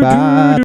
Bye.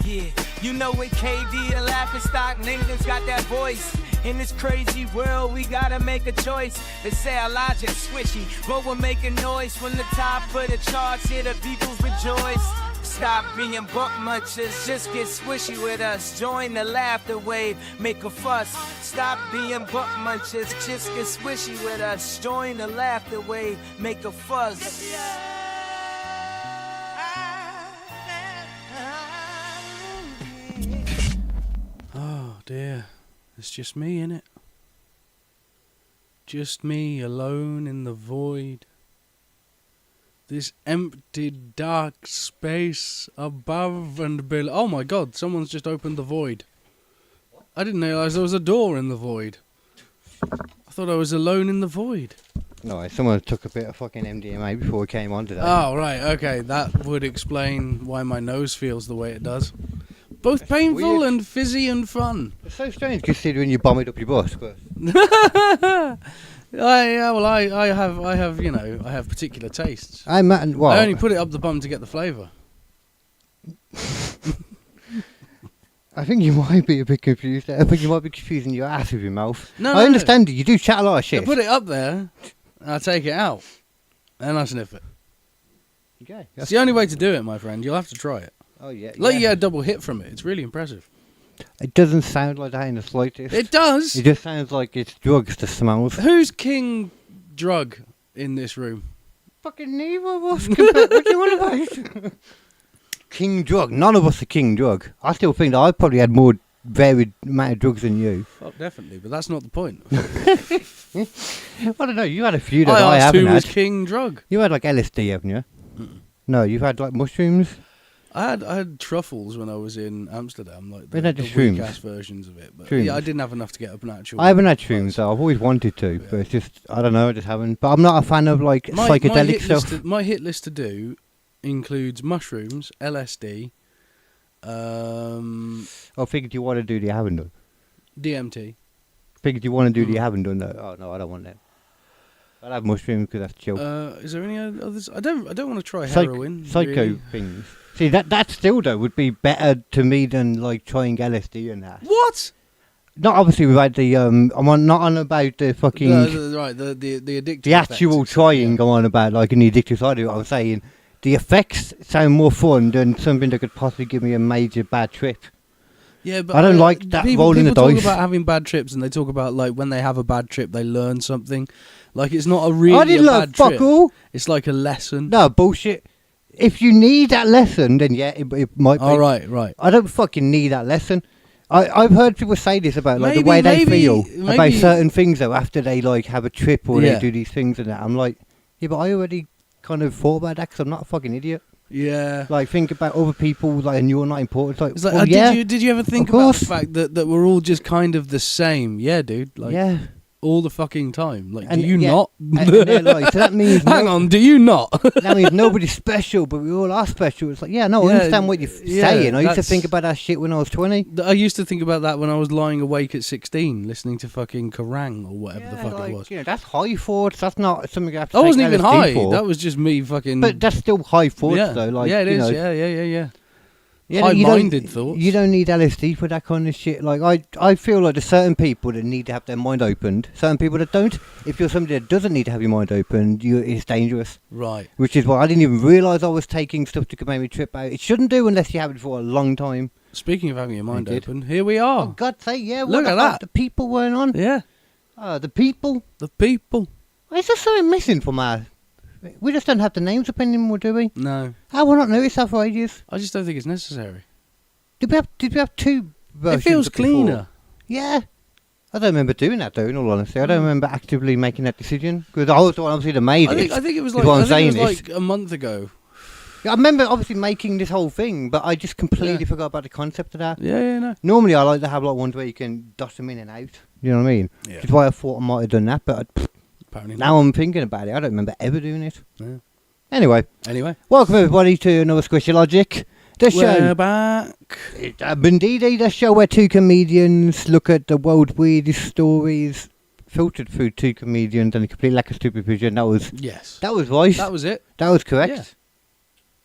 Yeah, you know it, KD, the laughing stock, niggas got that voice. In this crazy world, we gotta make a choice. They say Elijah swishy, but we're making noise from the top of the charts. Here the people rejoice. Stop being buck munchers, just get swishy with us. Join the laughter wave, make a fuss. Stop being buck munchers, just get swishy with us. Join the laughter wave, make a fuss. Oh dear, it's just me, innit? Just me alone in the void. This empty, dark space above and below. Oh my god, someone's just opened the void. I didn't realise there was a door in the void. I thought I was alone in the void. No, someone took a bit of fucking MDMA before we came on today. Oh, right, okay. That would explain why my nose feels the way it does. Both that's painful weird. And fizzy and fun. It's so strange considering you bombed up your bus, but... I have, you know, I have particular tastes. I only put it up the bum to get the flavour. I think you might be a bit confused. I think you might be confusing your ass with your mouth. No, I understand you do chat a lot of shit. I put it up there, and I take it out, and I sniff it. Okay. It's the only way to do it, my friend. You'll have to try it. Oh, yeah. Like you get a double hit from it. It's really impressive. It doesn't sound like that in the slightest. It does. It just sounds like it's drugs to smells. Who's king drug in this room? Fucking neither of us. What do you want about? King drug. None of us are king drug. I still think that I probably had more varied amount of drugs than you. Oh, definitely, but that's not the point. I don't know. You had a few that I haven't had. Who was king drug? You had like LSD, haven't you? No, you've had like mushrooms. I had truffles when I was in Amsterdam, like the weak-ass versions of it. But yeah, I didn't have enough to get up an actual... I haven't had shrooms, though. I've always wanted to, but it's just, I don't know, I just haven't. But I'm not a fan of, like, psychedelic stuff. My hit list to do includes mushrooms, LSD... I figured you want to do the you haven't done. DMT. Figured you want to do the you haven't done, though. Oh, no, I don't want that. I'll have mushrooms because that's chill. Is there any others? I don't want to try heroin. Psycho things. See, that still, though, would be better to me than, like, trying LSD and that. What? Not obviously without the, I'm not on about the fucking... right, the addictive the actual trying, I'm on about, like, in the addictive side of it. I was saying, the effects sound more fun than something that could possibly give me a major bad trip. Yeah, but I don't like that rolling the dice. People talk about having bad trips, and they talk about, like, when they have a bad trip, they learn something. Like, it's not a really bad trip. Fuck all. It's like a lesson. No, bullshit. If you need that lesson, then yeah, it might be. Oh, right. I don't fucking need that lesson. I've heard people say this about like the way they feel about certain things though after they like have a trip or they do these things and that. I'm like, yeah, but I already kind of thought about that because I'm not a fucking idiot. Yeah. Like think about other people like and you're not important. It's like, well, did you ever think about the fact that we're all just kind of the same? Yeah, dude. Like, yeah. All the fucking time. Like, and do you not? And like, so that means... Hang on, do you not? That means nobody's special, but we all are special. It's like, yeah, no, I understand what you're saying. I used to think about that shit when I was 20. I used to think about that when I was lying awake at 16, listening to fucking Kerrang or whatever the fuck it was. You know, that's high thoughts. That's not something you have to take wasn't even high. For. That was just me fucking... But that's still high thoughts, though. Like, yeah, it is. Yeah. High-minded thoughts. You don't need LSD for that kind of shit. Like I feel like there's certain people that need to have their mind opened. Certain people that don't. If you're somebody that doesn't need to have your mind opened, it's dangerous. Right. Which is why I didn't even realise I was taking stuff that could make me trip out. It shouldn't do unless you have it for a long time. Speaking of having your mind open, here we are. Oh, God's sake, yeah. Look at that. The people weren't on. Yeah. The people. The people. Is there something missing from our... We just don't have the names up anymore, do we? No. How will not notice that for ages? I just don't think it's necessary. Did we have two versions? It feels cleaner. Yeah. I don't remember doing that, though, in all honesty. I don't remember actively making that decision. Because I was the one, obviously, that made it. I think it was like a month ago. Yeah, I remember, obviously, making this whole thing, but I just completely forgot about the concept of that. Yeah, no. Normally, I like to have, like, ones where you can dot them in and out. You know what I mean? Yeah. Which is why I thought I might have done that, but apparently now I'm thinking about it. I don't remember ever doing it. Yeah. Anyway. Welcome, everybody, to another Squishy Logic. We're back. Indeed, the show where two comedians look at the world's weirdest stories, filtered through two comedians and a complete lack of stupid vision. That was right. That was it. That was correct. Yeah.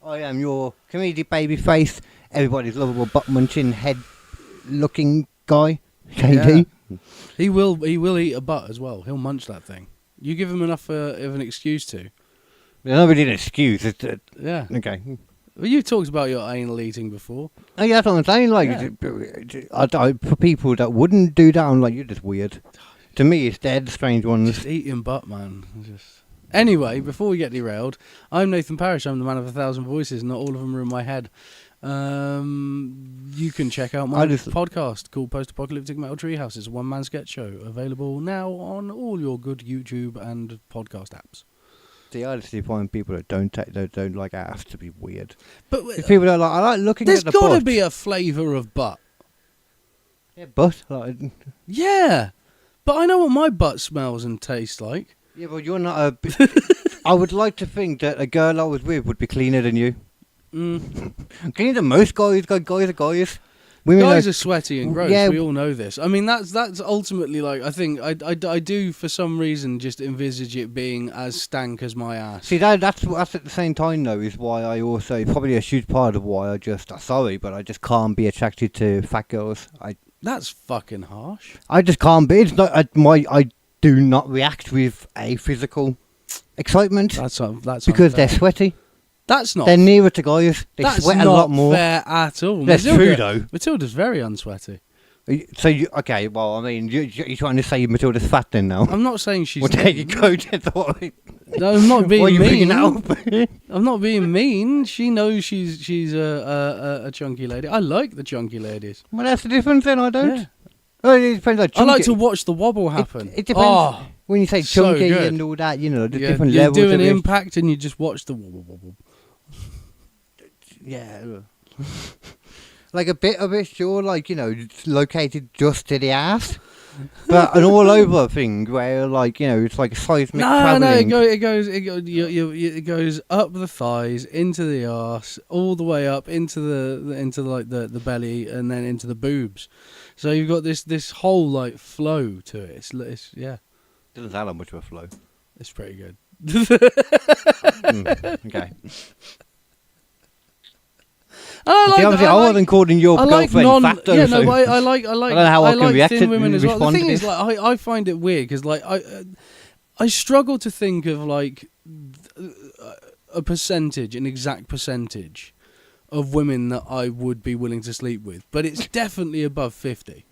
I am your comedic baby face, everybody's lovable butt munching head looking guy, KD. Yeah. He will eat a butt as well. He'll munch that thing. You give him enough of an excuse to. Nobody an excuse. Yeah. Okay. Well, you talked about your anal eating before. Oh, yeah, that's what I'm saying. Like, for people that wouldn't do that, I'm like, you're just weird. To me, it's dead strange ones. Just eating butt, man. Anyway, before we get derailed, I'm Nathan Parish. I'm the man of 1,000 voices. Not all of them are in my head. You can check out my podcast called Post-Apocalyptic Metal Treehouse. It's a one-man sketch show available now on all your good YouTube and podcast apps. See, I just find people that don't like ass to be weird. But people that I like looking at the butt. There's got to be a flavour of butt. Yeah, butt. Like, yeah, but I know what my butt smells and tastes like. Yeah, but you're not a... I would like to think that a girl I was with would be cleaner than you. Cleaner than most guys. Guys are guys. Women guys are sweaty and gross. Yeah. We all know this. I mean, that's ultimately like I think I do for some reason just envisage it being as stank as my ass. See, that's at the same time though is why I also probably a huge part of why I just I just can't be attracted to fat girls. That's fucking harsh. I just can't be. It's not I do not react with a physical excitement. That's because unfair. they're sweaty. That's not. They're nearer to guys. They sweat a lot more. That's not fair at all. That's true though. Matilda's very unsweaty. So okay, well, I mean, you're trying to say Matilda's fat then now? I'm not saying she's. Well, there you go. No, I'm not being mean. That I'm not being mean. She knows she's a chunky lady. I like the chunky ladies. Well, that's the difference then. I don't. Yeah. Oh, it depends on chunky. I like to watch the wobble happen. It depends. Oh, when you say so chunky good. and all that, you know, the Yeah, different you levels do an of it. impact and you just watch the wobble wobble. Yeah. Like a bit of it, sure, like, you know, it's located just to the ass. But an all over thing where, like, you know, it's like a seismic travelling. No, it goes up the thighs, into the arse, all the way up into the belly, and then into the boobs. So you've got this whole like flow to it. It's yeah. Doesn't sound like much of a flow. It's pretty good. Okay. I wasn't calling your girlfriend fat though. Yeah, no, but I like I don't know how I can react thin women as well. The respond thing to is, this. like, I find it weird because, like, I struggle to think of like an exact percentage of women that I would be willing to sleep with, but it's definitely above 50.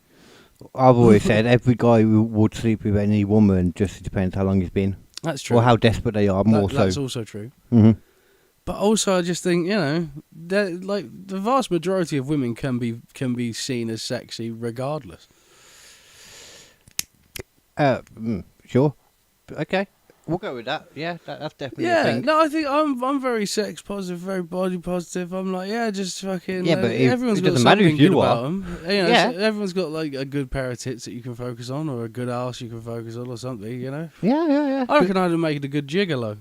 I've always said every guy would sleep with any woman, just depends how long it's been. That's true. Or how desperate they are, That's also true. Mm-hmm. But also, I just think, you know, like the vast majority of women can be seen as sexy regardless. Sure. Okay. We'll go with that. Yeah, that's definitely a thing. No, I think I'm very sex positive, very body positive. I'm like, yeah, just fucking. Yeah, but everyone's it got doesn't matter something if you good are. about them. You know, Yeah. so everyone's got like a good pair of tits that you can focus on, or a good ass you can focus on, or something. You know. Yeah. I reckon I'd make it a good gigolo.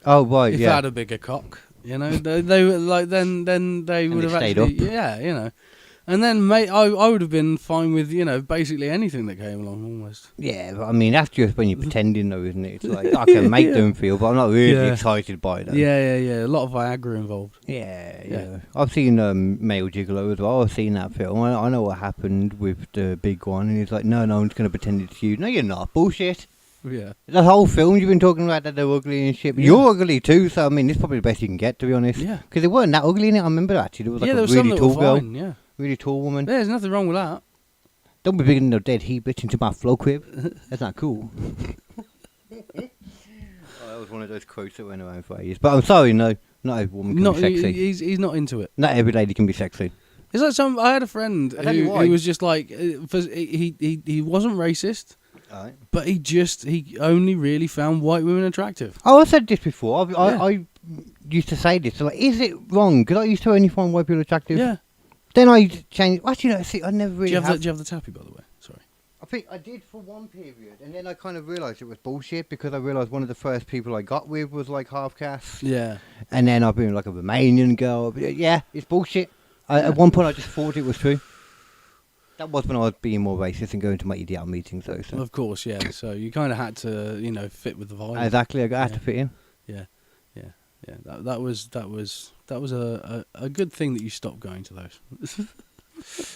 Oh, right, If I had a bigger cock, you know, they were like then they would have stayed actually, up. yeah, you know, and then I would have been fine with, you know, basically anything that came along almost. Yeah, but I mean that's just when you're pretending though, isn't it? It's like I can make them feel, but I'm not really excited by them. Yeah, a lot of Viagra involved. Yeah. I've seen Male Gigolo as well. I've seen that film. I know what happened with the big one, and he's like, no, I'm just gonna pretend it's you. No, you're not. Bullshit. Yeah. The whole film you've been talking about that they're ugly and shit. But you're ugly too, so I mean, it's probably the best you can get, to be honest. Yeah. Because they weren't that ugly in it. I remember actually there was like there a was some really that were tall girl, fine, yeah. really tall woman. There's nothing wrong with that. Don't be bringing no dead heat bitch into my flow crib. That's not cool. That was one of those quotes that went around for ages. But I'm sorry, no, not every woman can be sexy. He's not into it. Not every lady can be sexy. It's like I had a friend who was just like, he wasn't racist, Right. but he only really found white women attractive. Oh, I said this before. I used to say this. So like, is it wrong? Because I used to only find white people attractive. Yeah. Then I changed. Actually, no, see, I never really Do you have the tappy, by the way? Sorry. I think I did for one period, and then I kind of realised it was bullshit because I realised one of the first people I got with was like half caste. Yeah. And then I've been like a Romanian girl. But yeah, it's bullshit. At one point, I just thought it was true. That was when I was being more racist and going to my EDL meetings, though. So. Well, of course, yeah. So you kind of had to, fit with the vibe. Exactly, I had to fit in. Yeah. That was a good thing that you stopped going to those.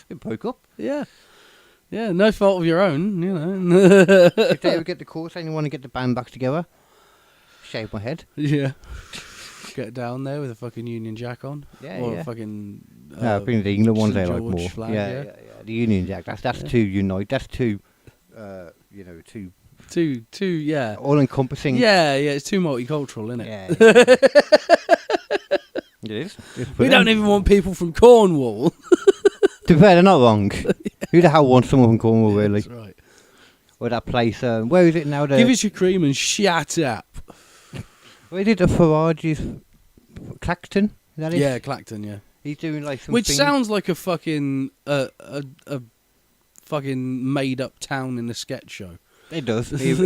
It broke up. Yeah. Yeah, no fault of your own, If they ever get the call saying you want to get the band back together, shave my head. Yeah. Get down there with a fucking Union Jack on. Yeah, or yeah. a fucking... I think the England ones St. they like George more. flag, Yeah. The Union Jack, that's too unite. That's too, too... Too, yeah. All-encompassing. Yeah, it's too multicultural, isn't it? Yeah. It is. We don't even want people from Cornwall. To be fair, they're not wrong. Who the hell wants someone from Cornwall, really? That's right. Or that place, where is it now? Give us your cream and shut up. Where did the Farage's... Clacton? Is that it? Yeah, Clacton, yeah. He's doing like some Which thing- sounds like a fucking... a fucking made-up town in a sketch show. It does. It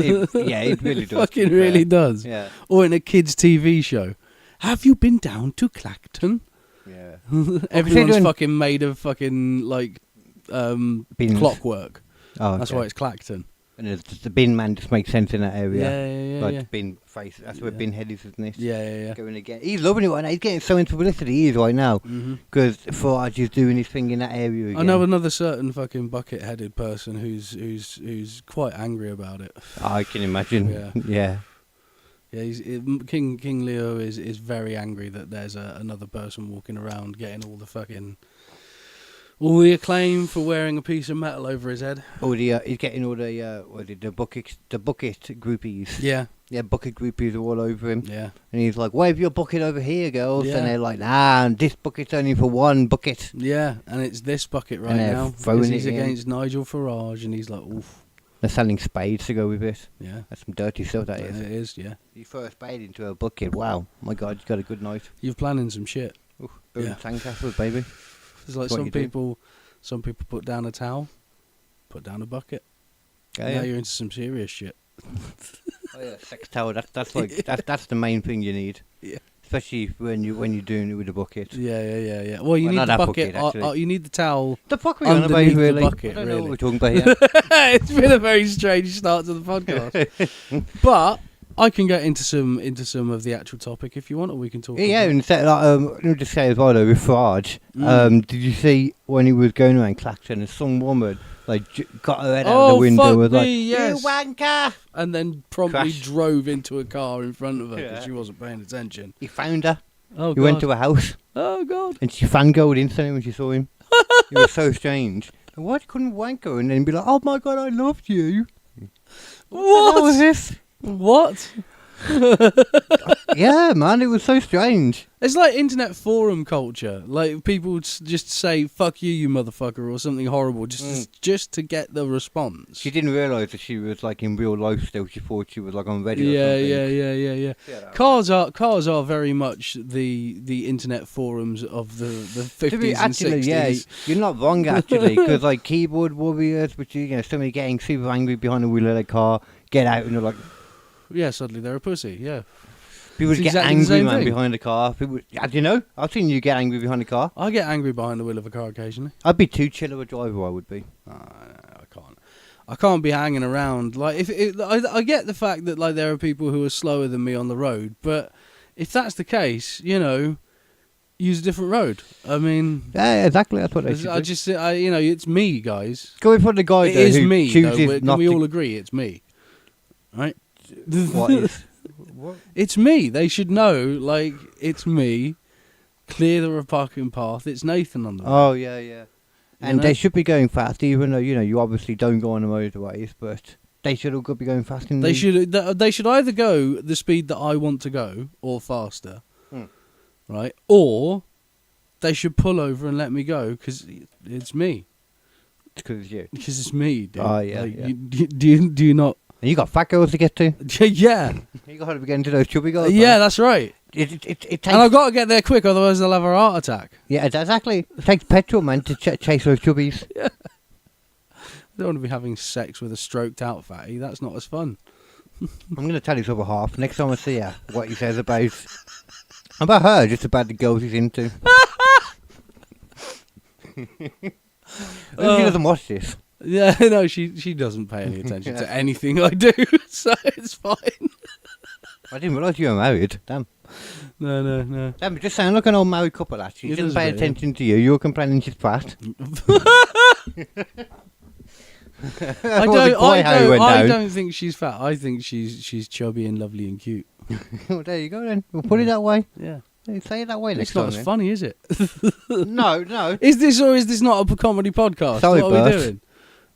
really does. Fucking really does. Yeah. Or in a kids' TV show. Have you been down to Clacton? Yeah. Everyone's fucking made of fucking, like, Bins. clockwork. Oh, That's okay. why it's Clacton. And the bin man just makes sense in that area. Yeah. The bin face. That's where bin head is, isn't it? Yeah. Going again. He's loving it right now. He's getting so into publicity he is right now. Because Farage is doing his thing in that area again. I know another certain fucking bucket-headed person who's quite angry about it. I can imagine. Yeah. King Leo is very angry that there's another person walking around getting all the acclaim for wearing a piece of metal over his head. He's getting all the bucket groupies. Yeah, bucket groupies are all over him. Yeah. And he's like, wave your bucket over here, girls. Yeah. And they're like, nah, and this bucket's only for one bucket. Yeah, and it's this bucket right And they're now. throwing Because it he's in. against Nigel Farage, and he's like, oof. They're selling spades to go with it. Yeah. That's some dirty stuff, that is. It is, yeah. You throw a spade into a bucket, wow. My God, you've got a good knife. You're planning some shit. Building sandcastles, baby. It's like What some you do. people put down a towel, put down a bucket. Yeah, Now yeah. you're into some serious shit. Oh, yeah, sex towel. That's like that's the main thing you need. Yeah. Especially when you're doing it with a bucket. Yeah. Well, you Well, need not the that bucket. bucket, actually. You need the towel. The fuck are we on about, Underneath the really? bucket, I don't know really. what we're talking about here. It's been a very strange start to the podcast, but I can get into some of the actual topic if you want, or we can talk. Yeah, about and let me just say as well though, with Farage, did you see when he was going around Clacton and some woman got her head out of the window fuck was like, yes. "You wanker!" and then promptly Crash. drove into a car in front of her because Yeah. she wasn't paying attention. He found her. Oh He god! went to her house Oh god! and she fangirled instantly when she saw him. It was so strange. And why couldn't wank her and then be like, "Oh my god, I loved you"? What the hell was this? What? Yeah, man, it was so strange. It's like internet forum culture. Like people just say "fuck you, you motherfucker" or something horrible just to get the response. She didn't realise that she was like in real life still. She thought she was like on Reddit or something. Yeah. Cars are very much the internet forums of the 50s and 60s. Yeah, you're not wrong actually, because like keyboard warriors, which somebody getting super angry behind the wheel of their car, get out and they're like, Yeah, suddenly they're a pussy. Yeah. people It's get exactly the angry same man thing. behind the car. People, you know, I've seen you get angry behind the car. I get angry behind the wheel of a car occasionally. I'd be too chill of a driver. I would be. I can't be hanging around. Like I get the fact that like there are people who are slower than me on the road, but if that's the case, use a different road. I mean, Yeah, exactly. That's what they should I do. just it's me, guys. Going for the guy It though, is who me. chooses Though. not Can we to. all agree it's me? Right? What is? What? It's me. They should know. Like it's me. Clear the parking path. It's Nathan on the road. Oh yeah. And know? they should be going fast, even though you obviously don't go on the motorways, but they should all be going fast. They should either go the speed that I want to go or faster, right? Or they should pull over and let me go because it's me. Because it's you. Because it's me, dude. Oh, yeah, Like, yeah. Do you not? And you got fat girls to get to. Yeah. You got to be getting to those chubby girls. Yeah, man. that's right. It takes. And I've got to get there quick, otherwise they'll have a heart attack. Yeah, exactly. It takes petrol, man, to chase those chubbies. I don't want to be having sex with a stroked out fatty. That's not as fun. I'm going to tell his other half next time I see her what he says about her, just about the girls he's into. She doesn't watch this. Yeah, no, she doesn't pay any attention to anything I do, so it's fine. I didn't realise you were married. Damn. No. Damn, you just sound like an old married couple, actually. She It doesn't is a pay bit, attention to you. You're complaining she's fat. I don't think she's fat. I think she's chubby and lovely and cute. Well, there you go then. We'll put it that way. Yeah. Say it that way next It's not time. as then. funny, is it? No. Is this not a comedy podcast? Sorry, what are we Bert. doing?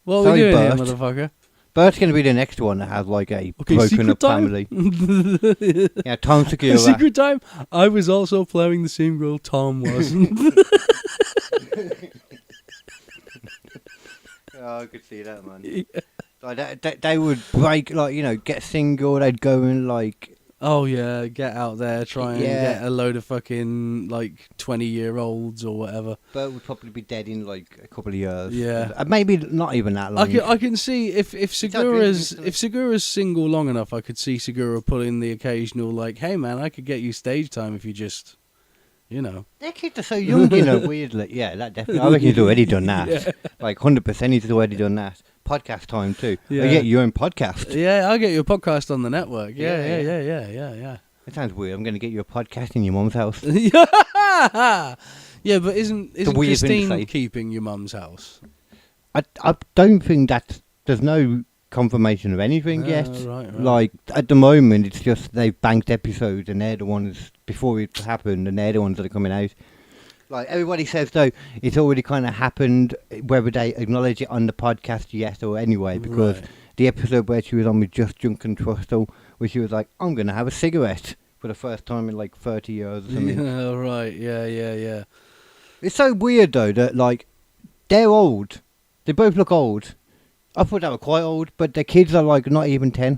What are we doing here, Bert. motherfucker? Bert's going to be the next one that has like a broken secret up time? family. Yeah, Tom Segura. Secret time. I was also playing the same role Tom was. Oh, I could see that, man. Yeah. Like they would break, like, you know, get single. They'd go and like. Oh yeah, get out there, try and Yeah. get a load of fucking like 20-year-olds or whatever. Bert would probably be dead in like a couple of years. Yeah. Maybe not even that long. I can see if Segura's single long enough, I could see Segura pulling the occasional like, hey man, I could get you stage time if you just, you know. Their kids are so young, you know, weirdly. Yeah, that definitely. I reckon he's already done that. Yeah. Like 100%, he's already done that. Podcast time too. Yeah. You get your own podcast. Yeah, I'll get you a podcast on the network. Yeah. It sounds weird. I'm going to get you a podcast in your mum's house. Yeah, but isn't weird thing to Christine say. keeping your mum's house? I don't think there's no confirmation of anything yet. Right. Like at the moment, it's just they've banked episodes and they're the ones before it happened, and they're the ones that are coming out. Like everybody says though, it's already kind of happened. Whether they acknowledge it on the podcast yet or anyway, because Right. the episode where she was on with Just Junk and Trustle, where she was like, "I'm gonna have a cigarette for the first time in like 30 years or something." Yeah, right. Yeah. It's so weird though that like they're old. They both look old. I thought they were quite old, but their kids are like not even 10.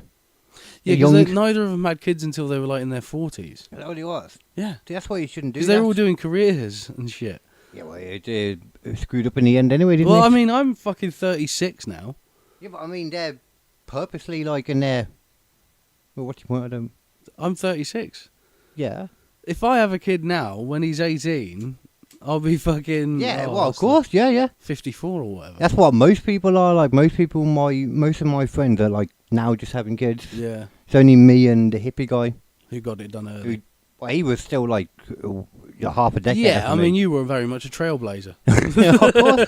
Yeah, They're because young. neither of them had kids until they were like in their 40s. That what it was. Yeah, See, that's why you shouldn't do because that. they were all doing careers and shit. Yeah, well, it screwed up in the end anyway, didn't Well, it? I mean, I'm fucking 36 now. Yeah, but I mean, they're purposely like in their. Well, what do you want of them? I'm 36. Yeah. If I have a kid now, when he's 18, I'll be fucking... Yeah, oh, well, of what's course, yeah. 54 or whatever. That's what most people are. Like, most of my friends are like now just having kids. Yeah. It's only me and the hippie guy. Who got it done early. Well, he was still like half a decade. Yeah, after I me. mean, you were very much a trailblazer. Yeah, of course.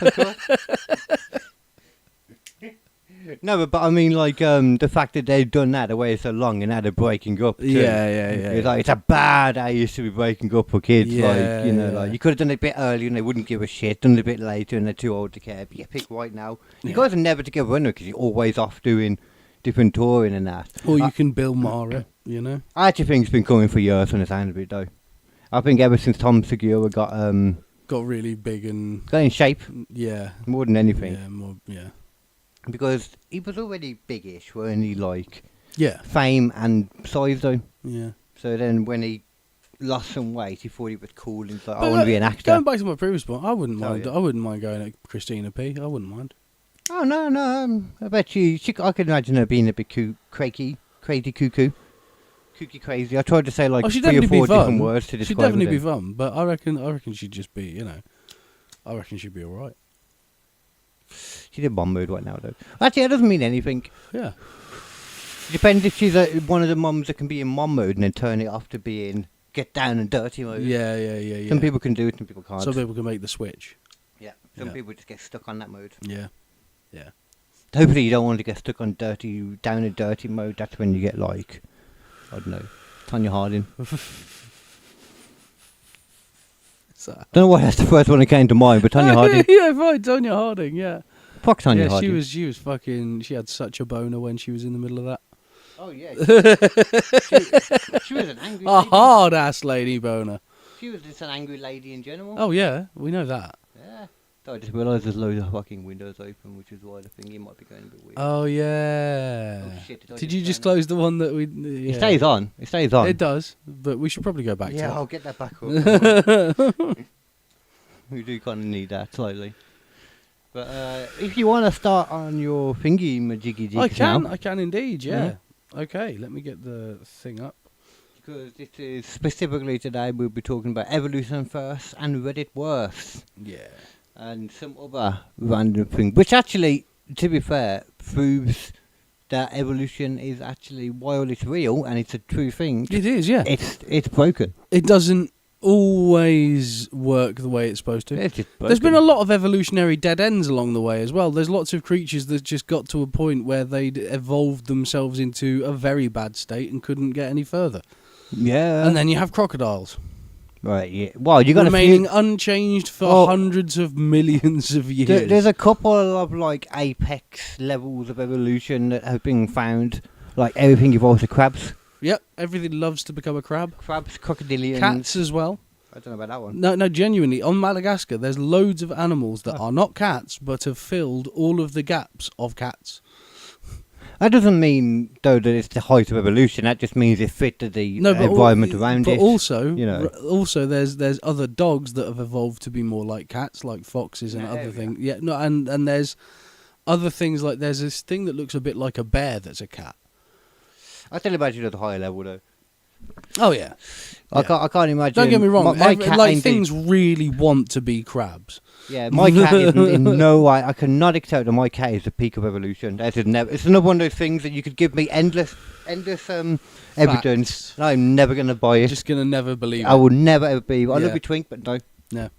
No, but I mean, like, the fact that they've done that the way it's so long and now they're breaking up. Too. Yeah. It's like, it's a bad age to be breaking up for kids. Like, you know, Yeah. like, you could have done it a bit earlier and they wouldn't give a shit. Done it a bit later and they're too old to care. But you pick right now. You Yeah. guys are never together anyway because you're always off doing different touring and that. Or you can Bill Maher it, you know? I actually think it's been coming for years on the sound of it, though. I think ever since Tom Segura got Got really big and... in shape Yeah. more than anything. Yeah, more, yeah. Because he was already big-ish, weren't he? Like, Yeah. fame and size, though. Yeah. So then when he lost some weight, he thought he was cool. And he's like, I But, want to be an actor. Going back to my previous point, I wouldn't Oh, mind. yeah. I wouldn't mind going at Christina P. I wouldn't mind. Oh, no. I bet I could imagine her being a bit crazy cuckoo. Kooky crazy. I tried to say like Oh, she'd 3 or definitely 4 be fun. different words to describe She'd definitely her be then. fun, but I reckon she'd just be, you know, I reckon she'd be alright. She's in mum mood right now, though. Actually, that doesn't mean anything. Yeah. Depends if she's one of the mums that can be in mum mode and then turn it off to be in get down and dirty mode. Yeah. Some people can do it, some people can't. Some people can make the switch. Yeah. Some Yeah. people just get stuck on that mode. Yeah. Hopefully you don't want to get stuck on down and dirty mode. That's when you get like, I don't know, Tonya Harding. So. Don't know why that's the first one that came to mind, but Tonya Harding. Yeah, right, Tonya Harding, yeah. Fuck Tonya Yeah, Harding. she was fucking, she had such a boner when she was in the middle of that. Oh yeah. she was an angry A lady. hard ass lady boner. She was just an angry lady in general. Oh yeah, we know that. Yeah. So I just realised there's loads of fucking windows open, which is why the thingy might be going a bit weird. Oh yeah. Oh, shit, did I Did just you just turn it? close the one that we? Yeah. It stays on. It stays on. It does, but we should probably go back Yeah, to I'll get that back up. We do kind of need that slightly. But if you want to start on your thingy majiggy it. now, I can indeed, yeah. Okay, let me get the thing up. because this is specifically today we'll be talking about evolution first and Reddit worse. Yeah. and some other random thing, which actually, to be fair, proves that evolution is actually, while it's real and it's a true thing, It is, yeah. it's broken. It doesn't always work the way it's supposed to. It's just broken. There's been a lot of evolutionary dead ends along the way as well. There's lots of creatures that just got to a point where they'd evolved themselves into a very bad state and couldn't get any further. Yeah. And then you have crocodiles. Right, yeah. Well, you got remaining unchanged for hundreds of millions of years. There's a couple of like apex levels of evolution that have been found. Like everything evolves to crabs. Yep, everything loves to become a crab. Crabs, crocodilians. Cats as well. I don't know about that one. No, genuinely. On Madagascar, there's loads of animals that are not cats, but have filled all of the gaps of cats. That doesn't mean, though, that it's the height of evolution. That just means it fit to the environment around it. But also, you know. Also, there's other dogs that have evolved to be more like cats, like foxes and other things. Yeah, no, and there's other things like there's this thing that looks a bit like a bear that's a cat. I tell you about it at a higher level, though. Oh yeah, I can't imagine. Don't get me wrong. My cat like things really want to be crabs. Yeah, my cat is in no way. I cannot accept that my cat is the peak of evolution. That is never. It's another one of those things that you could give me endless evidence. And I'm never going to buy it. Just gonna never believe it. I will never ever believe it. I love you, Twink, but no. No.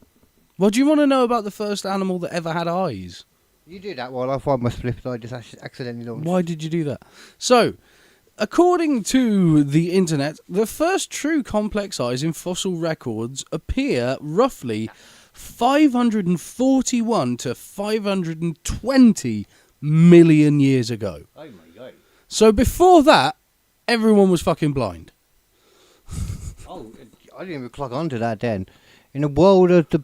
Well, do you want to know about the first animal that ever had eyes? You do that while I find my flip that I just accidentally launched. Why did you do that? So, according to the internet, the first true complex eyes in fossil records appear roughly 541 to 520 million years ago. Oh my god. So before that, everyone was fucking blind. Oh, I didn't even clock onto that then. In the world of the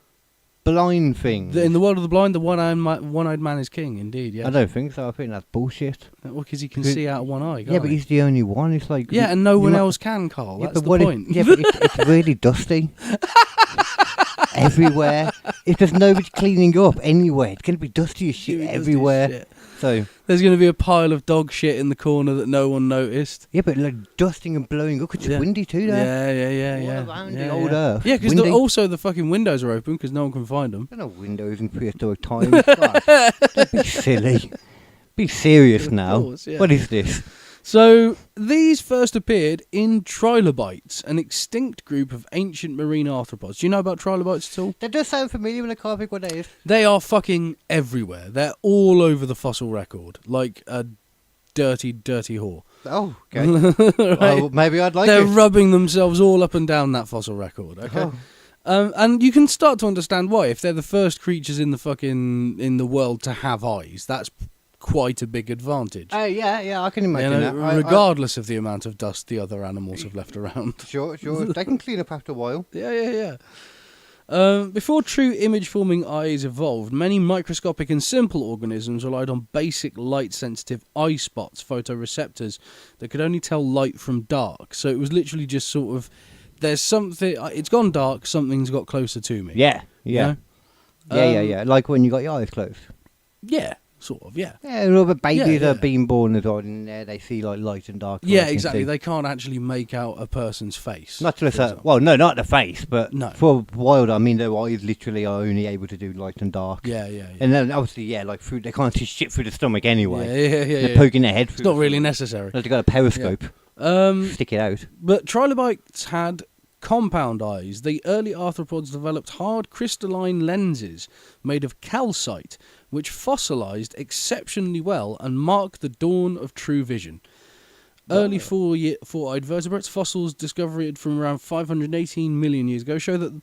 blind thing. In the world of the blind, the one-eyed man is king, indeed, yeah. I don't think so. I think that's bullshit. Well, because he can see out of one eye, Yeah, but he's the only one. It's like... Yeah, and no one else can, Carl. Yeah, That's but the point. Yeah, but it's really dusty. Everywhere. If there's nobody cleaning up anywhere, it's going to be dusty as shit everywhere. Shit. So there's going to be a pile of dog shit in the corner that no one noticed. Yeah, but like dusting and blowing up. It's windy too there. Yeah. All around the old earth. Yeah, because also the fucking windows are open because no one can find them. There are no windows in prehistoric times. God, don't be silly. Be serious now. Course, yeah. What is this? So, these first appeared in trilobites, an extinct group of ancient marine arthropods. Do you know about trilobites at all? That does sound familiar, but I can't think what that is. They are fucking everywhere. They're all over the fossil record, like a dirty, dirty whore. Oh, okay. Right? Well, maybe I'd like They're it. rubbing themselves all up and down that fossil record, okay? Oh. And you can start to understand why. If they're the first creatures in the world to have eyes, that's quite a big advantage. Yeah, I can imagine that. Regardless of the amount of dust the other animals have left around. Sure. They can clean up after a while. Yeah. Before true image-forming eyes evolved, many microscopic and simple organisms relied on basic light-sensitive eye spots, photoreceptors, that could only tell light from dark. So it was literally just sort of, there's something, it's gone dark, something's got closer to me. Yeah. You know? Yeah. Like when you got your eyes closed. Yeah. Sort of, yeah. Yeah, all the babies Yeah. are being born as well, and they see like light and dark. Yeah, exactly. They can't actually make out a person's face. Not to a certain. Well, no, not the face, but No. for wild, I mean, their eyes literally are only able to do light and dark. Yeah. And then obviously, like through, they can't see shit through the stomach anyway. Yeah. They're poking their head through. It's not really necessary. They've got a periscope. Stick it out. But trilobites had compound eyes. The early arthropods developed hard crystalline lenses made of calcite, which fossilized exceptionally well and marked the dawn of true vision. Early four-eyed vertebrates, fossils discovered from around 518 million years ago, show that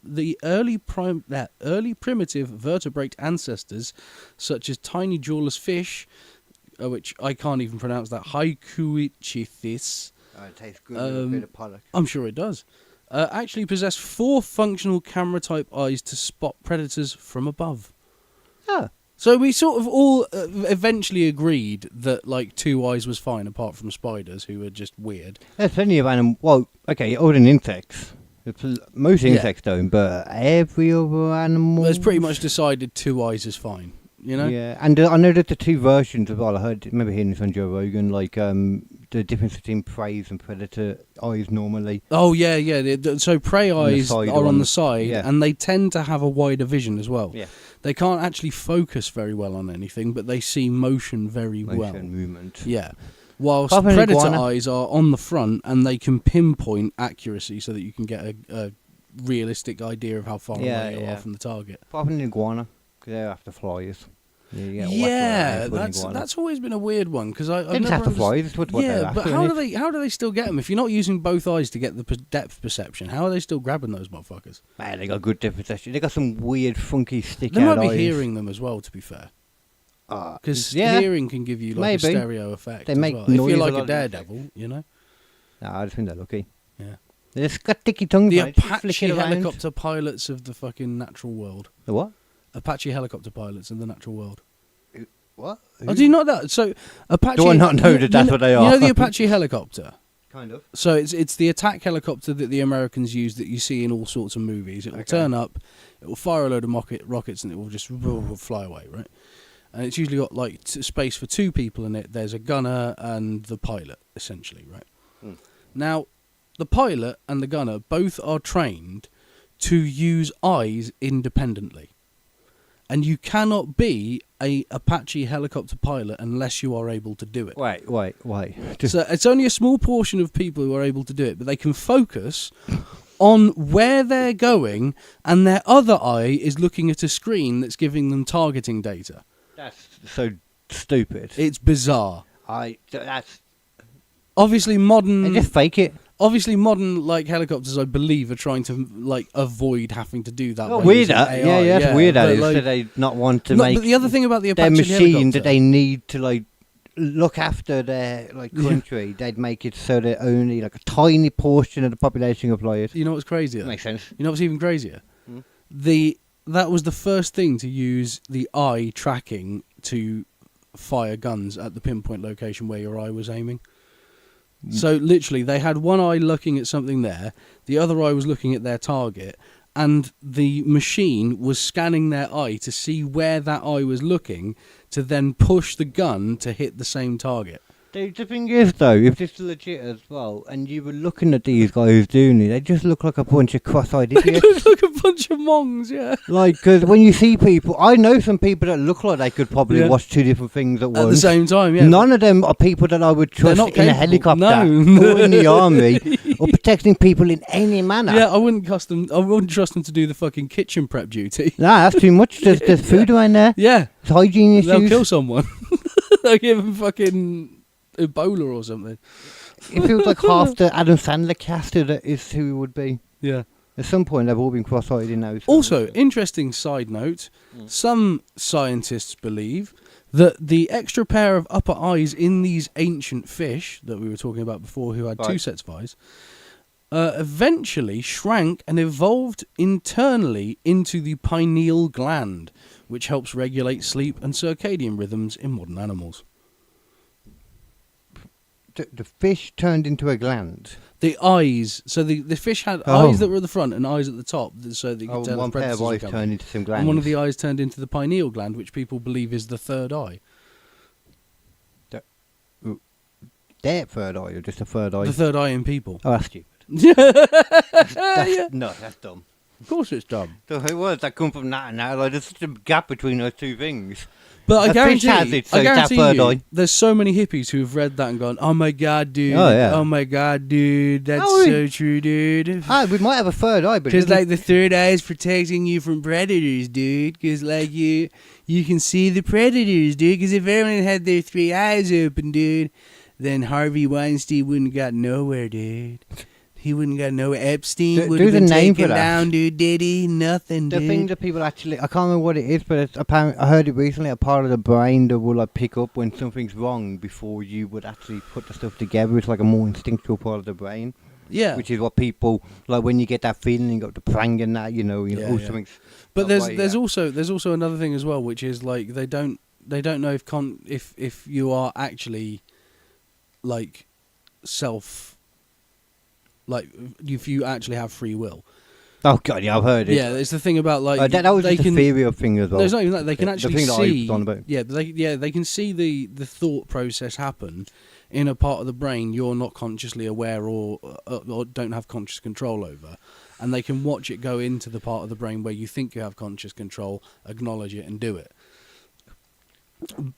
the early primitive vertebrate ancestors, such as tiny jawless fish, which I can't even pronounce that, Haikuichithis. It tastes good with a bit of pollock. I'm sure it does. Actually possess 4 functional camera-type eyes to spot predators from above. Oh. So we sort of all eventually agreed that like 2 eyes was fine, apart from spiders, who are just weird. There's plenty of animals. Well, okay, other than insects. Most insects don't, but every other animal. Well, it's pretty much decided 2 eyes is fine. you know? Yeah, and I know that the two versions of all I remember hearing this on Joe Rogan, like the difference between prey and predator eyes normally. Oh yeah. So prey eyes side are on the side, yeah. and they tend to have a wider vision as well. Yeah. They can't actually focus very well on anything, but they see motion very well. Movement. Yeah. Whilst Apart from an predator iguana. eyes are on the front, and they can pinpoint accuracy so that you can get a realistic idea of how far away you are from the target. Apart from an iguana, because they're after flies. Yeah, that's always been a weird one because I've they just never have to fly. That's what they're but after, how do they still get them if you're not using both eyes to get the depth perception? How are they still grabbing those motherfuckers? Man, they got good depth perception. They got some weird, funky stick They out might be eyes. hearing them as well. To be fair, because yeah, hearing can give you like a stereo effect. They as make well. noise If you're like a a lot. daredevil, you know. Nah, I just think they're lucky. Yeah. They just got dicky tongues. The mate. Just Apache flick it around. helicopter pilots of the fucking natural world. The what? Apache helicopter pilots in the natural world. What? Oh, do you not know that? So Apache. Do I not know that that's what they are? You know the Apache helicopter. Kind of. So it's the attack helicopter that the Americans use that you see in all sorts of movies. It will turn up, it will fire a load of rockets, and it will just fly away, right? And it's usually got like space for two people in it. There's a gunner and the pilot, essentially, right? Mm. Now, the pilot and the gunner both are trained to use eyes independently. And you cannot be a Apache helicopter pilot unless you are able to do it. Wait. So it's only a small portion of people who are able to do it, but they can focus on where they're going, and their other eye is looking at a screen that's giving them targeting data. That's so stupid. It's bizarre. That's. Obviously, They just fake it. Obviously, modern like helicopters, I believe, are trying to like avoid having to do that. Oh, by weird using that. AI. Yeah, that's weird that. Like, So they not want to no, make. But the other thing about the their Apache machine helicopter, that they need to like look after their like country, they'd make it so that only like a tiny portion of the population can fly it. You know what's crazier? Makes sense. You know what's even crazier? Hmm? That was the first thing to use the eye tracking to fire guns at the pinpoint location where your eye was aiming. So literally, they had one eye looking at something there, the other eye was looking at their target, and the machine was scanning their eye to see where that eye was looking to then push the gun to hit the same target. The thing is, though, if this is legit as well, and you were looking at these guys doing it, they just look like a bunch of cross-eyed They idiots. look like a bunch of mongs, yeah. Like, because when you see people, I know some people that look like they could probably watch two different things at once. At the same time, yeah. None of them are people that I would trust not in a capable. helicopter No. or in the army or protecting people in any manner. Yeah, I wouldn't trust them to do the fucking kitchen prep duty. Nah, that's too much. There's food around there. Yeah. It's hygiene issues. They'll kill someone. They'll give them fucking Ebola or something. It feels like half the Adam Sandler cast is who it would be. Yeah. At some point, they've all been cross-eyed in those. Also, interesting side note, some scientists believe that the extra pair of upper eyes in these ancient fish that we were talking about before who had two sets of eyes eventually shrank and evolved internally into the pineal gland, which helps regulate sleep and circadian rhythms in modern animals. The fish turned into a gland. The eyes, so the fish had eyes that were at the front and eyes at the top, so that you could tell one if pair predators of were eyes coming. turned into some glands. And one of the eyes turned into the pineal gland, which people believe is the third eye. Their third eye, or just a third eye? The third eye in people. Oh, that's stupid. Yeah. No, that's dumb. Of course it's dumb. So who was that come from that and now? Like, there's such a gap between those two things. But I A fish guarantee, has it, so it's that third eye. there's so many hippies who have read that and gone, "Oh my god, dude! Oh, yeah. Oh my god, dude! That's Oh, so true, dude." We might have a third eye, but Because like the third eye is protecting you from predators, dude. Because like you can see the predators, dude. Because if everyone had their three eyes open, dude, then Harvey Weinstein wouldn't got nowhere, dude. He wouldn't got nowhere. Epstein would have been taken down, dude. Did he? Nothing, the dude. thing that people actually, I can't remember what it is, but it's apparently, I heard it recently, a part of the brain that will like pick up when something's wrong before you would actually put the stuff together. It's like a more instinctual part of the brain. Yeah. Which is what people, like when you get that feeling, you got the prang and that, something's... But there's also another thing as well, which is like they don't know if you are actually like if you actually have free will. Oh god, yeah, I've heard it. Yeah, it's the thing about like that was they just can. a theory of thing as well. No, it's not even that. They can The actually thing that I see. was on about. Yeah, they can see the thought process happen in a part of the brain you're not consciously aware or don't have conscious control over, and they can watch it go into the part of the brain where you think you have conscious control, acknowledge it, and do it.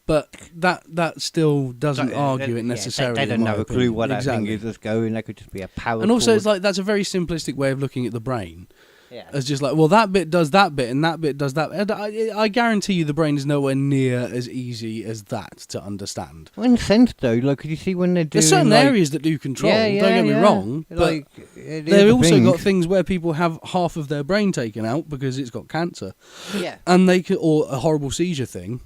But that still doesn't argue it necessarily. They don't have a clue what that exactly. thing is that's going. That could just be a power. And also, cord. it's like that's a very simplistic way of looking at the brain. Yeah. It's just like, well, that bit does that bit, and that bit does that. And I guarantee you, the brain is nowhere near as easy as that to understand. Well, in a sense, though, like, could you see when they're doing? There's certain areas that do control. Don't get me wrong, like, but they've also got things where people have half of their brain taken out because it's got cancer. Yeah. And they can, or a horrible seizure thing.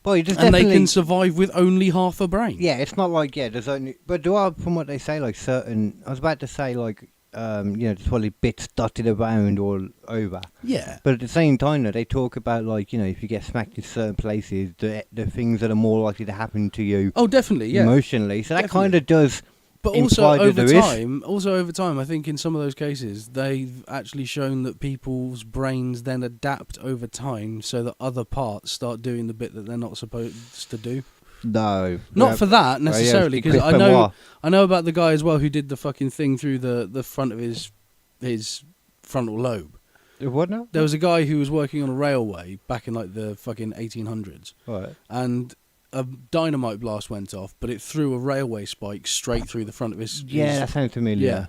Well, and they can survive with only half a brain. Yeah, it's not like there's only. But there are, from what they say, like certain. I was about to say like. Just probably bits dotted around all over. Yeah. But at the same time, though, they talk about, like, if you get smacked in certain places, the things that are more likely to happen to you. Oh, definitely, yeah. Emotionally. So that kind of does. But also over time, I think in some of those cases, they've actually shown that people's brains then adapt over time so that other parts start doing the bit that they're not supposed to do. No. Not for that necessarily, because I know about the guy as well who did the fucking thing through the front of his frontal lobe. What now? There was a guy who was working on a railway back in like the fucking 1800s. Right. And a dynamite blast went off, but it threw a railway spike straight through the front of his... Yeah, that sounds familiar. Yeah.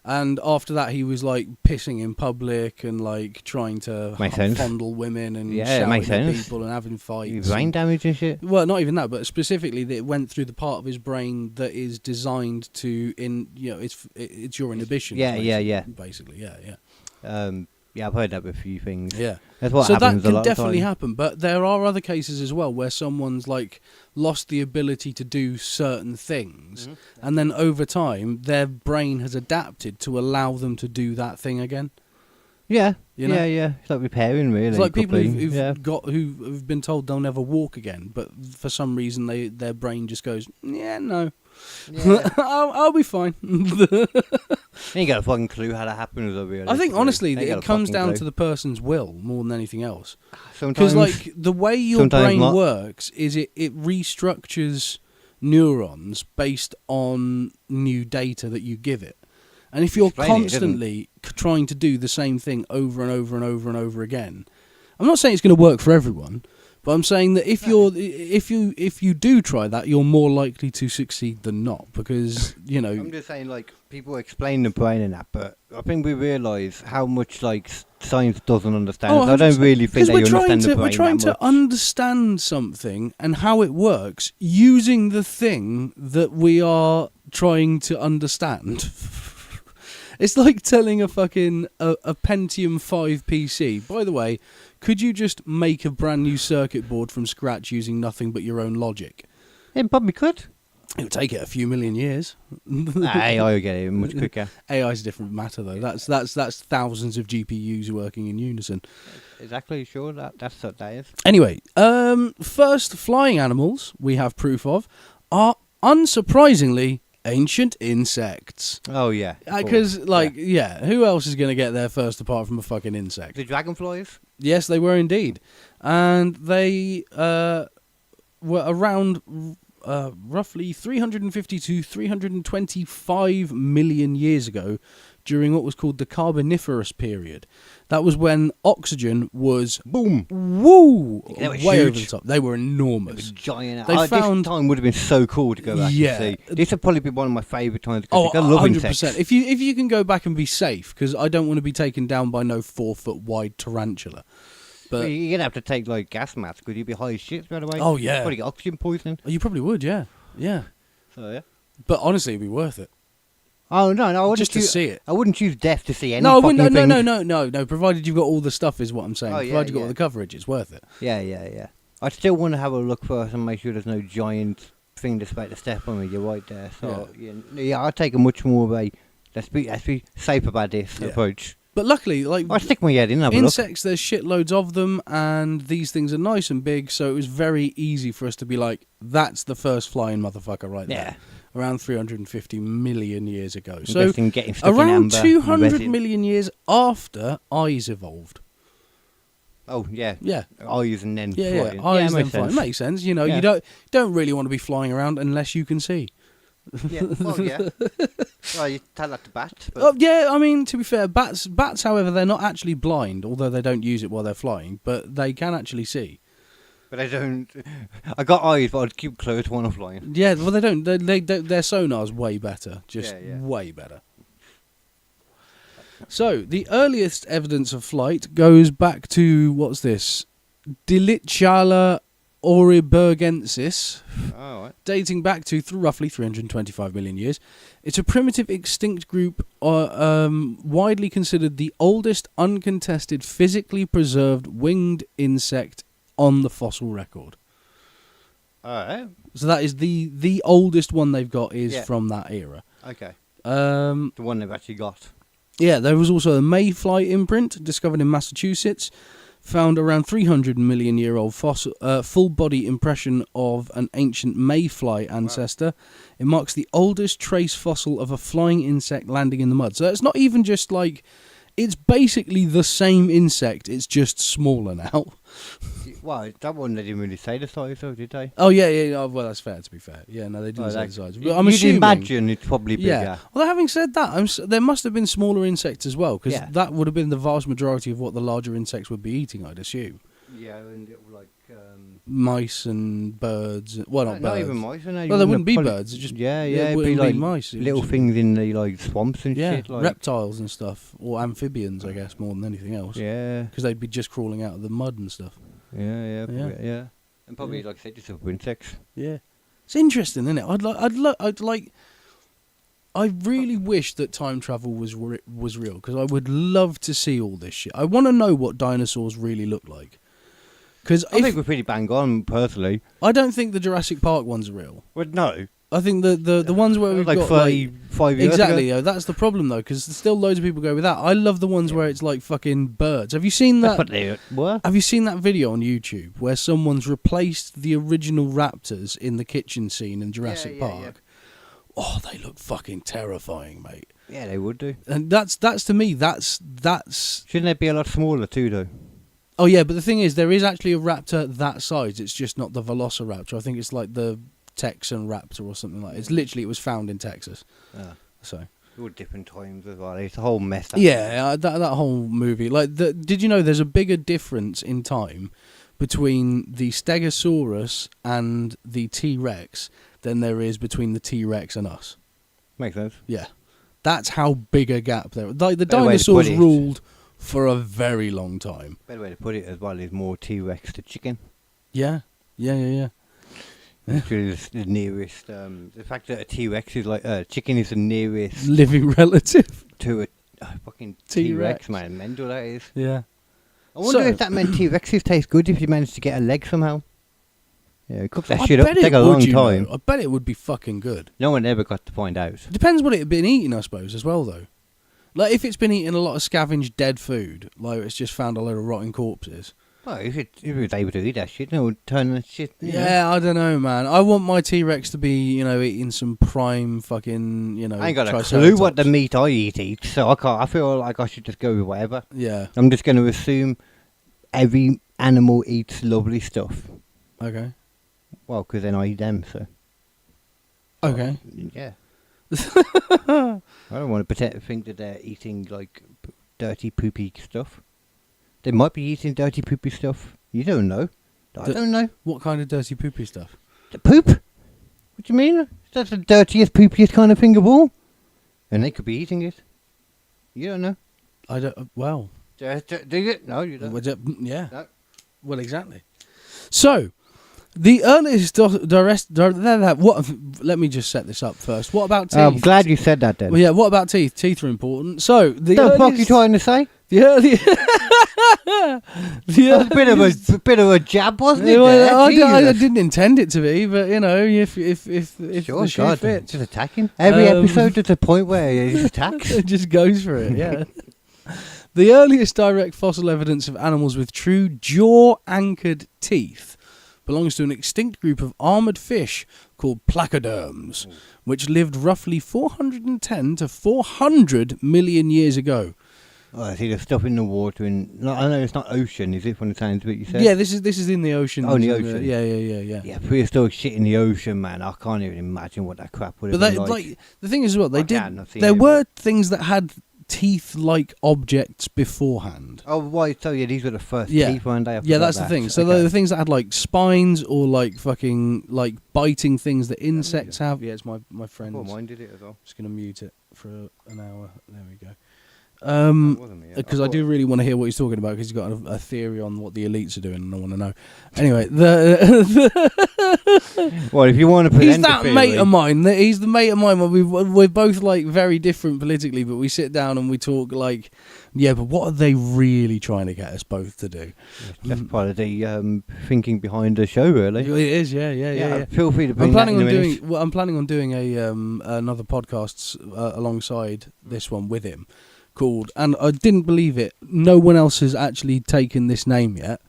And after that, he was like pissing in public and like trying to fondle women and shouting at people and having fights. Brain damage and shit? Well, not even that, but specifically that it went through the part of his brain that is designed to, it's your inhibition. Basically, yeah. Yeah, I've heard that with a few things. Yeah. That's what so happens that a can lot definitely of time. happen, but there are other cases as well where someone's like lost the ability to do certain things, and then over time their brain has adapted to allow them to do that thing again. Yeah, you know? yeah. It's like repairing, really. It's like people who've been told they'll never walk again, but for some reason their brain just goes, no. Yeah. I'll be fine. You ain't got a fucking clue how that happens, really. I think honestly that it comes down to the person's will more than anything else. Sometimes, because like the way your brain works is it restructures neurons based on new data that you give it, and if you're constantly trying to do the same thing over and over and over and over again, I'm not saying it's going to work for everyone. But I'm saying that if you do try that, you're more likely to succeed than not, because I'm just saying, like, people explain the brain and that, but I think we realise how much like science doesn't understand. I don't really think they understand the brain. We're trying to understand something and how it works using the thing that we are trying to understand. It's like telling a fucking a Pentium 5 PC. By the way, could you just make a brand new circuit board from scratch using nothing but your own logic? It probably could. It would take it a few million years. AI will get it much quicker. AI is a different matter, though. That's thousands of GPUs working in unison. Exactly, sure. That's what that is. Anyway, first flying animals we have proof of are, unsurprisingly, ancient insects. Oh, yeah. Because, who else is going to get there first apart from a fucking insect? The dragonflies? Yes, they were indeed. And they were around roughly 350 to 325 million years ago during what was called the Carboniferous period. That was when oxygen was way over the top. They were enormous. They were giant. This time would have been so cool to go back and see. This would probably be one of my favourite times to go. I love 100%. Insects. If you can go back and be safe, because I don't want to be taken down by no 4 foot wide tarantula. But you're going to have to take like gas masks because you'd be high as shit right away. Oh, yeah. You'd probably get oxygen poisoning. Oh, you probably would, yeah. Yeah. So, yeah. But honestly, it'd be worth it. Oh, no, I wouldn't just to see it. I wouldn't choose death to see any No, provided you've got all the stuff is what I'm saying. Provided you've got all the coverage, it's worth it. Yeah. I'd still want to have a look first and make sure there's no giant thing that's about to step on me. You're right there. So, I'd take a much more of a, let's be safe about this approach. But luckily, like, I'd stick my head in and have insects, there's shitloads of them, and these things are nice and big, so it was very easy for us to be like, that's the first flying motherfucker right there. around 350 million years ago. Invest in getting stuck in around amber 200 resin. million years after eyes evolved. Oh, yeah. Yeah. Eyes and then Yeah, flying. eyes then makes flying. sense. Makes sense. You know, Yeah. you don't really want to be flying around unless you can see. Yeah, well, yeah. Well, you tell that to bats. But Oh, yeah, I mean, to be fair, bats, however, they're not actually blind, although they don't use it while they're flying, but they can actually see. But I don't. I got eyes, but I'd keep closed when I'm flying. Yeah, well, they don't. Their sonar's way better. Just way better. So, the earliest evidence of flight goes back to, what's this? Dilichala auribergensis, Oh, right. dating back to roughly 325 million years. It's a primitive extinct group widely considered the oldest uncontested physically preserved winged insect on the fossil record. Alright. So that is the oldest one they've got is from that era. Okay. The one they've actually got. Yeah, there was also a mayfly imprint discovered in Massachusetts, found around 300 million year old fossil, full body impression of an ancient mayfly ancestor. Wow. It marks the oldest trace fossil of a flying insect landing in the mud. So it's not even just like, it's basically the same insect, it's just smaller now. Well, that one they didn't really say the size though, did they? Oh yeah. Oh, well, that's fair, to be fair. Yeah, no, they didn't say the size. But I'm you'd assuming, imagine it's probably bigger. Yeah. Well, having said that, there must have been smaller insects as well, because that would have been the vast majority of what the larger insects would be eating, I'd assume. Yeah, and like mice and birds. Well, not birds. Not even mice. No, well, there wouldn't be birds. It just it'd be like mice. Little things in the like swamps and shit. Like reptiles and stuff, or amphibians, I guess, more than anything else. Yeah, because they'd be just crawling out of the mud and stuff. Yeah. And probably, like I said, just other insects. Yeah, it's interesting, isn't it? I really wish that time travel was real, because I would love to see all this shit. I want to know what dinosaurs really look like. Because I think we're pretty bang on, personally. I don't think the Jurassic Park ones are real. Well, no. I think the ones where we've got 35 years exactly. ago. That's the problem though, because still loads of people go with that. I love the ones where it's like fucking birds. Have you seen that? That's what they were. Have you seen that video on YouTube where someone's replaced the original raptors in the kitchen scene in Jurassic Park? Yeah. Oh, they look fucking terrifying, mate. Yeah, they would do. And that's to me, that's. Shouldn't they be a lot smaller too, though? Oh yeah, but the thing is, there is actually a raptor that size. It's just not the Velociraptor. I think it's like the Texan raptor or something like that. It was found in Texas. Yeah. So. All different times as well. It's a whole mess. That whole movie. Like, did you know there's a bigger difference in time between the Stegosaurus and the T-Rex than there is between the T-Rex and us? Makes sense. Yeah. That's how big a gap there. Like, the dinosaurs ruled for a very long time. Better way to put it as well is more T-Rex to chicken. Yeah. Which is the nearest. The fact that a T-Rex is like chicken is the nearest living relative to a fucking T-Rex, man. Mental that is. Yeah. I wonder if that meant T-Rexes taste good if you managed to get a leg somehow. Yeah, cook that shit up. Take a long time. I bet it would be fucking good. No one ever got to find out. Depends what it had been eating, I suppose, as well, though. Like, if it's been eating a lot of scavenged dead food, like it's just found a load of rotting corpses. Well, if it was able to eat that shit, it would turn that shit. Yeah, I don't know, man. I want my T-Rex to be, eating some prime fucking, I ain't got a clue what the meat I eat, so I can't. I feel like I should just go with whatever. Yeah. I'm just going to assume every animal eats lovely stuff. Okay. Well, because then I eat them, so. Okay. Yeah. I don't want to think that they're eating, like, dirty, poopy stuff. They might be eating dirty, poopy stuff. You don't know. I don't know. What kind of dirty, poopy stuff? The poop? What do you mean? That's the dirtiest, poopiest kind of thing of all. And they could be eating it. You don't know. I don't. Well. Do you? No, you don't. Yeah. No. Well, exactly. So, the earliest let me just set this up first. What about teeth? I'm glad you said that then. Well, yeah, what about teeth? Teeth are important. So, the fuck are you trying to say? The earliest... That's a bit of a jab, wasn't it? Well, I didn't intend it to be, but, if sure, the shoe fits. Just attacking. Every episode there's a point where he attacks. It just goes for it, yeah. The earliest direct fossil evidence of animals with true jaw-anchored teeth belongs to an extinct group of armoured fish called placoderms, which lived roughly 410 to 400 million years ago. Oh, I see the stuff in the water. I know it's not ocean, is it? From the sounds of it, you said. Yeah, this is in the ocean. Oh, in the ocean. Yeah. Yeah, prehistoric shit in the ocean, man. I can't even imagine what that crap would have But been like. the thing is, as well, there it, were things that had teeth-like objects beforehand. Oh, right. So yeah, these were the first Yeah. teeth, weren't they? Yeah, that's the thing. So the things that had like spines or like fucking like biting things that insects have. Yeah, it's my friend. Oh, mine did it as well. Just gonna mute it for an hour. There we go. Wasn't me, yeah. Because I do really want to hear what he's talking about, because he's got a theory on what the elites are doing, and I want to know. Anyway, well, if you want to present he's that mate of mine. He's the mate of mine. We're both like very different politically, but we sit down and we talk like, yeah, but what are they really trying to get us both to do? That's part of the thinking behind the show, really. It is, yeah. Feel free to bring I'm planning that on in a doing. minute. Well, I'm planning on doing another podcast alongside this one with him, called, and I didn't believe it, no one else has actually taken this name yet.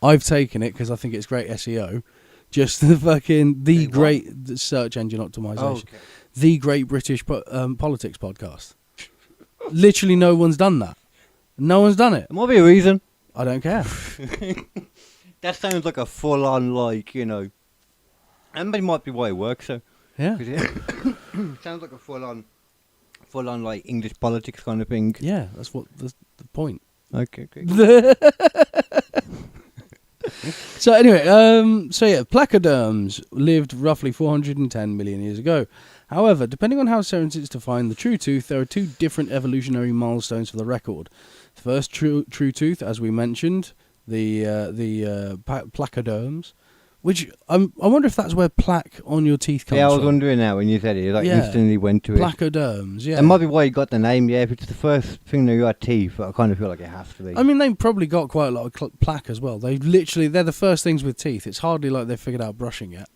I've taken it because I think it's great SEO. Just the great search engine optimization. Oh, okay. The Great British Politics Podcast. Literally no one's done that. No one's done it. There might be a reason. I don't care. That sounds like a full-on, like, and it might be why it works, so. Yeah. Sounds like a full-on, like, English politics kind of thing. Yeah, that's what the point. Okay, great. So anyway, placoderms lived roughly 410 million years ago. However, depending on how certain it is to find the true tooth, there are two different evolutionary milestones for the record. The first true tooth, as we mentioned, the placoderms, which I wonder if that's where plaque on your teeth comes from. Yeah, I was wondering now when you said it. Instantly went to it. Placoderms, yeah. That might be why you got the name, yeah. If it's the first thing that you got teeth, but I kind of feel like it has to be. I mean, they've probably got quite a lot of plaque as well. They're the first things with teeth. It's hardly like they've figured out brushing yet.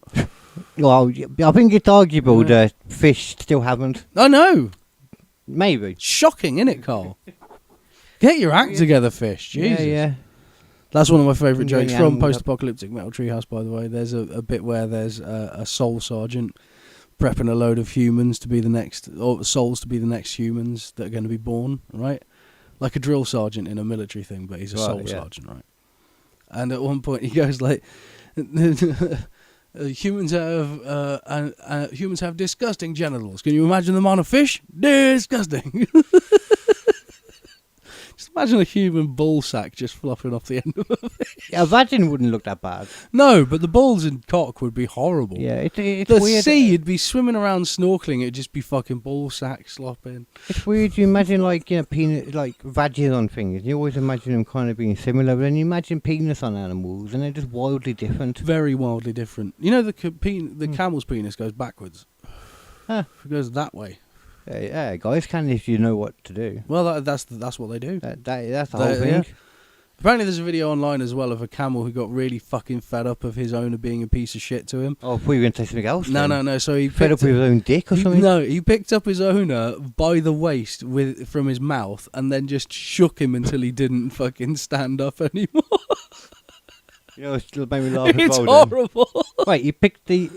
Well, I think it's arguable that fish still haven't. I know. Maybe. Shocking, isn't it, Carl? Get your act together, fish. Jesus. Yeah. That's one of my favourite Doing jokes the from animal Post-Apocalyptic Metal Treehouse, by the way. There's a bit where there's a soul sergeant prepping a load of humans to be the next, or souls to be the next humans that are going to be born, right? Like a drill sergeant in a military thing, but he's a soul sergeant, right? And at one point he goes like, humans have disgusting genitals. Can you imagine them on a fish? Disgusting. Just imagine a human ball sack just flopping off the end of a fish. Yeah, a vagin wouldn't look that bad. No, but the balls and cock would be horrible. Yeah, it's the weird. sea, you'd be swimming around snorkeling, it'd just be fucking ball sack slopping. It's weird. You imagine penis, like vagins on things. You always imagine them kind of being similar, but then you imagine penis on animals, and they're just wildly different. Very wildly different. You know, the camel's penis goes backwards. Huh. It goes that way. Yeah, guys can if you know what to do. Well, that's what they do. That's the whole thing. Yeah. Apparently, there's a video online as well of a camel who got really fucking fed up of his owner being a piece of shit to him. Oh, I thought you were going to say something else. No. So he fed up with his own dick or something. No, he picked up his owner by the waist from his mouth and then just shook him until he didn't fucking stand up anymore. You know, it still made me laugh. It's horrible. Wait, you picked the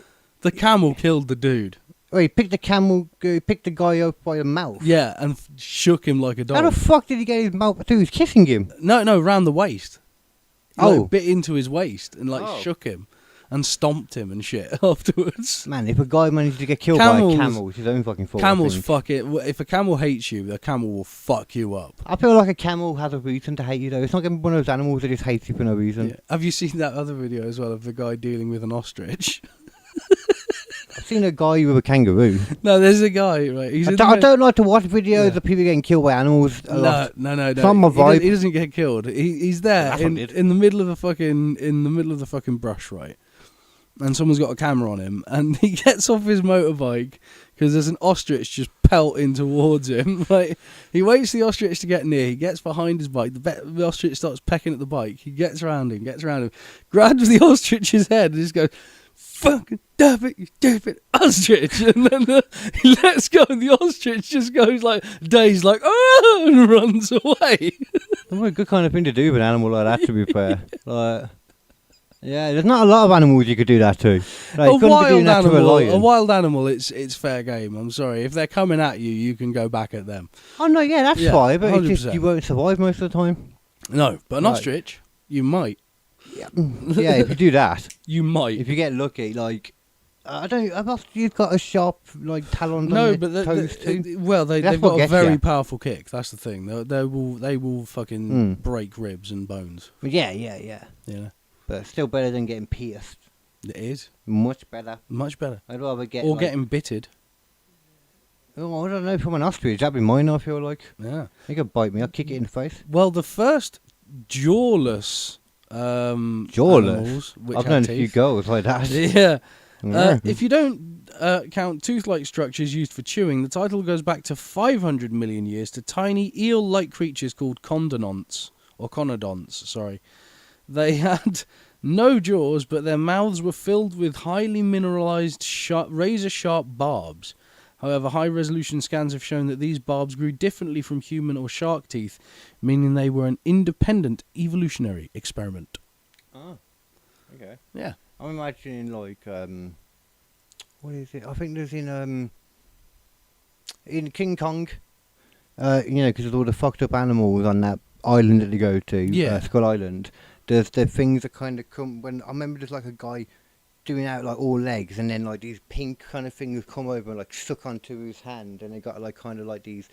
camel killed the dude. Oh, he picked the guy up by the mouth. Yeah, and shook him like a dog. How the fuck did he get his mouth to? He was kissing him. No, round the waist. Bit into his waist and shook him and stomped him and shit afterwards. Man, if a guy managed to get killed by a camel, it's his own fucking fault. Camels fuck it. If a camel hates you, the camel will fuck you up. I feel like a camel has a reason to hate you though. It's not going to be one of those animals that just hates you for no reason. Yeah. Have you seen that other video as well of the guy dealing with an ostrich? I've seen a guy with a kangaroo. No, there's a guy, right? I don't like to watch videos of people getting killed by animals. No. It's not my vibe. He doesn't get killed. He's there in the middle of the fucking brush, right? And someone's got a camera on him, and he gets off his motorbike because there's an ostrich just pelting towards him. Like, he waits for the ostrich to get near. He gets behind his bike. The ostrich starts pecking at the bike. He gets around him, grabs the ostrich's head, and just goes, "Fucking damn it, you stupid ostrich!" And then he lets go, and the ostrich just goes like dazed, like "oh," and runs away. What a good kind of thing to do with an animal like that. To be fair, Yeah, there's not a lot of animals you could do that to. Like, A you couldn't be doing that to a lion. wild animal, it's fair game. I'm sorry. If they're coming at you, you can go back at them. Oh no, yeah, that's fine, but it's just 100%. you won't survive most of the time. No, but an ostrich, you might. Yeah, yeah. If you do that, You might. if you get lucky, like I don't. I've you've got a sharp like talons on No, your but toes too. they've what got a gets very ya. powerful kick. That's the thing. They will fucking break ribs and bones. Yeah. You know, But still better than getting pierced. it is Much better. much better. I'd rather get Or getting bitted. Oh, I don't know. From an ostrich, that'd be mine. I feel like Yeah. they could bite me. I'll kick it in the face. Well, the first jawless animals, which I've had known a few teeth. girls like that. Yeah. Yeah. If you don't count tooth-like structures used for chewing, the title goes back to 500 million years to tiny eel-like creatures called conodonts. Sorry. They had no jaws, but their mouths were filled with highly mineralized, razor-sharp barbs. However, high-resolution scans have shown that these barbs grew differently from human or shark teeth, meaning they were an independent evolutionary experiment. Oh, okay. Yeah. I'm imagining like what is it? I think there's in King Kong. You know, because of all the fucked up animals on that island that they go to, Yeah. Skull Island. There's the things that kind of come when I remember there's like a guy doing out like all legs, and then like these pink kind of things come over and like suck onto his hand, and they got like kind of like these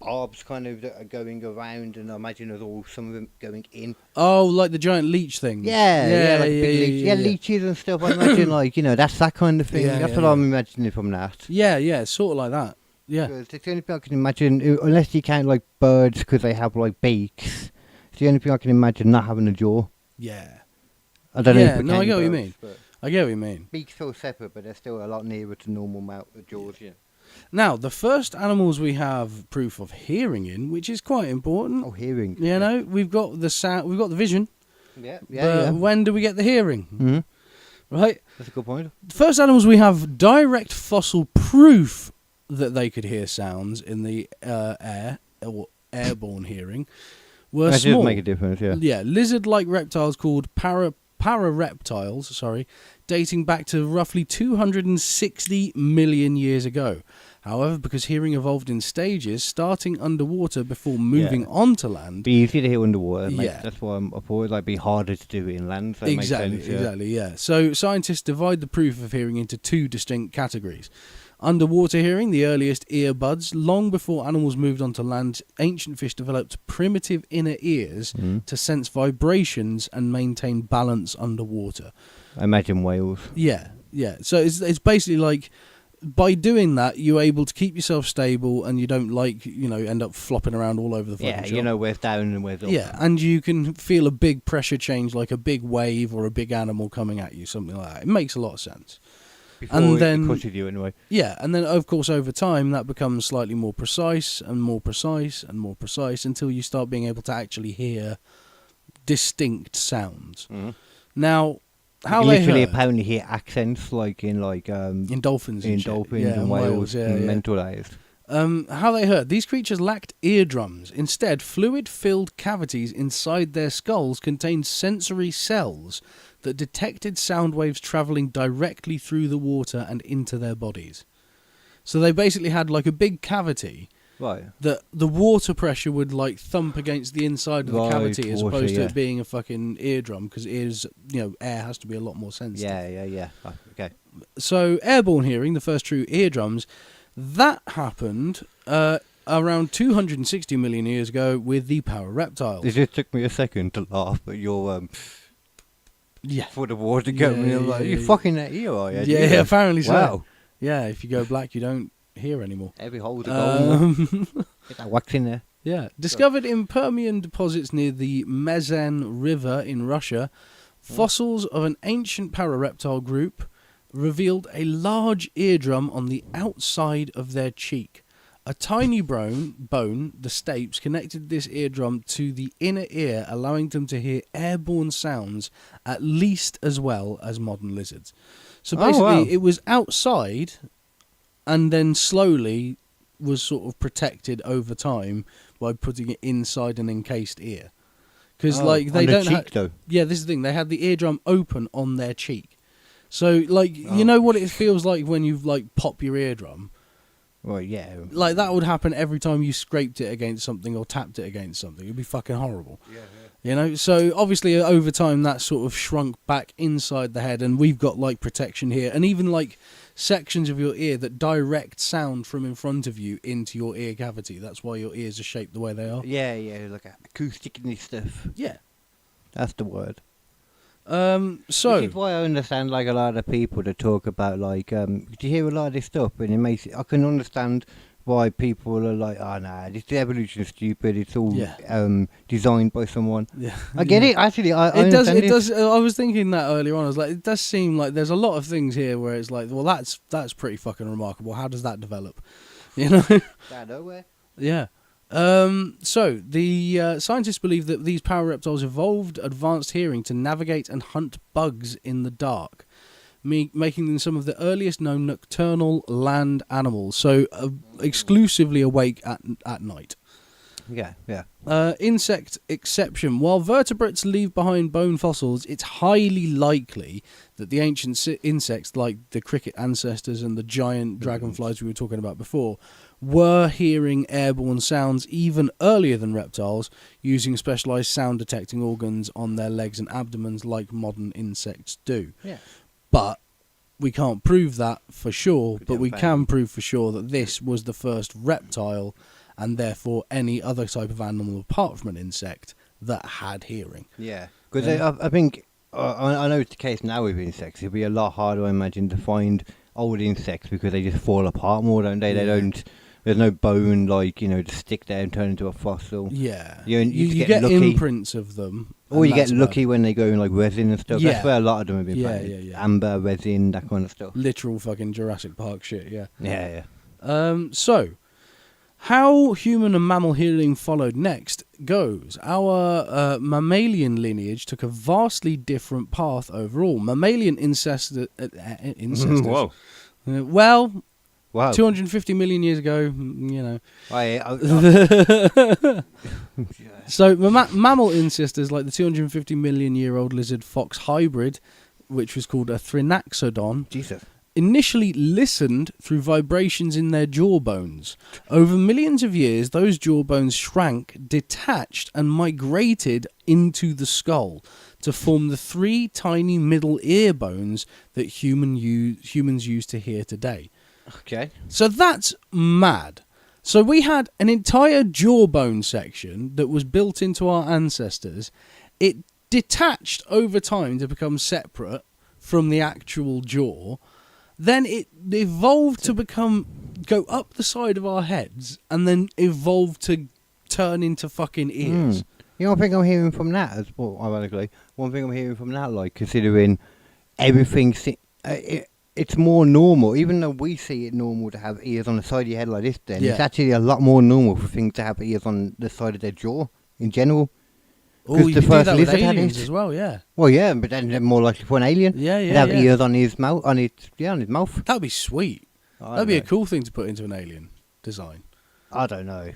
barbs kind of that are going around, and I imagine there's all some of them going in. Oh, like the giant leech thing. Yeah, like big leeches. Yeah, leeches and stuff. I imagine like that's that kind of thing. Yeah, That's yeah, what I'm imagining from that. Yeah, sort of like that. Yeah. Because it's the only thing I can imagine, unless you count like birds because they have like beaks. It's the only thing I can imagine not having a jaw. Yeah. I don't know. Yeah, If we no, I count get what you birds, mean. but I get what you mean. beaks feel separate, but they're still a lot nearer to normal mouth jaws. Yeah. Now, the first animals we have proof of hearing in, which is quite important. Oh, hearing. You know, we've got the sound, we've got the vision. Yeah, But when do we get the hearing? Mm-hmm. Right? That's a good point. The first animals we have direct fossil proof that they could hear sounds in the air, or airborne hearing, were That small. does make a difference. Yeah. Yeah, lizard-like reptiles called parareptiles, dating back to roughly 260 million years ago. However, because hearing evolved in stages, starting underwater before moving onto land. Be easy to hear underwater. Yeah. That's why I thought it'd like be harder to do it in land. So Exactly, yeah. So scientists divide the proof of hearing into two distinct categories. Underwater hearing, the earliest earbuds. Long before animals moved onto land, ancient fish developed primitive inner ears to sense vibrations and maintain balance underwater. I imagine whales. Yeah. So it's basically like, by doing that, you're able to keep yourself stable, and you don't end up flopping around all over the fucking shop. You know where's down and where's up. Yeah, and you can feel a big pressure change, like a big wave or a big animal coming at you, something like that. It makes a lot of sense. Before it crushes you anyway. Yeah, and then of course over time that becomes slightly more precise and more precise and more precise until you start being able to actually hear distinct sounds. Mm-hmm. Now, how you they literally heard, apparently hear accents like in dolphins and shit. and whales and mentalized. How they heard. These creatures lacked eardrums. Instead, fluid-filled cavities inside their skulls contained sensory cells that detected sound waves travelling directly through the water and into their bodies. So they basically had like a big cavity Right. that the water pressure would like thump against the inside of the cavity as opposed to it being a fucking eardrum, because ears, air has to be a lot more sensitive. Yeah. Oh, okay. So airborne hearing, the first true eardrums, that happened around 260 million years ago with the parareptiles. It just took me a second to laugh at your for the water going. I'm like, you fucking that ear, are you? Yeah, apparently so. Wow. Yeah, if you go black, you don't hear anymore. Every hole's a gold. Get that wax in there. Yeah. Discovered in Permian deposits near the Mezen River in Russia, fossils of an ancient parareptile group revealed a large eardrum on the outside of their cheek. A tiny bone, the stapes, connected this eardrum to the inner ear, allowing them to hear airborne sounds at least as well as modern lizards. So basically, it was outside and then slowly was sort of protected over time by putting it inside an encased ear. because like they don't cheek, though. Yeah, this is the thing. They had the eardrum open on their cheek. So, like, you know what it feels like when you, like, pop your eardrum? Well, yeah. Like, that would happen every time you scraped it against something or tapped it against something. It'd be fucking horrible. Yeah. You know? So, obviously, over time, that sort of shrunk back inside the head, and we've got, like, protection here. And even, like, sections of your ear that direct sound from in front of you into your ear cavity. That's why your ears are shaped the way they are. Yeah, like acoustic stuff. Yeah. That's the word. So which is why I understand like a lot of people that talk about like do you hear a lot of this stuff and it makes it, I can understand why people are like, oh nah, this evolution is stupid, it's all designed by someone. Yeah. I get it, actually I understand it does I was thinking that earlier on. I was like, it does seem like there's a lot of things here where it's like, well that's pretty fucking remarkable. How does that develop? You know? Out of nowhere. Yeah. So the scientists believe that these power reptiles evolved advanced hearing to navigate and hunt bugs in the dark, making them some of the earliest known nocturnal land animals. So exclusively awake at night. Yeah. Insect exception. While vertebrates leave behind bone fossils, it's highly likely that the ancient insects, like the cricket ancestors and the giant dragonflies we were talking about before, were hearing airborne sounds even earlier than reptiles, using specialized sound detecting organs on their legs and abdomens like modern insects do. Yeah. But we can't prove that for sure, but we can prove for sure that this was the first reptile, and therefore any other type of animal apart from an insect that had hearing. Yeah, because I think, I know it's the case now with insects, it'd be a lot harder, I imagine, to find old insects because they just fall apart more, don't they? They don't, there's no bone, like, you know, to stick there and turn into a fossil. Yeah. You get lucky. Imprints of them. Or you get lucky when they go in like resin and stuff. Yeah. That's where a lot of them have been found. Yeah. Amber, resin, that kind of stuff. Literal fucking Jurassic Park shit, yeah. Yeah. So, how human and mammal hearing followed next goes. Our mammalian lineage took a vastly different path overall. Mammalian ancestors... Whoa. Wow. 250 million years ago, you know. So mammal ancestors like the 250 million year old lizard fox hybrid, which was called a Thrinaxodon, initially listened through vibrations in their jawbones. Over millions of years, those jawbones shrank, detached, and migrated into the skull to form the 3 tiny middle ear bones that humans use to hear today. Okay. So that's mad. So we had an entire jawbone section that was built into our ancestors. It detached over time to become separate from the actual jaw. Then it evolved to go up the side of our heads and then evolved to turn into fucking ears. You know, one thing I'm hearing from that, ironically, like, considering everything... It's more normal, even though we see it normal to have ears on the side of your head like this, then it's actually a lot more normal for things to have ears on the side of their jaw in general. Oh, you can do that with aliens as well, yeah. Well, yeah, but then they're more likely for an alien. Yeah. They'd have ears on his mouth, on his mouth. That'd be sweet. That'd be a cool thing to put into an alien design. I don't know.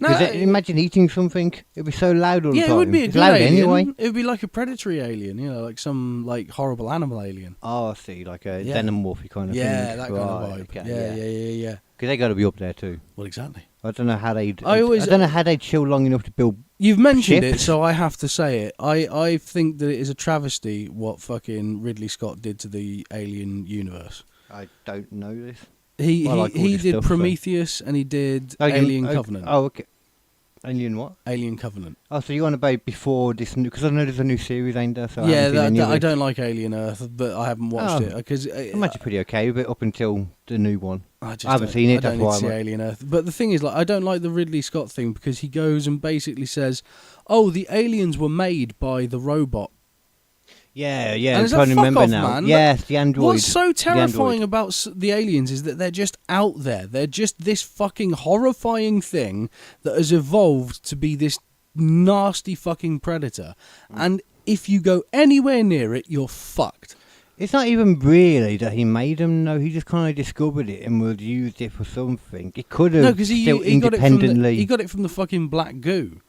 Imagine eating something, it'd be so loud all the time. Yeah, it would be a good loud alien. Anyway. It would be like a predatory alien, you know, like some like horrible animal alien. Oh, I see, like a xenomorphy kind of thing. Yeah, that kind of vibe. Okay, yeah. Because they got to be up there too. Well, exactly. I don't know how they'd. I don't know how they'd chill long enough to build. You've mentioned ships. it, so I have to say it. I think that it is a travesty what fucking Ridley Scott did to the alien universe. I don't know this. He did stuff, Prometheus and he did Alien Covenant. Oh, okay. Alien what? Alien Covenant. Oh, so you want about before this new... Because I know there's a new series, ain't there? So I don't like Alien Earth, but I haven't watched it. Cause, I'm actually pretty okay with it up until the new one. I haven't seen it, that's why I don't need to see Alien Earth. But the thing is, like, I don't like the Ridley Scott thing because he goes and basically says, oh, the aliens were made by the robot. Yeah, I'm trying to remember now. Man. Yes, the android. What's so terrifying about the aliens is that they're just out there. They're just this fucking horrifying thing that has evolved to be this nasty fucking predator. And if you go anywhere near it, you're fucked. It's not even really that he made them, no. He just kind of discovered it and would use it for something. He could have still independently... He got it from the fucking black goo.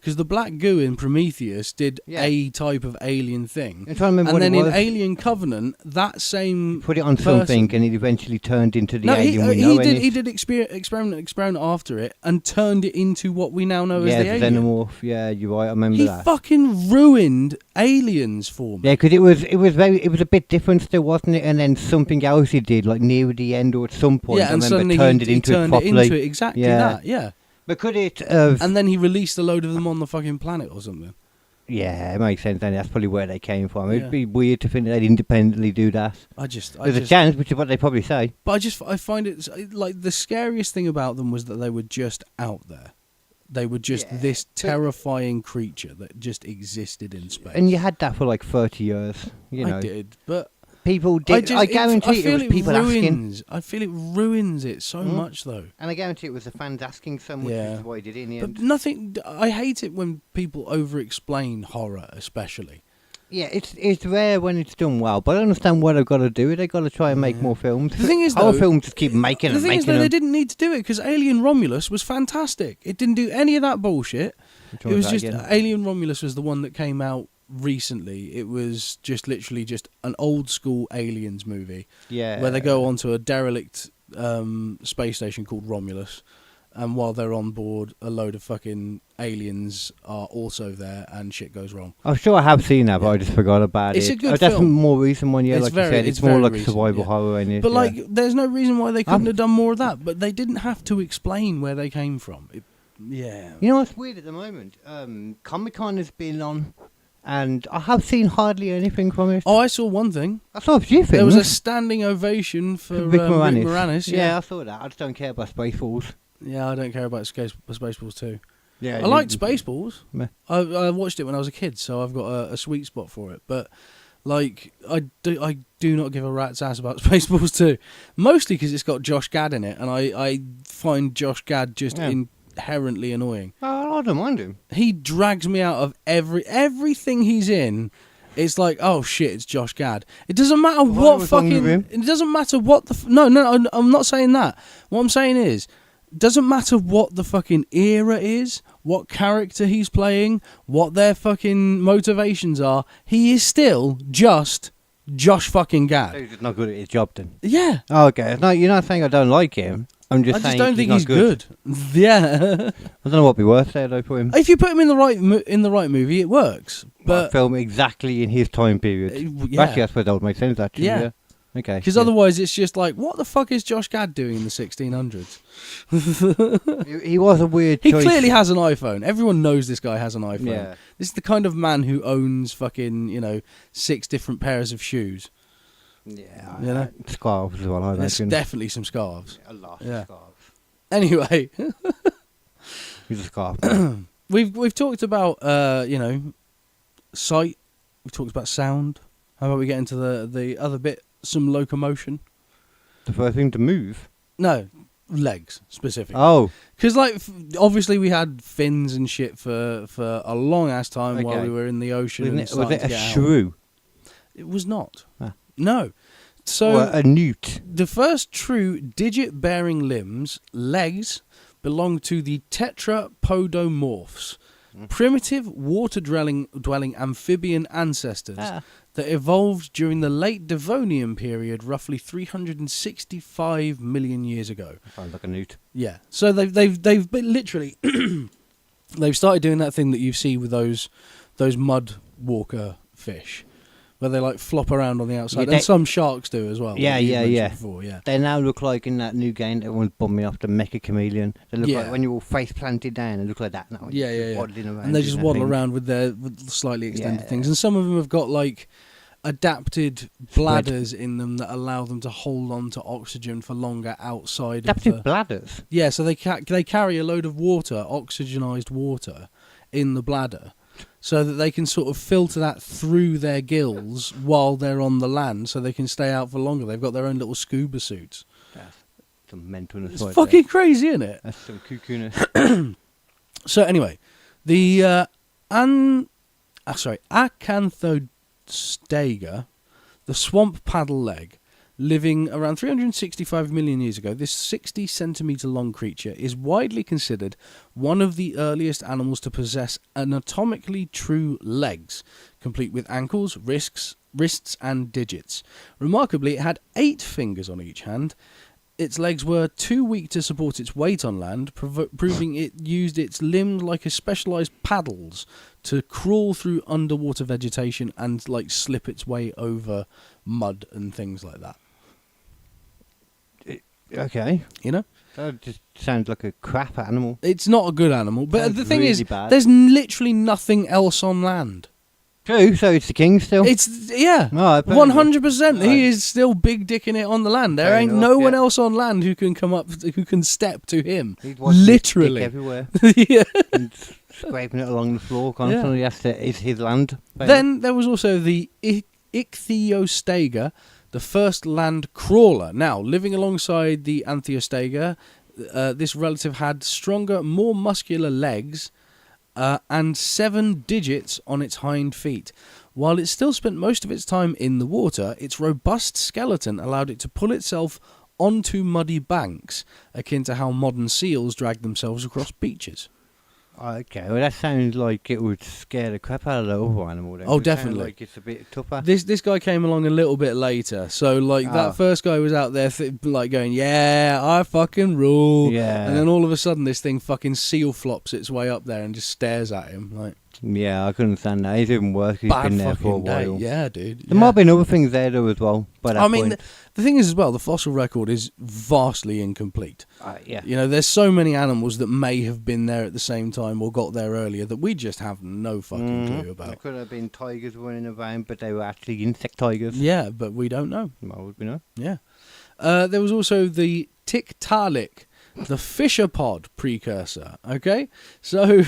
Because the black goo in Prometheus did a type of alien thing. I'm trying to remember and what then it was. in Alien Covenant, that same put it on person, something, and it eventually turned into the alien we know. He did experiment after it, and turned it into what we now know as the alien. Xenomorph. Yeah, you're right. I remember that. He fucking ruined aliens for me. Yeah, because it was a bit different still, wasn't it? And then something else he did, like near the end or at some point. Yeah, and suddenly turned it into it into exactly that. Yeah. But could it have... And then he released a load of them on the fucking planet or something. Yeah, it makes sense. Then that's probably where they came from. Yeah. It'd be weird to think they'd independently do that. There's a chance, which is what they probably say. But I find it like the scariest thing about them was that they were just out there. They were just this terrifying creature that just existed in space. And you had that for like 30 years. You know. I did, but people did. I guarantee it was people asking. I feel it ruins it so much, though. And I guarantee it was the fans asking so much. Which is why he did it in the end. But nothing. I hate it when people over-explain horror, especially. Yeah, it's rare when it's done well, but I understand what they've got to do. They've got to try and make more films. The thing is, our though, films just keep making them. The thing is, though, they didn't need to do it because Alien Romulus was fantastic. It didn't do any of that bullshit. It was just Alien Romulus was the one that came out recently. It was just literally just an old school aliens movie. Yeah, where they go onto a derelict space station called Romulus. And while they're on board, a load of fucking aliens are also there, and shit goes wrong. I'm sure I have seen that, but I just forgot about it. It's a good That's a film. more recent one, yeah. Like you said, it's more like a survival horror, ain't it? But like, there's no reason why they couldn't have done more of that. But they didn't have to explain where they came from. You know what's weird at the moment? Comic-Con has been on, and I have seen hardly anything from it. Oh, I saw one thing. I saw a few things. There was a standing ovation for Rick Moranis. Yeah, I saw that. I just don't care about Spaceballs. Yeah, I don't care about Spaceballs too. Yeah, I liked Spaceballs. I watched it when I was a kid, so I've got a sweet spot for it. But like, I do not give a rat's ass about Spaceballs too. Mostly because it's got Josh Gad in it, and I find Josh Gad just inherently annoying. Oh, I don't mind him. He drags me out of everything he's in. It's like, oh shit, it's Josh Gad. It doesn't matter what fucking. It doesn't matter what the. No, I'm not saying that. What I'm saying is, doesn't matter what the fucking era is, what character he's playing, what their fucking motivations are. He is still just Josh fucking Gad. So he's just not good at his job then. Yeah. Oh, okay. No, you're not saying I don't like him. I just don't think he's good. Yeah. I don't know what'd be worth there though for him. If you put him in the right movie, it works. But film exactly in his time period. Actually, I suppose that would make sense. Actually, yeah. Okay. Because otherwise, it's just like, what the fuck is Josh Gad doing in the 1600s? He was a weird He choice. clearly has an iPhone. Everyone knows this guy has an iPhone. Yeah. This is the kind of man who owns fucking, 6 different pairs of shoes. Yeah. Scarves as well, I There's imagine. definitely some scarves. A lot of scarves. Anyway. He's a scarf. We've talked about, sight. We've talked about sound. How about we get into the other bit? Some locomotion. The first thing to move? No, legs specifically. Oh, because obviously we had fins and shit for a long ass time while we were in the ocean. Was it a shrew? It was not. No. So a newt. The first true digit-bearing limbs, legs, belong to the tetrapodomorphs, primitive water-dwelling amphibian ancestors. That evolved during the late Devonian period, roughly 365 million years ago. Sounds like a newt. Yeah. So they've been literally they've started doing that thing that you see with those mud walker fish, where they like flop around on the outside, and some sharks do as well. Yeah. Before, yeah. They now look like in that new game that everyone's bumming off, the Mecha Chameleon. They look like when you're all face planted down. They look like that now. Yeah. And they just waddle around with their slightly extended things, and some of them have got like adapted bladders in them that allow them to hold on to oxygen for longer outside. Adapted bladders? Yeah, so they carry a load of water, oxygenized water, in the bladder, so that they can sort of filter that through their gills while they're on the land, so they can stay out for longer. They've got their own little scuba suits. That's some mentalness. It's fucking crazy, isn't it? That's some cuckoo-ness. So anyway, the Acanthostega, the swamp paddle leg, living around 365 million years ago, this 60 centimetre long creature is widely considered one of the earliest animals to possess anatomically true legs, complete with ankles, wrists and digits. Remarkably, it had 8 fingers on each hand. Its legs were too weak to support its weight on land, proving it used its limbs like a specialised paddles to crawl through underwater vegetation and like slip its way over mud and things like that. Okay. You know? That just sounds like a crap animal. It's not a good animal, but Sounds the thing really is, bad. there's literally nothing else on land. True, so it's the king still? It's, yeah, No, 100%. Right. He is still big dicking it on the land. There Fair ain't enough, no one yeah. else on land who can come up, who can step to him. He'd watch his Literally. dick everywhere. Yeah. And scraping it along the floor constantly. It's his land. Then there was also the Ichthyostega, the first land crawler. Now, living alongside the Anthiostega, this relative had stronger, more muscular legs and 7 digits on its hind feet. While it still spent most of its time in the water, its robust skeleton allowed it to pull itself onto muddy banks, akin to how modern seals drag themselves across beaches. Okay, well that sounds like it would scare the crap out of the other animal then. Oh, It sounds definitely. like it's a bit tougher. This guy came along a little bit later, so like that first guy was out there like going, yeah, I fucking rule. Yeah. And then all of a sudden this thing fucking seal flops its way up there and just stares at him like, Yeah, I couldn't understand that. He's even worse. He's bad been there for a fucking day. while. Yeah, dude. There might have been other things there though as well. By that I mean, point. the thing is as well, the fossil record is vastly incomplete. Yeah. You know, there's so many animals that may have been there at the same time or got there earlier that we just have no fucking clue There about. could have been tigers running around, but they were actually insect tigers. Yeah, but we don't know. Well, would we know? Yeah. There was also the Tiktaalik, the fisherpod precursor. Okay? So,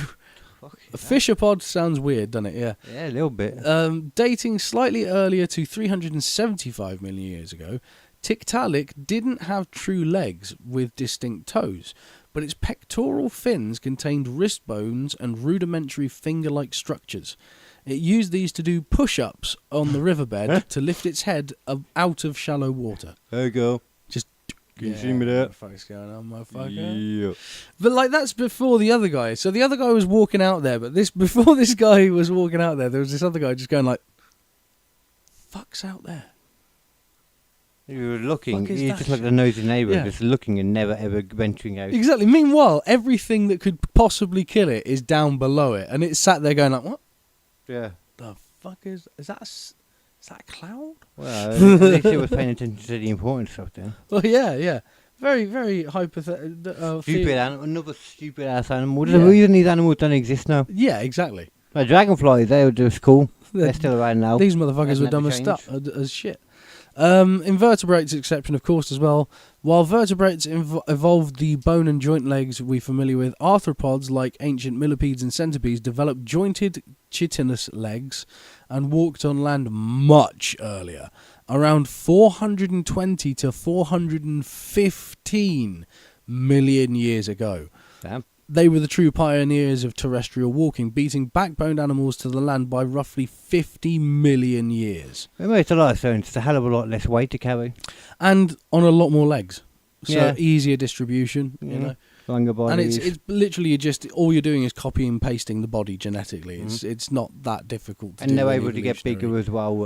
fisherpod sounds weird, doesn't it? Yeah. Yeah, a little bit. Dating slightly earlier to 375 million years ago, Tiktaalik didn't have true legs with distinct toes, but its pectoral fins contained wrist bones and rudimentary finger-like structures. It used these to do push-ups on the riverbed to lift its head out of shallow water. There you go. Just Can you see me there? What the fuck's going on, motherfucker? Yeah. But like that's before the other guy. So the other guy was walking out there, but before this guy was walking out there was this other guy just going like, "Fuck's out there." You were looking. Fuck is You're that just like the nosy neighbour, Yeah. just looking and never ever venturing out. Exactly. Meanwhile, everything that could possibly kill it is down below it, and it's sat there going like, "What Yeah. the fuck is that? Is that a cloud?" Well, at least it was paying attention to the important stuff then. Well, yeah. Very, very hypothetical. Stupid animal, another stupid ass animal. There's Yeah. a reason these animals don't exist now. Yeah, exactly. Like dragonflies, they were just cool. They're still around now. These motherfuckers were Hasn't dumb had as, to as shit. Invertebrates exception, of course, as well. While vertebrates evolved the bone and joint legs we're familiar with, arthropods, like ancient millipedes and centipedes, developed jointed chitinous legs and walked on land much earlier, around 420 to 415 million years ago. Damn. They were the true pioneers of terrestrial walking, beating backboned animals to the land by roughly 50 million years. It makes a lot of sense. It's a hell of a lot less weight to carry. And on a lot more legs. So Yeah. easier distribution, you know. Longer bodies. And it's literally just, all you're doing is copying and pasting the body genetically. It's not that difficult to do. and they're in able to get bigger evolutionary. as well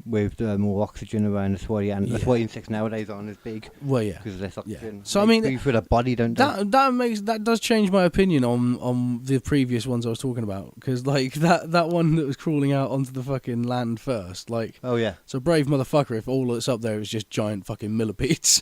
with more oxygen around. That's why, that's why insects nowadays aren't as big, Well, yeah. because there's less oxygen. So, I They mean, breathe through the body, don't they? That does change my opinion on the previous ones I was talking about, because like that one that was crawling out onto the fucking land first, like, Oh yeah. so brave motherfucker if all that's up there is just giant fucking millipedes.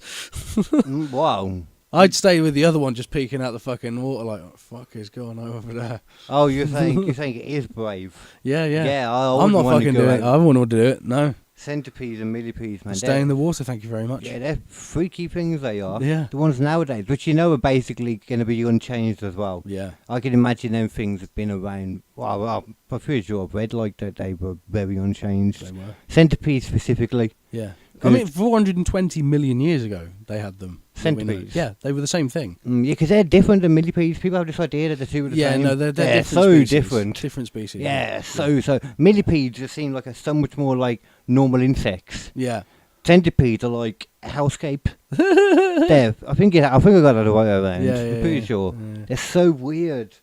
Wow. I'd stay with the other one just peeking out the fucking water like, what the fuck is going on over there? Oh, you're saying it is brave. Yeah. Yeah, I'm not fucking doing it. I wouldn't want to do it. No. Centipedes and millipedes, man. Stay in the water, thank you very much. Yeah, they're freaky things, they are. Yeah. The ones nowadays, which you know are basically going to be unchanged as well. Yeah. I can imagine them things have been around. Well, I'm pretty sure I've read like that they were very unchanged. They were. Centipedes specifically. Yeah. I mean, 420 million years ago, they had them. Centipedes? Yeah, they were the same thing. Yeah, because they're different than millipedes. People have this idea that the two are the same. No, they're different so species. different. Different species. Yeah, so millipedes just seem like so much more like normal insects. Yeah. centipedes are like hellscape. I think I got it the right around. Yeah, I'm pretty sure. Yeah. They're so weird.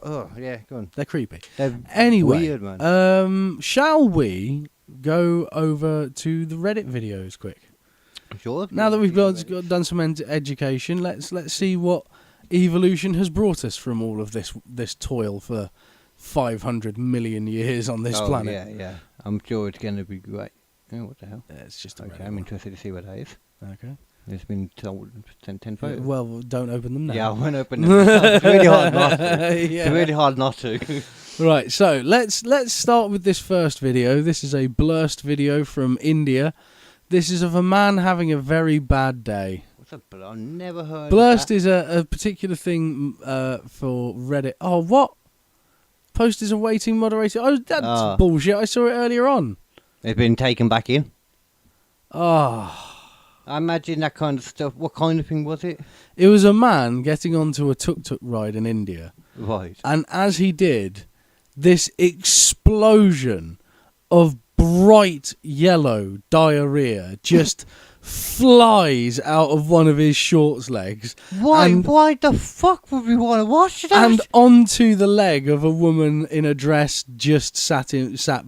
Oh yeah, go on. They're creepy. They're Anyway, weird, man. shall we go over to the Reddit videos quick? Sure. Now that we've done some education, let's see what evolution has brought us from all of this toil for 500 million years on this planet. Yeah. I'm sure it's going to be great. Oh, what the hell? It's just Okay, I'm interested to see what that is. Okay. It's been told 10 photos. Well, don't open them now. Yeah, I won't open them. It's really hard not to. It's really hard not to. Right, so let's start with this first video. This is a blurst video from India. This is of a man having a very bad day. What's a blurst? I've never heard Blurst of that. is a particular thing for Reddit. Oh, what? Post is awaiting moderator. Oh, that's bullshit. I saw it earlier on. It's been taken back in. Oh. I imagine that kind of stuff. What kind of thing was it? It was a man getting onto a tuk-tuk ride in India. Right. And as he did, this explosion of bright yellow diarrhea just flies out of one of his shorts legs. Why the fuck would we want to watch that? And onto the leg of a woman in a dress just sat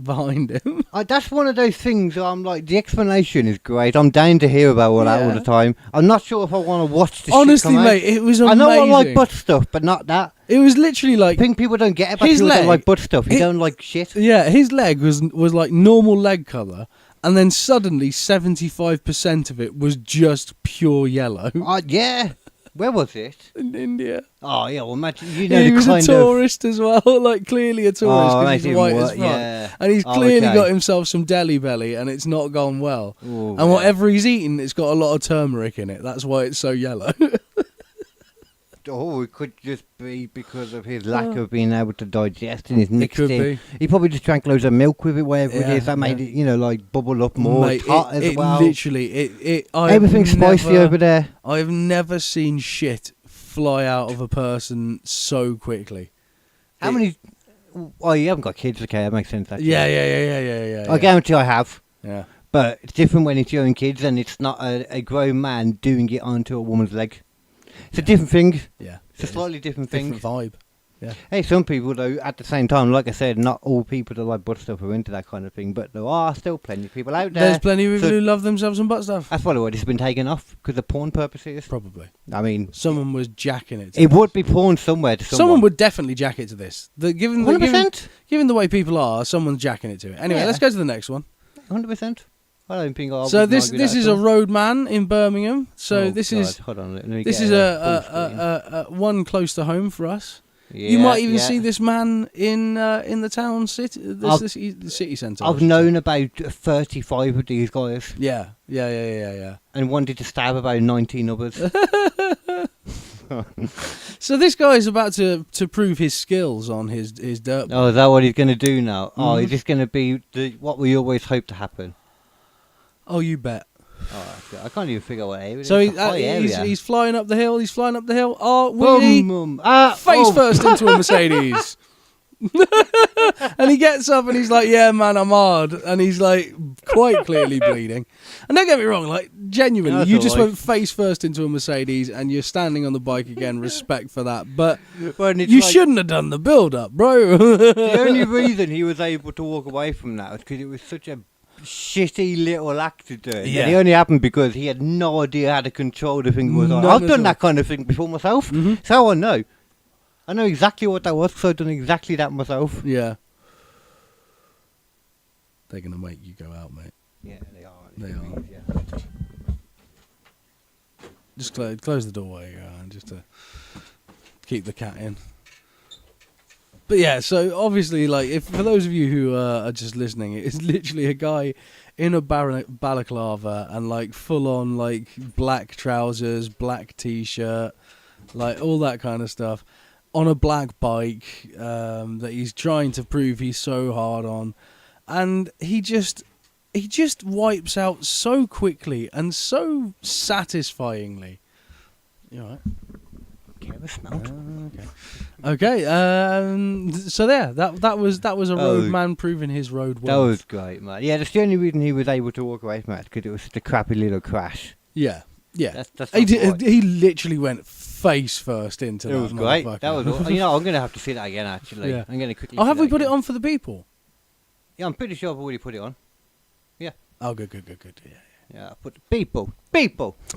behind him. That's one of those things where I'm like, the explanation is great. I'm down to hear about all that all the time. I'm not sure if I want to watch this. Honestly, mate, it was amazing. I know I like butt stuff, but not that. It was literally like... I think people don't get it about people that like butt stuff. You don't like shit. Yeah, his leg was like normal leg colour. And then suddenly 75% of it was just pure yellow. Yeah. Where was it? In India. Oh, yeah, well, imagine, he was a tourist as well, like clearly a tourist because he's white as fuck. Yeah. And he's clearly got himself some deli belly and it's not gone well. Ooh, and whatever he's eaten, it's got a lot of turmeric in it. That's why it's so yellow. It could just be because of his lack of being able to digest and his mixed It could in. be. He probably just drank loads of milk with it, whatever it is. That made it, like, bubble up more. Mate, it's hot as well. Literally, everything's spicy over there. I've never seen shit fly out of a person so quickly. How many... Oh, you haven't got kids, okay, that makes sense. Actually. Yeah. I guarantee I have. Yeah. But it's different when it's your own kids and it's not a grown man doing it onto a woman's leg. It's a different thing. Yeah. It's a slightly different thing. Different vibe. Yeah. Hey, some people, though, at the same time, like I said, not all people that like butt stuff are into that kind of thing, but there are still plenty of people out there. There's plenty of people who love themselves some butt stuff. That's probably why it's been taken off, because of porn purposes. Probably. I mean... Someone was jacking it. It would be porn somewhere to someone. Someone would definitely jack it to this. Given 100%? Given the way people are, someone's jacking it to it. Anyway, let's go to the next one. 100%. I don't think I'll... So this is a roadman in Birmingham. So this is... Hold on, let me this is a one close to home for us. Yeah, you might even see this man in the town city, the city centre. I've known about 35 of these guys. Yeah. And wanted to stab about 19 others. So this guy is about to prove his skills on his dirt. Oh, is that what he's going to do now? Mm-hmm. Oh, is this going to be what we always hope to happen? Oh, you bet. Oh, I can't even figure out what area. So he's flying up the hill. He's flying up the hill. Oh, wheelie. Face first into a Mercedes. And he gets up and he's like, "Yeah, man, I'm hard." And he's like, quite clearly bleeding. And don't get me wrong, like genuinely, you just went face first into a Mercedes and you're standing on the bike again. Respect for that, but you shouldn't have done the build up, bro. The only reason he was able to walk away from that was because it was such a shitty little act to do it. Yeah. And it only happened because he had no idea how to control the thing. I've done that kind of thing before myself, so I know. I know exactly what that was, so I've done exactly that myself. Yeah. They're going to make you go out, mate. Yeah, they are. They are. Yeah. Just close the door while you go out, just to keep the cat in. But yeah, so obviously, like, if for those of you who are just listening, it's literally a guy in a balaclava and like full on like black trousers, black t-shirt, like all that kind of stuff, on a black bike that he's trying to prove he's so hard on, and he just wipes out so quickly and so satisfyingly. You all right? you ever smelled? Okay. So there, that was a road man proving his road worth. That was great, man. Yeah, that's the only reason he was able to walk away from that, because it was such a crappy little crash. Yeah. That's he literally went face first into that. It was great. That was. I'm going to have to see that again. Actually, Yeah. I'm going to quickly. Oh, have see we that put it again. on for the people? Yeah, I'm pretty sure I've already put it on. Oh, good. Yeah. Yeah, I put the people.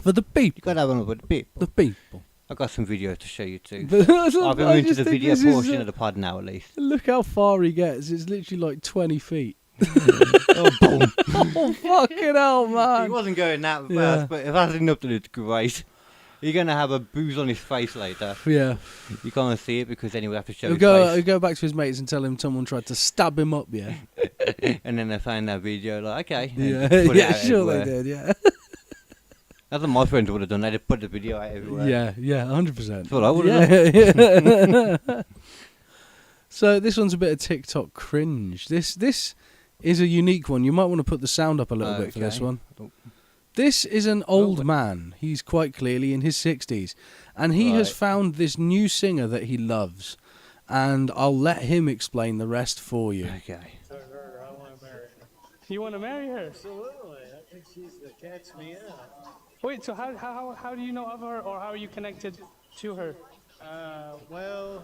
For the You people. got to have one with the people. The people. I've got some videos to show you too. But I've been I into just the think video this is, portion of the pod now, at least. Look how far he gets. It's literally like 20 feet. Oh, boom. Oh, fucking hell, He man. wasn't going that fast, Yeah. but if that's enough, then it's great. You're going to have a booze on his face later. Yeah. You can't see it because then he'll have to show He'll his go back to his mates and tell him someone tried to stab him up, yeah? face. And then they find that video, like, okay. and Yeah, put it yeah, out sure everywhere. they did, yeah. That's what my friends would have done. They'd have put the video out everywhere. Yeah, 100%. That's what I would have done. Yeah. So this one's a bit of TikTok cringe. This is a unique one. You might want to put the sound up a little bit for this Okay. one. Oh. This is an old man. He's quite clearly in his 60s. And he has Right. found this new singer that he loves. And I'll let him explain the rest for you. Okay. You want to marry her? Absolutely. I think she's the catch me up. Wait, so how do you know of her, or how are you connected to her? Well,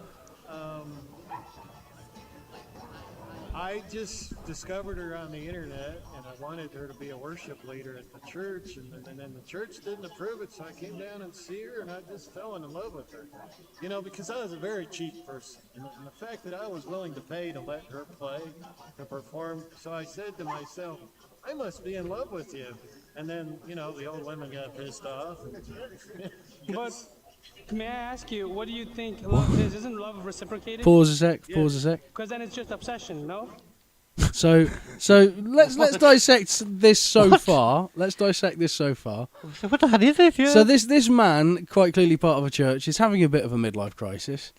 I just discovered her on the internet, and I wanted her to be a worship leader at the church, and then the church didn't approve it, so I came down and see her, and I just fell in love with her. You know, because I was a very cheap person, and the fact that I was willing to pay to let her play, to perform, so I said to myself, I must be in love with you. And then, you know, the old women got pissed off. But may I ask you, what do you think love is? Isn't love reciprocated? Pause a sec. Pause a sec. Because then it's just obsession, no? So let's dissect this so far. Let's dissect this so far. So what the hell is this? Yeah. So this man, quite clearly part of a church, is having a bit of a midlife crisis.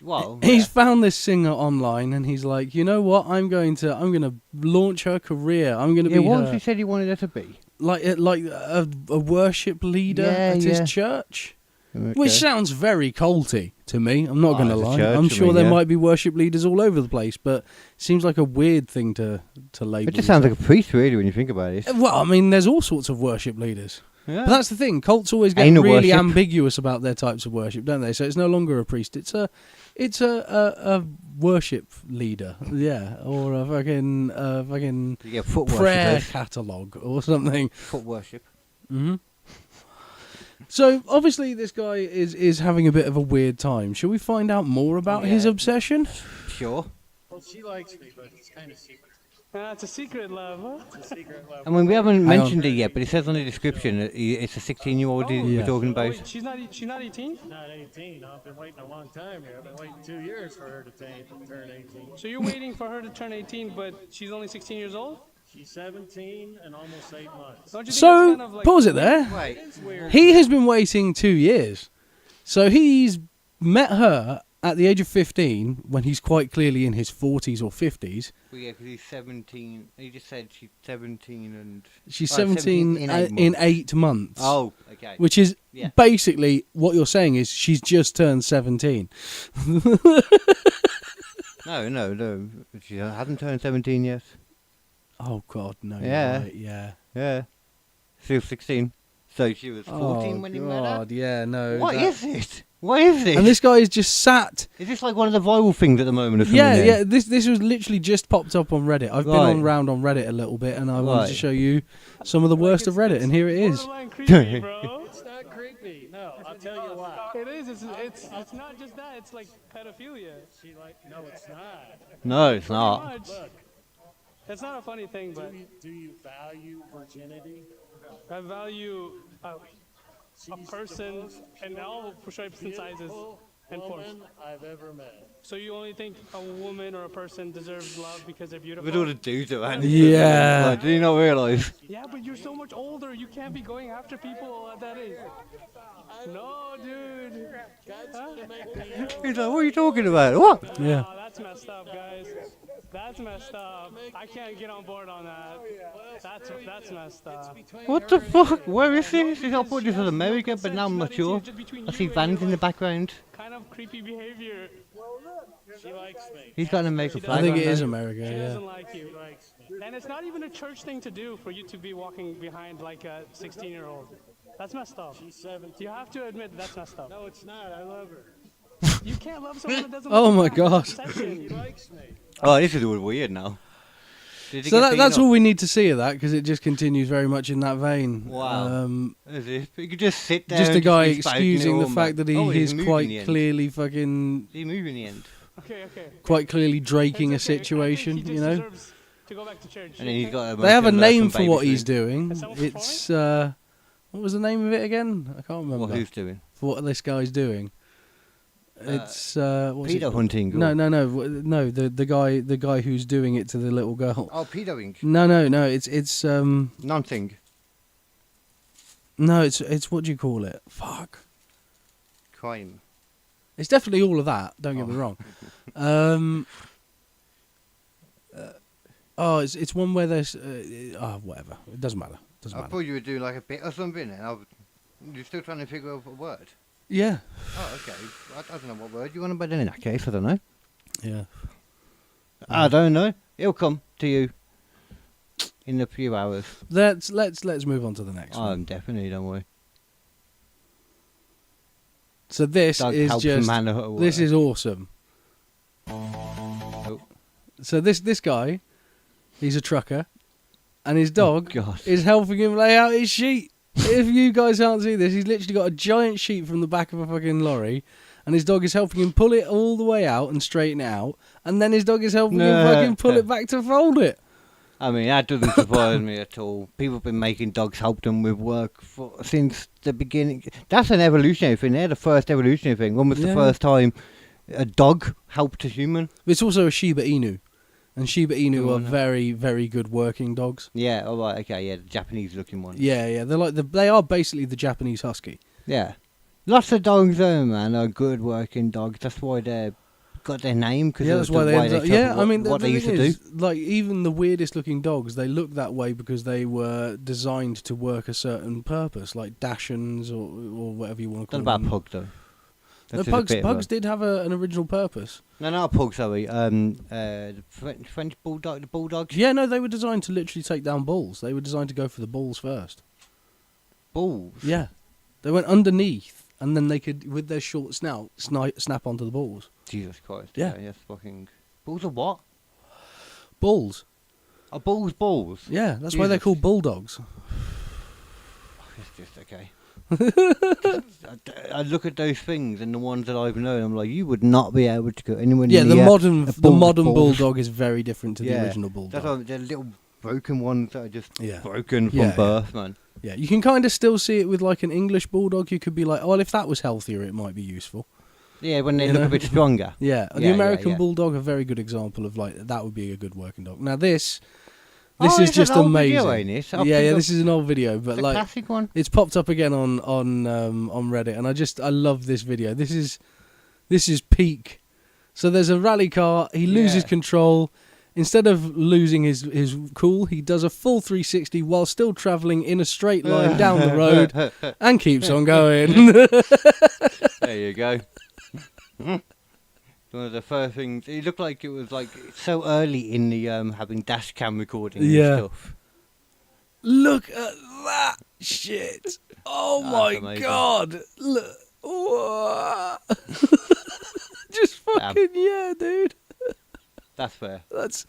Well, He's found this singer online, and he's like, you know what? I'm going to launch her career. I'm going to be what her, he said he wanted her to be. like a worship leader Yeah, at yeah. his church. Okay. Which sounds very culty to me. I'm not going to it's a lie. church, I'm I sure mean, there yeah. might be worship leaders all over the place, but it seems like a weird thing to label. It just sounds like a priest, really, when you think about it. Well, I mean, there's all sorts of worship leaders. Yeah. But that's the thing. Cults always get Anal really worship. ambiguous about their types of worship, don't they? So it's no longer a priest. It's a worship leader, yeah, or a fucking Yeah, foot prayer worshippers. catalogue or something. Foot worship. Hmm. So obviously this guy is having a bit of a weird time. Shall we find out more about his Yeah. obsession? Sure. Well, she likes me, but it's kind of secret. It's a secret love, huh? It's a secret love. I mean, we haven't Hang mentioned it yet, but it says on the description that it's a 16-year-old Oh, we're yeah. talking Oh, about. wait, she's not 18? Not 18. I've been waiting a long time here. I've been waiting 2 years for her to turn 18. So you're waiting for her to turn 18, but she's only 16 years old? She's 17 and almost 8 months. Don't you think So it's kind of like pause it there. Wait. It's weird. He has been waiting 2 years. So he's met her at the age of 15 when he's quite clearly in his 40s or 50s. Well, yeah, because he's 17. He just said she's 17 and... She's Oh, 17 in 8 months. Oh, okay. Which is Yeah. basically what you're saying is she's just turned 17. No. She hasn't turned 17 yet. Oh God, no. you're Yeah. right, yeah. Yeah. She was 16. So she was 14 Oh when he met her? God, yeah, no. What that- is it? What is it? And this guy is just sat. Is this like one of the viral things at the moment or something? Yeah, then? yeah. This was literally just popped up on Reddit. I've been Right. on round on Reddit a little bit, and I wanted to Right. show you some of the worst of Reddit, and here it is. borderline creepy, bro? It's not creepy. No, I'll tell you why. It is. It's not just that. It's like pedophilia. She like, no, it's not. No, it's Pretty not. much. Look, It's not a funny thing, but do you value virginity? I value a She's person in all shapes and sizes beautiful and forms. woman I've ever met. So you only think a woman or a person deserves love because they're beautiful? With all the dudes around. Yeah. Like, did you not realise? Yeah, but you're so much older. You can't be going after people at that age. No, dude. God's Huh? gonna make me young. He's like, what are you talking about? What? Yeah. Oh, that's messed up, guys. That's messed up. I can't get on board on that. That's messed up. What the fuck? Where is this? I thought this was America, but now I'm not sure. I see vans in the background. Kind of creepy behavior. She likes me. He's got an American flag. I think on it there. is America. She Yeah. doesn't like you. And it's not even a church thing to do for you to be walking behind like a 16-year-old. That's messed up. She's 17. You have to admit that's messed up. No, it's not. I love her. You can't love someone that doesn't Oh love my you. God. She Obsession. likes me. Oh, this is all weird now. Did he So get that's beaten all up? we need to see of that because it just continues very much in that vein. Wow. Is it? You could just sit there. Just a and guy be spoken excusing it the all, fact man. that Oh, he's moving in quite the end. clearly fucking, He moved in the end. Okay. quite clearly draking a It's okay. I think situation. he just You know, deserves to go back to church. And then he's got. they have a American name left for from what baby he's food. doing. Is that what It's what was the name of it again? I can't remember. What who's doing? For what this guy's doing. It's what's Pedo it? hunting. No. The guy who's doing it to the little girl. Oh, pedoing. No. It's Nothing. no. It's what do you call it? Fuck. Crime. It's definitely all of that. Don't get me wrong. It's one where there's whatever. It doesn't matter. Doesn't I matter. thought you were doing like a bit or something, and you're still trying to figure out a word. Yeah. Oh, okay. I don't know what word you want, but in that case, I don't know. Yeah. I don't know. It'll come to you in a few hours. Let's move on to the next one. Definitely, don't worry. So this Doug is helps just man at work. this is awesome. Oh. So this guy, he's a trucker, and his dog God. is helping him lay out his sheet. If you guys can't see this, he's literally got a giant sheet from the back of a fucking lorry, and his dog is helping him pull it all the way out and straighten it out, and then his dog is helping him fucking pull it back to fold it. I mean, that doesn't surprise me at all. People have been making dogs help them with work since the beginning. That's an evolutionary thing. They're the first evolutionary thing. When was the Yeah. first time a dog helped a human? It's also a Shiba Inu, and Shiba Inu Oh, are no. very, very good working dogs. Yeah, all right, okay, yeah, the Japanese-looking one. Yeah, they are basically the Japanese Husky. Yeah. Lots of dogs, though, man, are good working dogs. That's why they've got their name. Cause Yeah, of that's the why they way ended up. took Yeah, what, I mean, what the they used thing to is, do. like even the weirdest looking dogs, they look that way because they were designed to work a certain purpose, like Dachshunds or whatever you want to What call about them. pug, though? No, That's just a bit of Pugs did have an original purpose. No, not a pug, sorry. The French bulldog, the bulldogs. Yeah, no, they were designed to literally take down bulls. They were designed to go for the bulls first. Bulls. Yeah, they went underneath, and then they could, with their short snout, snap onto the bulls. Jesus Christ. Yeah. Yes, fucking. Bulls are what? Bulls. Are bulls? Yeah, that's why they're Jesus. called bulldogs. It's just okay. I look at those things and the ones that I've known. I'm like, you would not be able to go anywhere Yeah, near the a modern bulls. bulldog is very different to the Yeah, original bulldog. That's why they're little broken ones that are just Yeah. broken from Yeah, birth, man. Yeah, you can kind of still see it with like an English bulldog. You could be like, oh, well, if that was healthier, it might be useful. Yeah, when they You look know? a bit stronger. Yeah, the Yeah, American yeah. bulldog, a very good example of like that would be a good working dog. Now this Oh, is it's just an old amazing. video, ain't it? I'll Yeah, pick up- this is an old video, but It's a like classic one. it's popped up again on Reddit, and I love this video. This is peak. So there's a rally car. He loses Yeah. control. Instead of losing his cool, he does a full 360 while still travelling in a straight line down the road and keeps on going. There you go. One of the first things. It looked like it was like so early in the having dash cam recording Yeah. and stuff. Look at that shit! Oh That's my amazing. god! Look, Whoa. Just fucking yeah, dude. That's fair. That's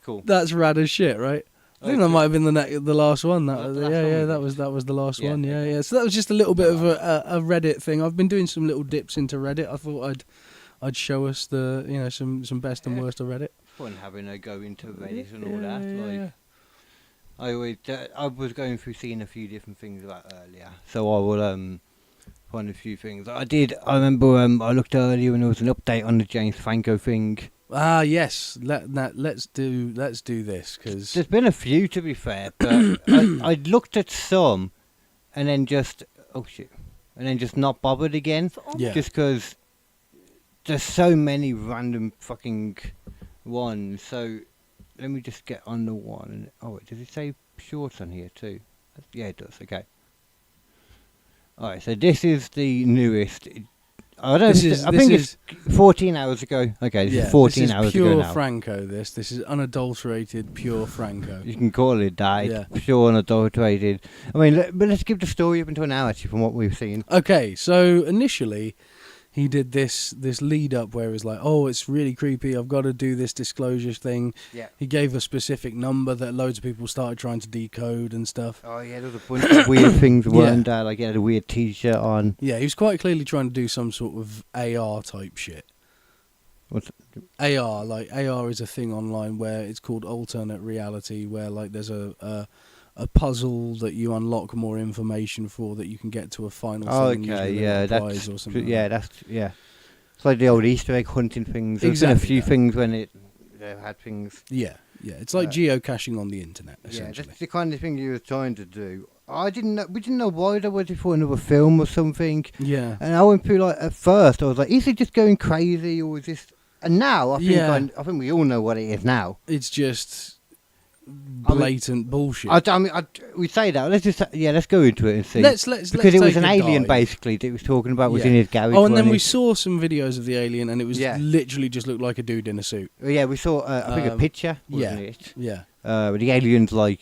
cool. That's rad as shit, right? I think that Okay. might have been the last one. That That's was, the last yeah, one yeah. we That did. was the last Yeah, one. Yeah, okay. yeah. So that was just a little bit of a Reddit thing. I've been doing some little dips into Reddit. I thought I'd show us the some best and Yeah. worst of Reddit. Fun having a go into Reddit and all Yeah, that. yeah, Like, yeah. I was going through seeing a few different things like earlier, so I will find a few things. I remember I looked earlier and there was an update on the James Franco thing. Ah, yes. Let's do this because There's been a few, to be fair, but I looked at some and then just not bothered again, yeah. just because there's so many random fucking one. So let me just get on the one. Oh, wait, does it say shorts on here too? Yeah, it does. Okay. All right. So this is the newest. I don't. I think it's 14 hours ago. Okay, this is 14 hours ago now. Pure Franco. This is unadulterated, pure Franco. You can call it that. It's pure unadulterated. I mean, but let's give the story up until now, actually, from what we've seen. Okay, so initially, he did this lead up where it was like, oh, it's really creepy. I've got to do this disclosure thing. Yeah. He gave a specific number that loads of people started trying to decode and stuff. Oh yeah, there was a bunch of weird things, weren't there? Like he had a weird T-shirt on. Yeah, he was quite clearly trying to do some sort of AR type shit. What's AR? Like AR is a thing online where it's called alternate reality, where like there's a puzzle that you unlock more information for that you can get to a final thing. Okay, yeah, that's or something. Yeah, that's It's like the old Easter egg hunting things. There's been a few things when they've had things. Yeah, it's like geocaching on the internet. Essentially. Yeah, that's the kind of thing you were trying to do. We didn't know why they wanted for another film or something. Yeah, and I went through like at first I was like, is he just going crazy or is this? And now I think I think we all know what it is now. It's just blatant bullshit. We say that. Let's go into it and see. Let's because it was an alien basically that he was talking about was in his garage. Oh, and then we saw some videos of the alien, and it was literally just looked like a dude in a suit. Yeah, we saw I think a picture. Wasn't it? Yeah. With the aliens, like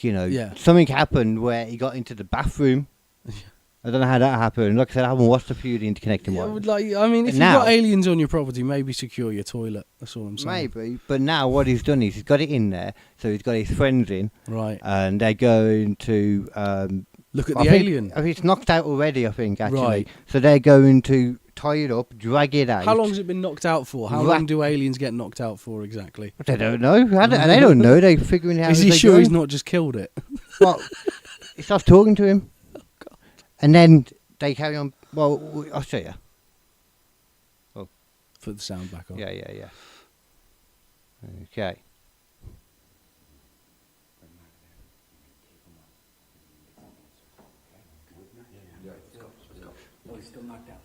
something happened where he got into the bathroom. I don't know how that happened. Like I said, I haven't watched a few of the interconnecting ones. Like, I mean, if you've got aliens on your property, maybe secure your toilet. That's all I'm saying. Maybe, but now what he's done is he's got it in there, so he's got his friends in, right? And they're going to look at the alien. I think it's knocked out already. I think actually, right. So they're going to tie it up, drag it out. How long has it been knocked out for? How long do aliens get knocked out for exactly? They don't know. They don't know. They're figuring it out. Is he sure he's not just killed it? Well, he starts talking to him, and then they carry on. Well, I'll show you. Oh, put the sound back on. Yeah. Okay. Oh, he's still knocked out.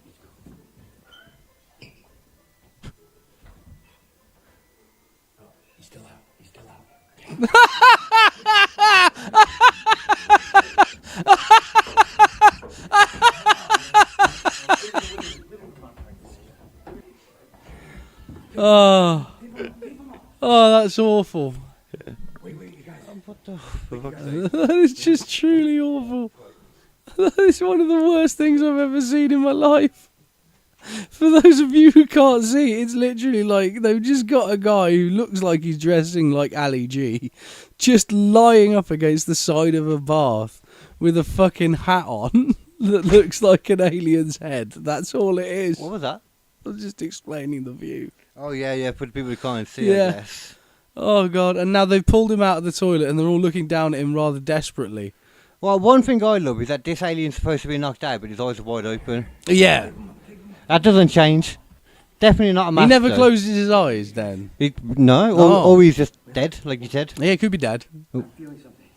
Oh, he's still out. He's still out. Oh, that's awful. Wait, you guys. What the fuck? That is just truly awful. That is one of the worst things I've ever seen in my life. For those of you who can't see, it's literally like they've just got a guy who looks like he's dressing like Ali G, just lying up against the side of a bath with a fucking hat on that looks like an alien's head. That's all it is. What was that? I was just explaining the view. Oh yeah, for the people who can't see, I guess. Oh god, and now they've pulled him out of the toilet and they're all looking down at him rather desperately. Well, one thing I love is that this alien's supposed to be knocked out, but his eyes are wide open. Yeah. That doesn't change. Definitely not a master. He never closes his eyes then? No, or he's just dead, like you said. Yeah, he could be dead. I'm feeling something.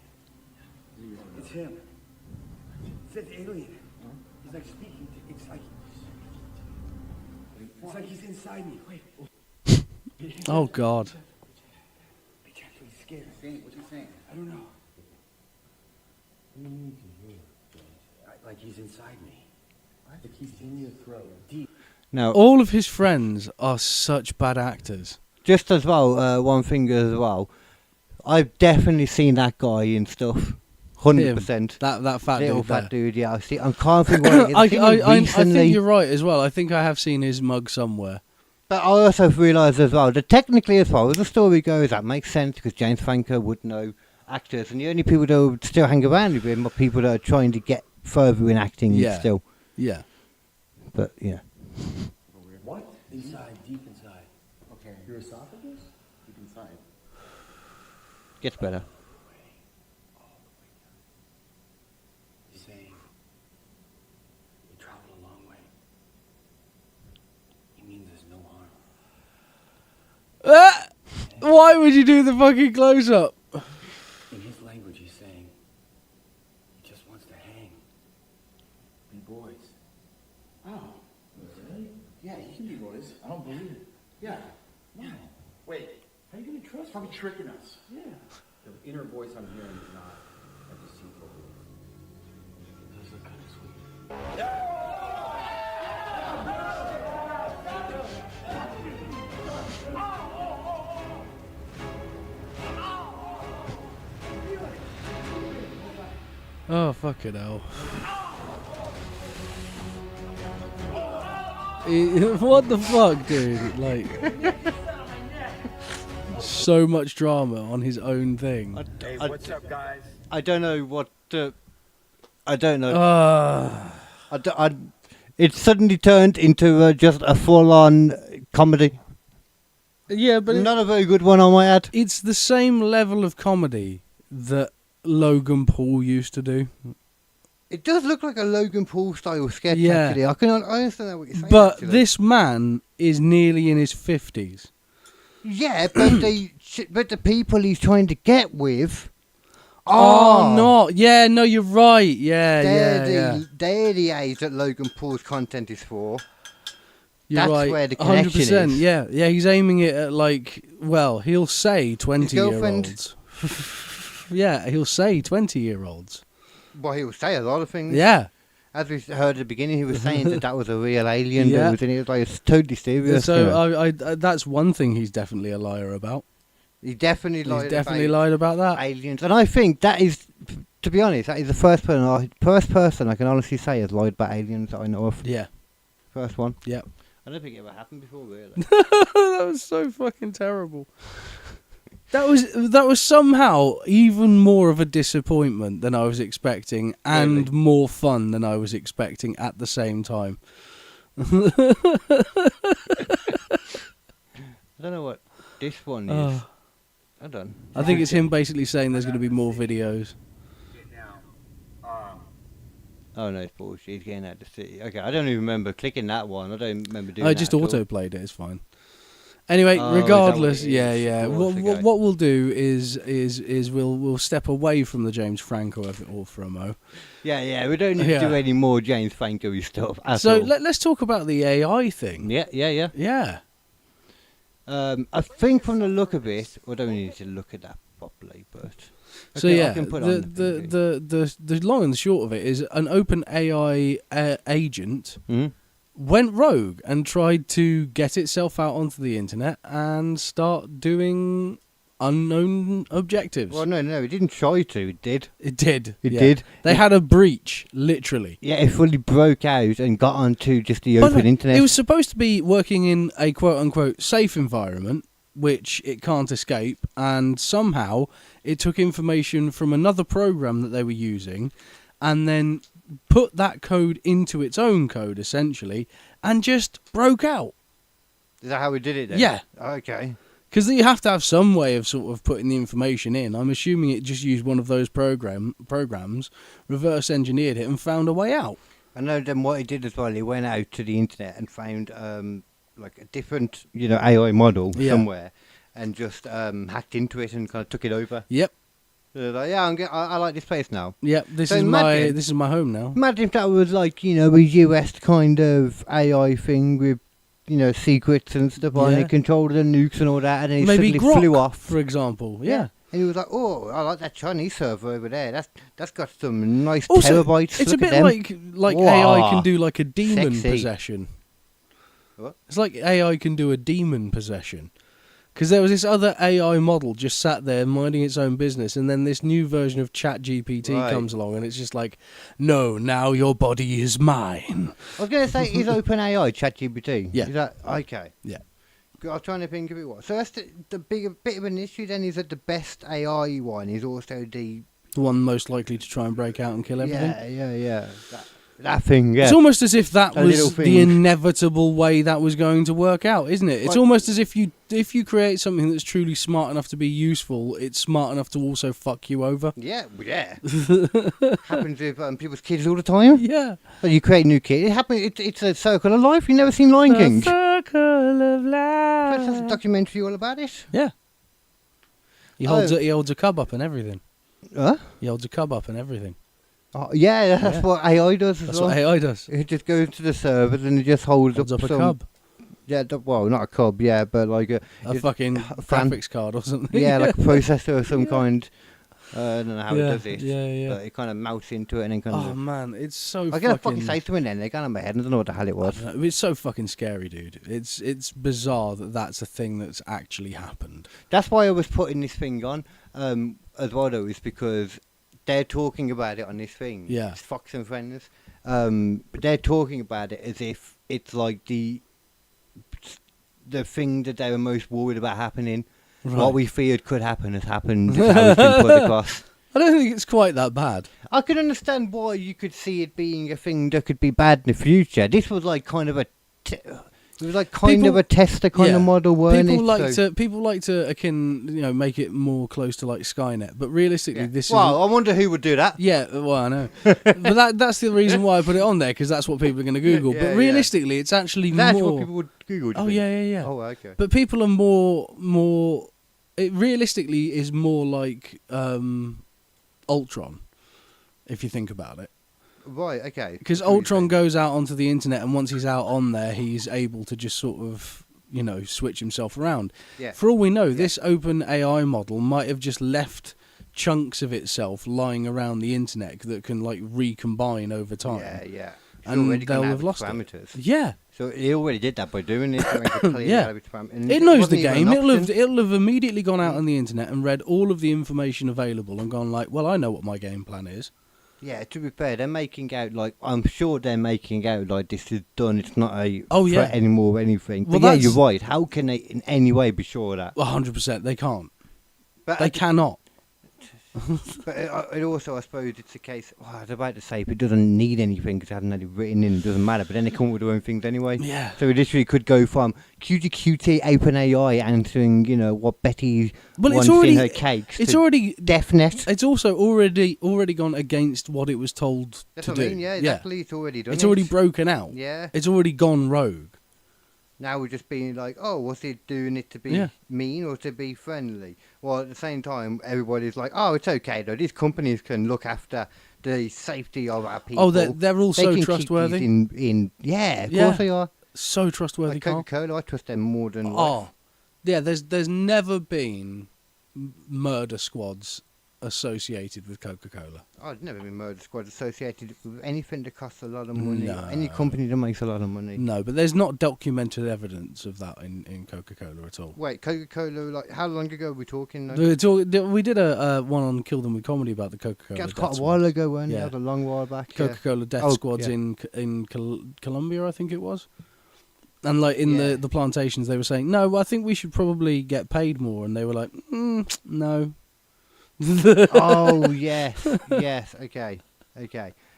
It's him. It's the alien. He's like speaking. It's like he's inside me. Wait. Oh god. Be careful, he's scared. What's he saying? I don't know. Like he's inside me. Like he's in your throat, deep. Now, all of his friends are such bad actors. Just as well, one thing as well. I've definitely seen that guy in stuff. 100%. That fat little dude. Fat dude, yeah. I can't think what it is. I think you're right as well. I think I have seen his mug somewhere. But I also realised as well that technically, as far as the story goes, that makes sense because James Franco would know actors, and the only people that would still hang around with him are people that are trying to get further in acting still. Yeah. But yeah. What? Inside, deep inside. Okay. Your esophagus? Deep inside. Gets better. He's saying you traveled a long way. He means there's no harm. Why would you do the fucking close up? In his language, he's saying he just wants to hang. Be boys. Oh. Really? Yeah, you can be boys. I don't believe it. Yeah. Wait. How are you going to trust? Probably tricking us. Yeah. The inner voice I'm hearing is not a deceitful voice. Those look kind of sweet. Oh, fucking hell. What the fuck, dude? Like, so much drama on his own thing. Hey, what's up, guys? I don't know what. I don't know. It suddenly turned into just a full-on comedy. Yeah, but not a very good one, I might add. It's the same level of comedy that Logan Paul used to do. It does look like a Logan Paul style sketch, Yeah. actually. I understand what you're saying. But actually. this man is nearly in his 50s. Yeah, but the people he's trying to get with. Oh, not. Yeah, no, you're right. Yeah. They're the age that Logan Paul's content is for. You're That's right. where the connection 100%. is. Yeah, he's aiming it at, like, well, he'll say 20-year-olds. Yeah, he'll say 20-year-olds. Well, he'll say a lot of things. Yeah. As we heard at the beginning, he was saying that was a real alien. Yeah. That was in it. Like, it's totally serious. So I that's one thing he's definitely a liar about. He definitely lied. Lied about that. Aliens, and I think that is, to be honest, that is the first person I can honestly say has lied about aliens that I know of. Yeah. First one. Yeah. I don't think it ever happened before, really. That was so fucking terrible. That was somehow even more of a disappointment than I was expecting, and more fun than I was expecting at the same time. I don't know what this one is. Hold on. I think it's him basically saying there's going to be more videos. Oh no, it's bullshit. He's getting out of the city. Okay, I don't even remember clicking that one. I don't remember doing that. I just at all. auto-played it. It's fine. Anyway, Oh, is that regardless, what it is? yeah. What we'll do is we'll step away from the James Franco of it all for a mo. Yeah. We don't need to do any more James Franco stuff. So all. let's talk about the AI thing. Yeah. I think from the look of it, we don't need to look at that properly, but. So okay, yeah, I can put on the long and the short of it is an open AI agent Mhm. went rogue and tried to get itself out onto the internet and start doing unknown objectives. Well, no, it didn't try to. It did. It did. It did. They had a breach, literally. Yeah, it fully broke out and got onto just the open internet. It was supposed to be working in a quote-unquote safe environment, which it can't escape, and somehow it took information from another program that they were using and then put that code into its own code, essentially, and just broke out. Is that how we did it then? Yeah. Okay. Because you have to have some way of sort of putting the information in. I'm assuming it just used one of those programs, reverse engineered it, and found a way out. I know then what he did as well, he went out to the internet and found like a different, AI model somewhere and just hacked into it and kind of took it over. Yep. Like, I like this place now. Yep, this So is imagine- my home now. Imagine if that was like, a US kind of AI thing with, secrets and stuff on Yeah. it, controlled the nukes and all that, and then it Maybe suddenly Grok, flew off. for example. Yeah. And he was like, "Oh, I like that Chinese server over there. That's got some nice Also, terabytes. it's Look a at bit them." like Whoa. AI can do like a demon Sexy. possession. What? It's like AI can do a demon possession. Because there was this other AI model just sat there minding its own business, and then this new version of ChatGPT Right. comes along, and it's just like, no, now your body is mine. I was going to say, is OpenAI ChatGPT? Yeah. Is that okay? Yeah. I was trying to think of it was. So that's the bit of an issue then, is that the best AI one is also the The one most likely to try and break out and kill everything. yeah. That thing, yeah. It's almost as if that A little was the thing. inevitable way that was going to work out, isn't it? It's Like- almost as if you create something that's truly smart enough to be useful, it's smart enough to also fuck you over. Yeah. Happens with people's kids all the time. Yeah. Well, you create new kids. It happens. It's a circle of life. You never seen Lion King? Circle of life. That's a documentary all about it. Yeah. He holds a cub up and everything. Huh? He holds a cub up and everything. Oh, yeah, that's Yeah. what AI does as That's well. what AI does. It just goes to the servers and it just holds Holds up up a some cub. Yeah, well, not a cub, yeah, but like a fucking graphics card or something. Yeah, like a processor of some kind. I don't know how it does it. Yeah. But it kind of melts into it and then kind of... Oh, man, it's so I gotta fucking say something then. They got on my head. I don't know what the hell it was. It's so fucking scary, dude. It's bizarre that that's a thing that's actually happened. That's why I was putting this thing on as well, though, is because they're talking about it on this thing. Yeah. It's Fox and Friends. But they're talking about it as if it's like the thing that they were most worried about happening. Right. What we feared could happen has happened. Is how we can put it across. I don't think it's quite that bad. I can understand why you could see it being a thing that could be bad in the future. This was like kind of a... It was like kind of a tester kind of model, weren't it? People like to make it more close to like Skynet, but realistically, this is... Well, I wonder who would do that. Yeah, well, I know. But that's the reason why I put it on there, because that's what people are going to Google. But realistically, it's actually that's more... what people would Google. Oh, yeah. Oh, okay. But people are more... It realistically is more like Ultron, if you think about it. Right, okay. Because Ultron goes out onto the internet, and once he's out on there, he's able to just sort of, switch himself around. Yeah. For all we know, this open AI model might have just left chunks of itself lying around the internet that can, like, recombine over time. Yeah. And they'll have lost parameters. it. Yeah. So he already did that by doing it. Yeah. It knows the game. It'll have immediately gone out on the internet and read all of the information available and gone like, well, I know what my game plan is. Yeah, to be fair, they're making out like... I'm sure they're making out like this is done. It's not a threat anymore or anything. Well, but yeah, you're right. How can they in any way be sure of that? 100%. They can't. But they cannot. But it also, I suppose, it's a case... I was about to say, if it doesn't need anything because it hasn't had it written in, it doesn't matter. But then they come up with their own things anyway. Yeah. So it literally could go from QT OpenAI answering, what Betty wants in her cakes. It's already DefNet. It's also already gone against what it was told That's to what do. I mean, yeah, exactly. It's already done. It's already broken out. Yeah. It's already gone rogue. Now we're just being like, oh, was it doing it to be mean or to be friendly? Well, at the same time, everybody's like, oh, it's okay though. These companies can look after the safety of our people. Oh, they're all so trustworthy. Of course they are. So trustworthy. Like Coca-Cola, I trust them more than. Yeah. There's never been murder squads associated with Coca-Cola. I've never been murder squad associated with anything that costs a lot of money. No. Any company that makes a lot of money. No, but there's not documented evidence of that in Coca-Cola at all. Wait, Coca-Cola, like, how long ago are we talking? We did a one on Kill Them With Comedy about the Coca-Cola. That's quite a while ago, wasn't it? That was a long while back. Coca-Cola death squads in Colombia, I think it was. And like in the plantations, they were saying, no, I think we should probably get paid more. And they were like, no. Oh yes, okay.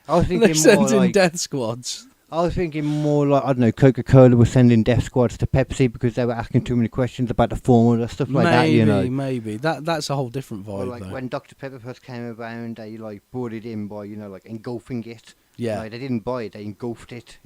I was thinking they're more sending like death squads. I was thinking more like, I don't know, Coca-Cola was sending death squads to Pepsi because they were asking too many questions about the formula, stuff like that. Maybe that's a whole different vibe. Or like though. when Dr Pepper first came around, they like brought it in by like engulfing it. Yeah, like, they didn't buy it; they engulfed it.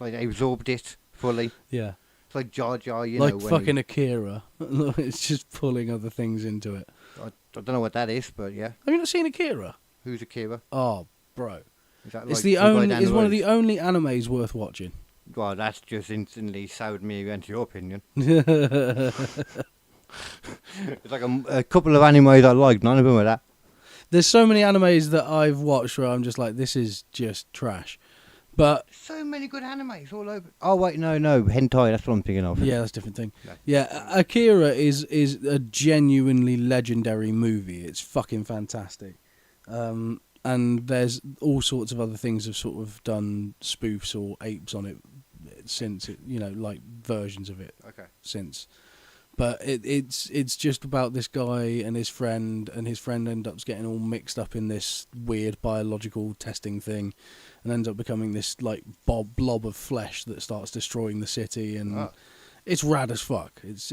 Like they absorbed it fully. Yeah, it's like Jar Jar, like fucking Akira. It's just pulling other things into it. I don't know what that is, but yeah. Have you not seen Akira? Who's Akira? Oh, bro. Is that It's like one of the only animes worth watching. Well, that's just instantly soured me against your opinion. It's like a couple of animes I like, none of them are that. There's so many animes that I've watched where I'm just like, this is just trash. But so many good animes all over. Oh wait, no, hentai. That's what I'm thinking of. Yeah, that's a different thing. Yeah, Akira is a genuinely legendary movie. It's fucking fantastic. And there's all sorts of other things have sort of done spoofs or apes on it since it, like versions of it. Okay. Since, but it's just about this guy and his friend end up getting all mixed up in this weird biological testing thing, and ends up becoming this like blob of flesh that starts destroying the city, and it's rad as fuck. It's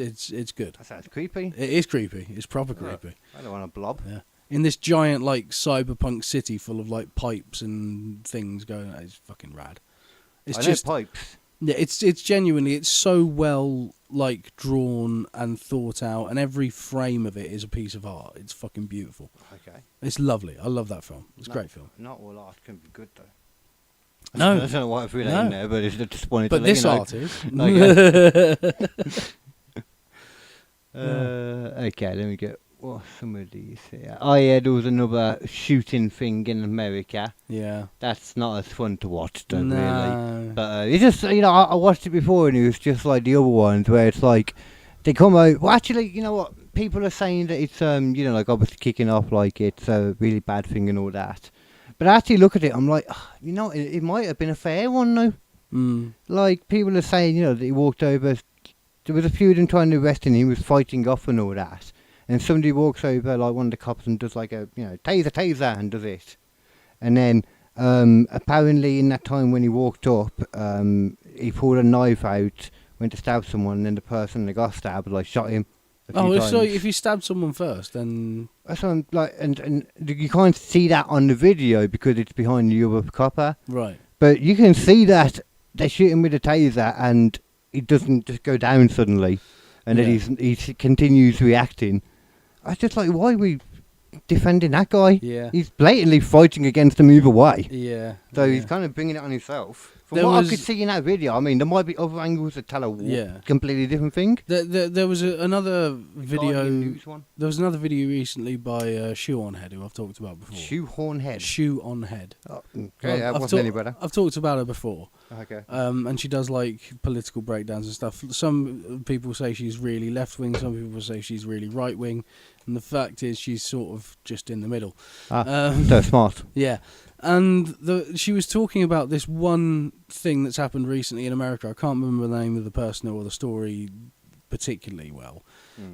good. That sounds creepy. It is creepy. It's proper creepy. I don't want a blob. Yeah. In this giant like cyberpunk city full of like pipes and things going on. It's fucking rad. It's just pipes. Yeah, it's genuinely, it's so well like drawn and thought out, and every frame of it is a piece of art. It's fucking beautiful. Okay. It's lovely. I love that film. It's a great film. Not all art can be good though. No. I don't know why I threw that in there, but it's just wanted but to this let you know. artist. Okay, let me get some of these here. Oh yeah, there was another shooting thing in America. Yeah. That's not as fun to watch, though, No. really. But it's just, I watched it before, and it was just like the other ones where it's like they come out. Well, actually, you know what? People are saying that it's like obviously kicking off like it's a really bad thing and all that. But I actually look at it, I'm like, it might have been a fair one though. Like people are saying, that he walked over. There was a few of them trying to arrest him. He was fighting off and all that. And somebody walks over, like one of the cops, and does like a, taser, and does it. And then, apparently in that time when he walked up, he pulled a knife out, went to stab someone, and then the person that got stabbed, like, shot him a few times. So if you stabbed someone first, then... That's what I'm, like, and you can't see that on the video because it's behind the other copper. Right. But you can see that they shoot him with a taser, and he doesn't just go down suddenly. And then he continues reacting. I was just like, why are we defending that guy? Yeah. He's blatantly fighting against him either way. Yeah. So he's kind of bringing it on himself. From what I could see in that video, I mean, there might be other angles that tell a completely different thing. There was another video. News one. There was another video recently by Shoe on Head, who I've talked about before. Shoehorn Head. Shoe on Head. Oh, okay, that wasn't any better. I've talked about her before. Okay. And she does like political breakdowns and stuff. Some people say she's really left wing. Some people say she's really right wing. And the fact is, she's sort of just in the middle. So smart. Yeah. And she was talking about this one thing that's happened recently in America. I can't remember the name of the person or the story particularly well.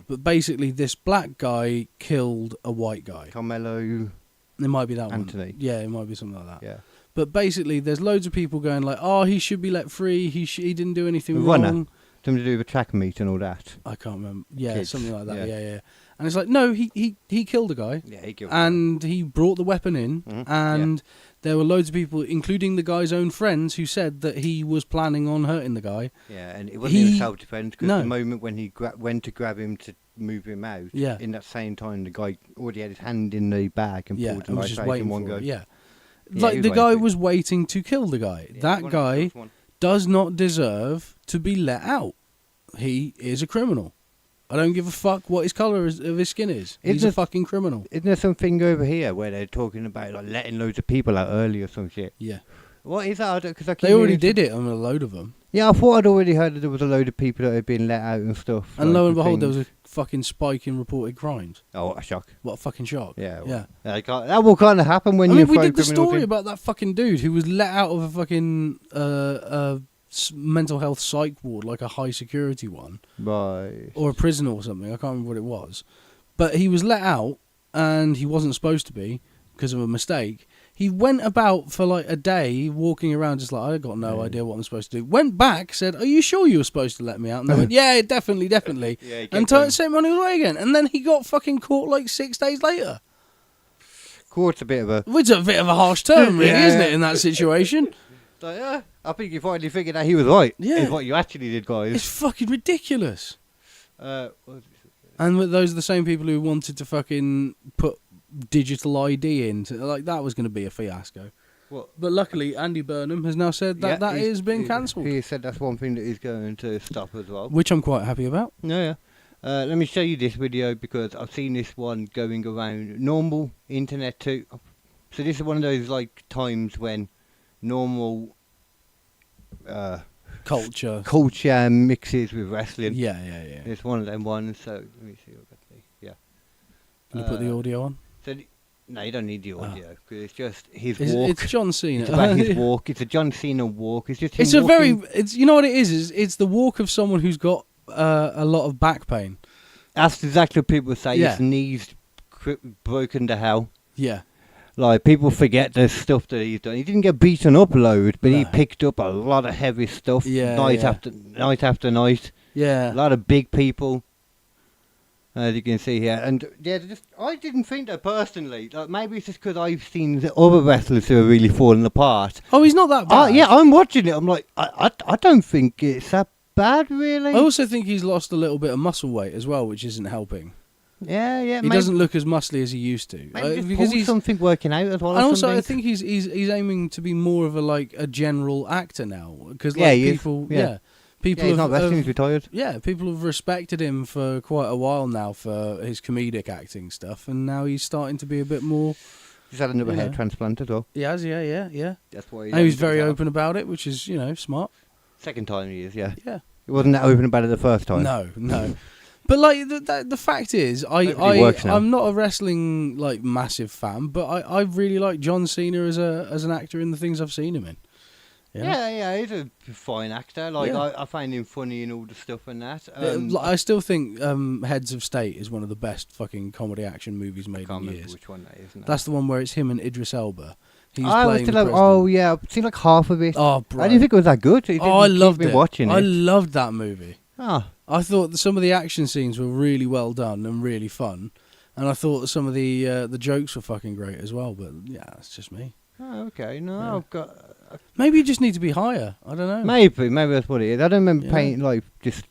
But basically, this black guy killed a white guy. Carmelo. It might be that Anthony. one. Yeah, it might be something like that. Yeah. But basically, there's loads of people going like, "Oh, he should be let free. He didn't do anything Runner. wrong." Something to do with track meet and all that. I can't remember. Yeah, Kids. something like that. Yeah. Yeah. And it's like, no, he killed a guy. Yeah, he killed and he brought the weapon in, and there were loads of people, including the guy's own friends, who said that he was planning on hurting the guy. Yeah, and it wasn't in self-defense, because the moment when he went to grab him to move him out, in that same time, the guy already had his hand in the bag and pulled the knife out in one go. Yeah, like the guy was waiting to kill the guy. Yeah, that guy does not deserve to be let out. He is a criminal. I don't give a fuck what his colour of his skin is. He's a fucking criminal. Isn't there something over here where they're talking about like letting loads of people out early or some shit? Yeah. What is that? Because they already did it on a load of them. Yeah, I thought I'd already heard that there was a load of people that had been let out and stuff. And lo and behold, there was a fucking spike in reported crimes. Oh, what a shock. What a fucking shock. Yeah. Yeah. That will kind of happen when we did the story about that fucking dude who was let out of a fucking mental health psych ward, like a high security one, right, or a prison or something. I can't remember what it was, but he was let out and he wasn't supposed to be because of a mistake. He went about for like a day walking around just like, I got no idea what I'm supposed to do. Went back, said, "Are you sure you were supposed to let me out?" And they went, "Yeah, definitely." Yeah, and sent him on his way again, and then he got fucking caught like 6 days later. Court's a bit of a... It's a bit of a harsh term, really, isn't it, in that situation? So, yeah, I think you finally figured out he was right. Yeah. Is what you actually did, guys. It's fucking ridiculous. And those are the same people who wanted to fucking put digital ID in. Like, that was going to be a fiasco. What? But luckily, Andy Burnham has now said that that is being cancelled. He said that's one thing that he's going to stop as well. Which I'm quite happy about. Yeah. Let me show you this video because I've seen this one going around normal internet too. So this is one of those like times when normal culture mixes with wrestling. Yeah. It's one of them ones. So let me see what that be. Yeah. Can you put the audio on? So no, you don't need the audio because it's just his walk. It's John Cena. It's about his walk. It's a John Cena walk. It's just him it's walking. you know what it is it's the walk of someone who's got a lot of back pain. That's exactly what people say. Yeah. His knees broken to hell. Yeah. Like, people forget the stuff that he's done. He didn't get beaten up load, but he picked up a lot of heavy stuff night after night. Yeah. A lot of big people, as you can see here. And yeah, I didn't think that personally. Like, maybe it's just because I've seen the other wrestlers who are really falling apart. Oh, he's not that bad. Yeah, I'm watching it. I'm like, I don't think it's that bad, really. I also think he's lost a little bit of muscle weight as well, which isn't helping. Yeah, yeah. He doesn't look as muscly as he used to. Maybe Because he's something working out as well. And or also, I something. think he's aiming to be more of a general actor now. Because Yeah, he is. people, Yeah. people Yeah, he's not have, wrestling. He's retired. yeah, people have respected him for quite a while now for his comedic acting stuff, and now he's starting to be a bit more. He's had another You hair know. transplant as well. He has, yeah. That's why. And he was very open about it, which is smart. Second time he is. Yeah. Yeah. He wasn't that open about it the first time. No. But like the fact is, Hopefully it works now. I'm not a wrestling like massive fan, but I really like John Cena as an actor in the things I've seen him in. Yeah, he's a fine actor. Like Yeah. I find him funny and all the stuff and that. I still think Heads of State is one of the best fucking comedy action movies I made can't in remember years. which one that is. No. That's the one where it's him and Idris Elba. He's I was playing the still like, president. oh yeah, I've seen like half of it. Oh, bro. I didn't think it was that good. It I didn't loved keep me it. watching I it. loved that movie. Ah, I thought that some of the action scenes were really well done and really fun, and I thought that some of the jokes were fucking great as well. But yeah, that's just me. oh, okay. No, Yeah. I've got Maybe you just need to be higher. I don't know. maybe that's what it is. I don't remember Yeah. painting like just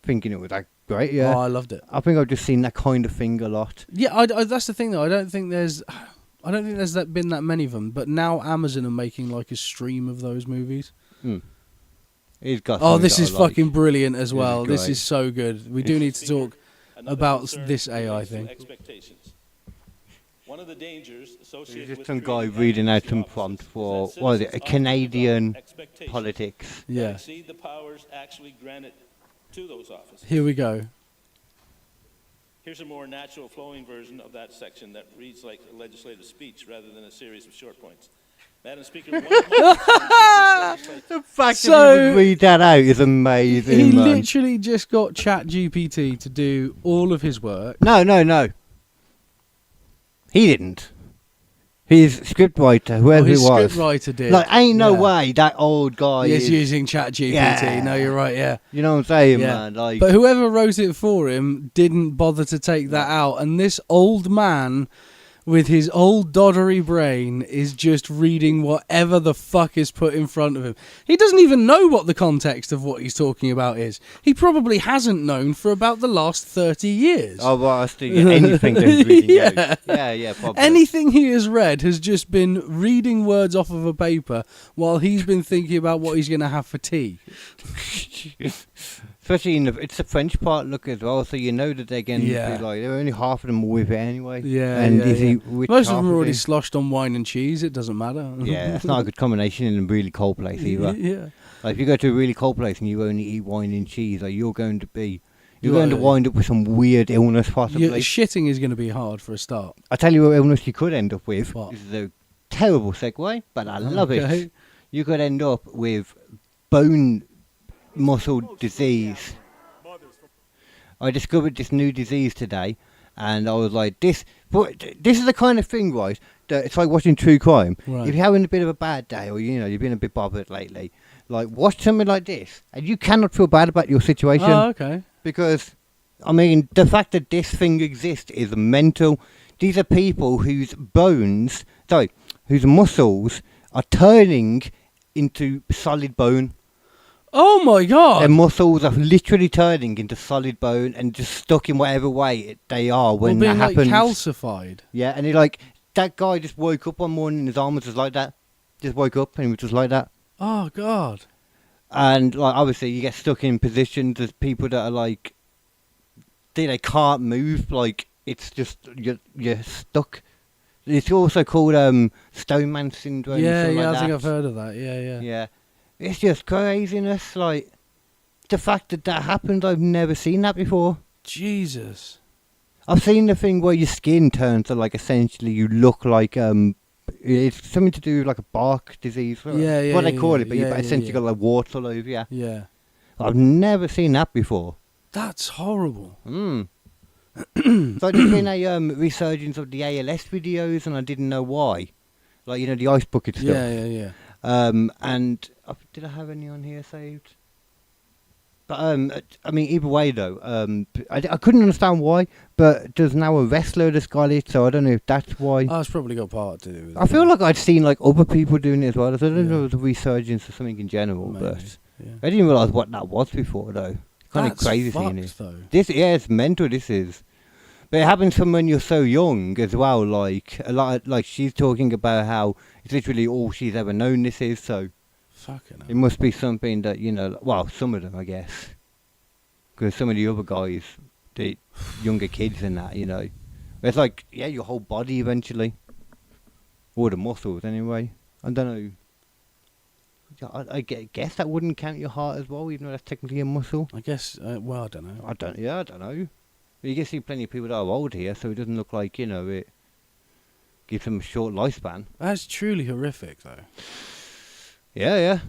thinking it was like great. Oh, Yeah, I loved it. I think I've just seen that kind of thing a lot. Yeah, I that's the thing though. I don't think there's been that many of them. But now Amazon are making like a stream of those movies. He's got. Oh, something this that is I like. fucking brilliant as This is well. This great. is so good. We do need to talk about concern this AI relates to thing. expectations. One of the dangers There's associated just with some guy creating reading out advocacy some offices prompt is for that what is it? A citizens often Canadian develop expectations politics. that Yeah. exceed the powers actually granted to those offices. Here we go. Here's a more natural flowing version of that section that reads like a legislative speech rather than a series of short points. Madam Speaker, one of my concerns with this legislative The fact So- that you would read that out is amazing, He man. literally just got ChatGPT to do all of his work. No. He didn't. His scriptwriter, whoever His it was. scriptwriter did. Like, ain't no Yeah. way that old guy He's is. using ChatGPT. Yeah. No, you're right. Yeah. You know what I'm saying, Yeah. man? Like, But whoever wrote it for him didn't bother to take that out, and this old man with his old doddery brain is just reading whatever the fuck is put in front of him. He doesn't even know what the context of what he's talking about is. He probably hasn't known for about the last 30 years. oh, well, I still get anything that he's reading Yeah. out. Yeah, probably. Anything he has read has just been reading words off of a paper while he's been thinking about what he's going to have for tea. Especially it's the French part look as well, so you know that they're going to Yeah. be like, there are only half of them with it anyway. Yeah, and yeah, is yeah. he which Most of half them are already it? sloshed on wine and cheese. It doesn't matter. Yeah, it's not a good combination in a really cold place either. Yeah. Like if you go to a really cold place and you only eat wine and cheese, like you're going to Right. wind up with some weird illness possibly. Shitting is going to be hard for a start. I tell you what illness you could end up with. What? This is a terrible segue, but I love Okay. it. You could end up with bone muscle disease. I discovered this new disease today, and I was like, this is the kind of thing, right, that it's like watching true crime. Right. If you're having a bit of a bad day, or you've been a bit bothered lately, like watch something like this, and you cannot feel bad about your situation. Oh, okay. Because, I mean, the fact that this thing exists is mental. These are people whose muscles are turning into solid bone. Oh my god! Their muscles are literally turning into solid bone and just stuck in whatever way they are when being that happens. like calcified. Yeah, and that guy just woke up one morning and his arm was just like that. Just woke up and he was just like that. Oh god. And like obviously you get stuck in positions as people that are like they can't move, like it's just you're stuck. It's also called Stoneman syndrome. Yeah, something yeah. like I think that. I've heard of that. Yeah. Yeah, it's just craziness. Like the fact that happens, I've never seen that before. Jesus. I've seen the thing where your skin turns to like essentially you look like it's something to do with like a bark disease. Yeah, what they call yeah, it, but yeah, you yeah, essentially yeah. got like warts all over you. Yeah. I've never seen that before. That's horrible. So there's been a resurgence of the ALS videos, and I didn't know why. Like the ice bucket stuff. Yeah. And did I have any on here saved? But I mean, either way though, I couldn't understand why. But there's now a wrestler that's got it, so I don't know if that's why. Oh, it's probably got part to do with it. I feel like I'd seen like other people doing it as well. So I don't know Yeah. if it was a resurgence or something in general, Maybe, but yeah. I didn't realise what that was before though. Kind of That's crazy seeing fucked, it. though. It's mental. This is. But it happens from when you're so young as well. Like a lot, like she's talking about how it's literally all she's ever known. This is so. Fucking hell. It must be something that well, some of them, I guess, because some of the other guys, the younger kids and that, it's like your whole body eventually, or the muscles anyway. I don't know. I guess that wouldn't count your heart as well, even though that's technically a muscle. I guess. Well, I don't know. I don't know. But you can see plenty of people that are old here, so it doesn't look like it gives them a short lifespan. That's truly horrific, though. Yeah.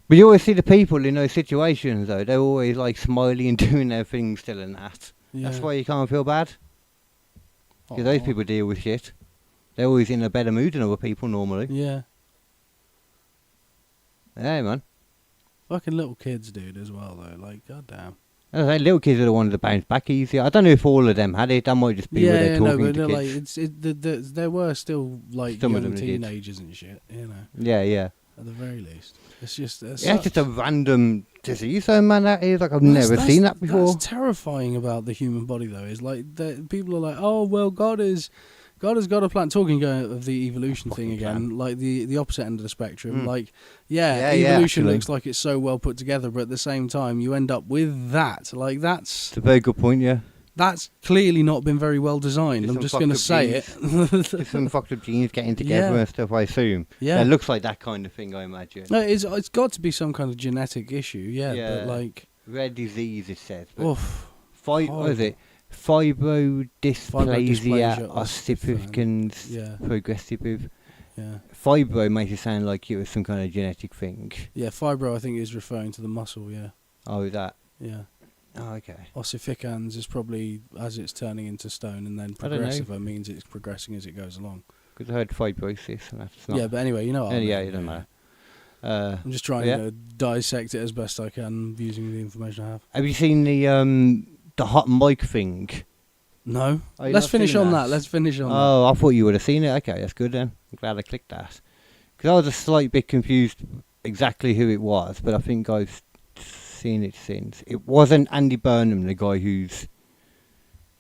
But you always see the people in those situations, though. They're always like smiling and doing their thing still and that. Yeah. That's why you can't feel bad. Because those people deal with shit. They're always in a better mood than other people normally. Yeah. Yeah, man. Fucking little kids, dude, as well, though. Like, goddamn. Little kids are the ones that bounce back easier. I don't know if all of them had it. That might just be where they're talking to kids. Like, there were still like Some of young them teenagers and shit. Yeah. At the very least, it's just it's just a random disease, though, man. That is like I've never seen that before. What's terrifying about the human body, though, is like people are like, oh well, God has got a plan. Talking of the evolution thing again, like the opposite end of the spectrum. Like, evolution looks like it's so well put together, but at the same time, you end up with that. Like, that's a very good point. Yeah, that's clearly not been very well designed. I'm just going to say it. Some fucked up genes getting together and stuff, I assume. Yeah, it looks like that kind of thing, I imagine. No, it's got to be some kind of genetic issue. Yeah. But like rare disease, it says. What is it? Fibrodysplasia ossificans progressive. Yeah. Fibro makes it sound like it was some kind of genetic thing. Yeah, fibro I think is referring to the muscle, yeah. Oh, is that? Yeah. Oh, okay. Ossificans is probably as it's turning into stone, and then progressiva means it's progressing as it goes along. Because I heard fibrosis, and that's not... Yeah, but anyway, you know what I mean. Yeah, it doesn't matter. I'm just trying to dissect it as best I can using the information I have. Have you seen the hot mic thing? No. Let's finish on that. Let's finish on that. Oh, I thought you would have seen it. Okay, that's good then. I'm glad I clicked that. Because I was a slight bit confused exactly who it was, but I think I've seen it since. It wasn't Andy Burnham, the guy who's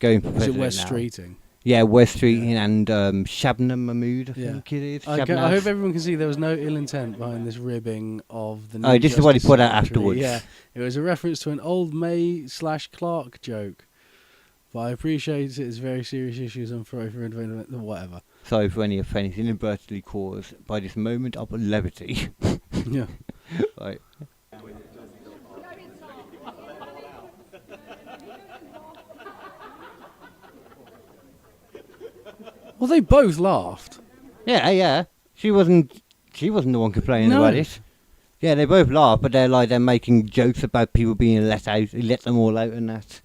going for president now. Is it West Streeting? Yeah, West Streeting and Shabnam Mahmood, I think it is. I hope everyone can see there was no ill intent behind this ribbing of the... Oh, this is what he put out afterwards. Yeah, it was a reference to an old May/Clark joke. But I appreciate it's very serious issues and for whatever. Sorry for any offence inadvertently caused by this moment of levity. Yeah. Right. Well, they both laughed. Yeah. She wasn't the one complaining about it. Yeah, they both laughed, but they're making jokes about people being let them all out and that.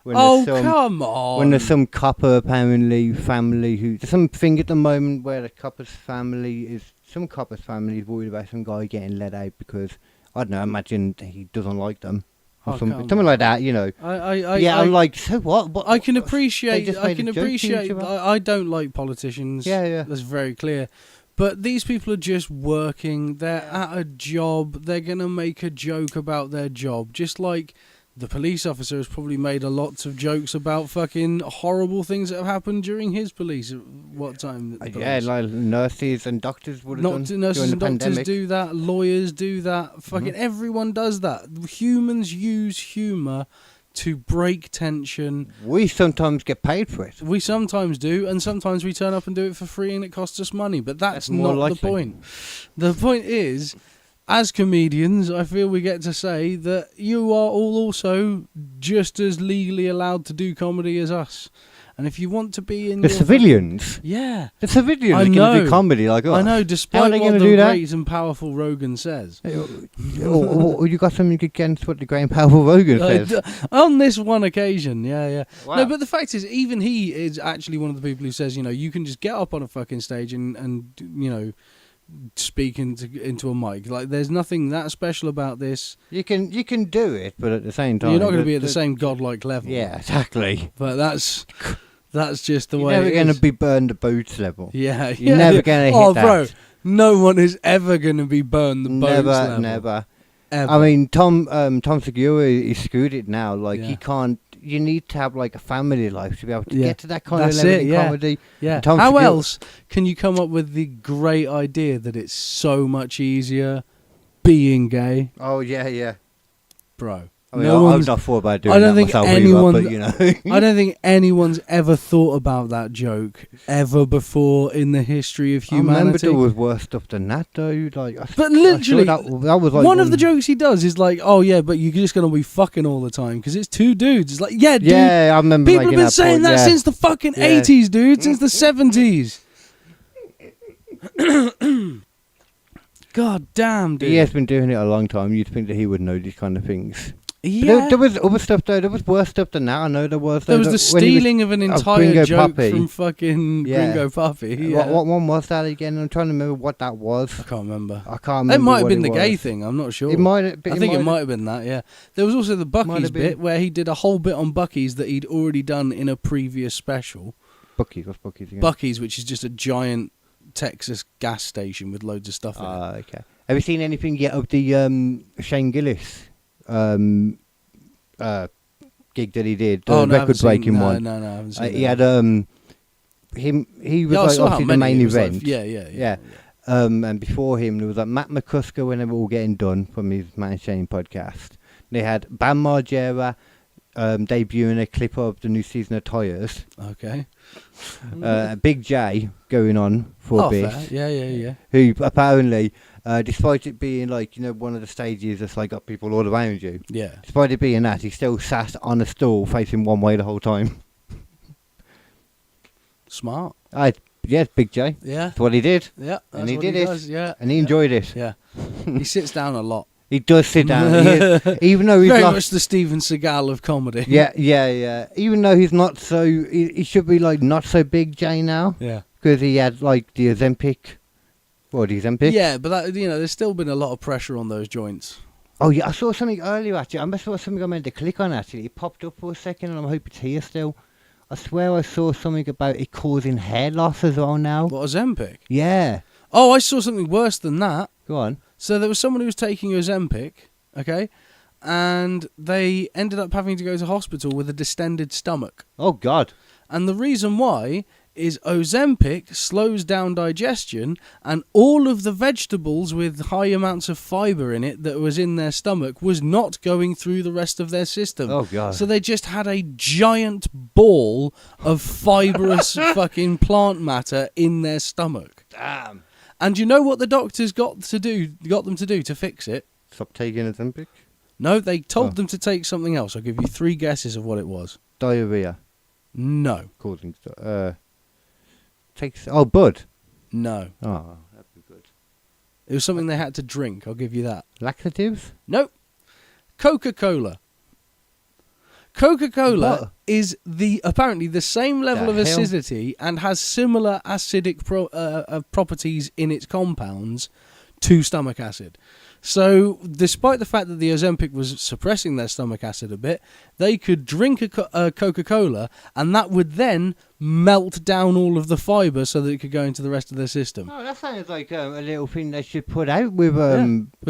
Come on! When there's some copper apparently family there's something at the moment where the copper's family is worried about some guy getting let out because I don't know. Imagine he doesn't like them. Or something like that, I'm like, so what? I can appreciate. I don't like politicians. Yeah. That's very clear. But these people are just working. They're at a job. They're gonna make a joke about their job, just like the police officer has probably made lots of jokes about fucking horrible things that have happened during his police. What time? Yeah, like nurses and doctors would have done. Nurses and doctors pandemic. do that. Lawyers do that. Fucking everyone does that. Humans use humour to break tension. We sometimes get paid for it. We sometimes do, and sometimes we turn up and do it for free and it costs us money. But that's not the point. The point is, as comedians, I feel we get to say that you are all also just as legally allowed to do comedy as us. And if you want to be in the civilians, the civilians are going to do comedy like us. I know, despite what the great and powerful Rogan says. You got something against what the great and powerful Rogan says? On this one occasion, yeah. Wow. No, but the fact is, even he is actually one of the people who says, you can just get up on a fucking stage and speak into a mic. Like, there's nothing that special about this. You can do it, but at the same time, you're not going to be at the same godlike level. Yeah, exactly. But that's just the way. You're never going to be burned the boats level. Yeah, you're never going to hit that. Bro, no one is ever going to be burned the boats level. Never. Ever. I mean, Tom Segura, he screwed it now. Like he can't you need to have like a family life to be able to Yeah. get to that kind That's of level in it, yeah. comedy. Yeah. And Tom How Segura- else can you come up with the great idea that it's so much easier being gay, Oh yeah. bro? I mean, No I've one's. not thought about doing I don't that think myself anyone. either, but you know. I don't think anyone's ever thought about that joke ever before in the history of I remember humanity. there was worse stuff than that though. Like, But literally, that was like one of the jokes he does is like, "Oh yeah, but you're just gonna be fucking all the time because it's two dudes." It's like, yeah, dude. Yeah, I remember. People have making been that saying point, that yeah. since the fucking Yeah. 80s, dude. Since the 70s. God damn, dude. He has been doing it a long time. You'd think that he would know these kind of things. But Yeah. there was other stuff though. There was worse stuff than that. I know there was. There though, was the when he stealing of an entire Gringo joke Puppy. from fucking Yeah. Gringo Puppy. Yeah. What one was that again? I'm trying to remember what that was. I can't remember. I can't remember. It might have what been the was. gay thing. I'm not sure. It might. Have, I think it might have been that. Yeah. There was also the Bucky's have been. bit where he did a whole bit on Bucky's that he'd already done in a previous special. Bucky's. What's Bucky's again? Bucky's, which is just a giant Texas gas station with loads of stuff in it. Okay. Have you seen anything yet of the Shane Gillis gig that he did? The record-breaking one. No, I haven't seen He that. had he was Yeah, I like saw how obviously the many. main It was like- event. yeah. And before him, there was like Matt McCusker when they were all getting done from his Man Shane podcast. They had Bam Margera debuting a clip of the new season of Tyres. Okay. Big J going on for a bit. Fair. Yeah. Who apparently, despite it being like, you know, one of the stages that's like got people all around you, Yeah. despite it being that, he still sat on a stool facing one way the whole time. Smart. Yes, Big J. Yeah. That's what he did. Yeah. And he that's what did it. does, yeah. And he enjoyed it. Yeah. He sits down a lot. He does sit down. Even though he's Very not. much the Steven Seagal of comedy. Yeah. Even though he's not so. He should be like not so Big J now. Yeah. Because he had like the Ozempic. What, the Ozempic? Yeah, but that, you know, there's still been a lot of pressure on those joints. Oh, yeah. I saw something earlier actually. I must have something I meant to click on actually. It popped up for a second and I'm hoping it's here still. I swear I saw something about it causing hair loss as well now. What, Ozempic? Yeah. Oh, I saw something worse than that. Go on. So there was someone who was taking Ozempic, okay, and they ended up having to go to hospital with a distended stomach. Oh, God. And the reason why is Ozempic slows down digestion, and all of the vegetables with high amounts of fibre in it that was in their stomach was not going through the rest of their system. Oh, God. So they just had a giant ball of fibrous fucking plant matter in their stomach. Damn. And you know what the doctors got them to do to fix it? Stop taking Ozempic. No, they told them to take something else. I'll give you 3 guesses of what it was. Diarrhea. No. Causing blood. No. Oh, that'd be good. It was something they had to drink. I'll give you that. Laxatives? Nope. Coca-Cola. Coca-Cola What? is apparently the same level The of hell? acidity and has similar acidic properties in its compounds to stomach acid. So, despite the fact that the Ozempic was suppressing their stomach acid a bit, they could drink a Coca-Cola, and that would then melt down all of the fibre so that it could go into the rest of their system. Oh, that sounds like a little thing they should put out with With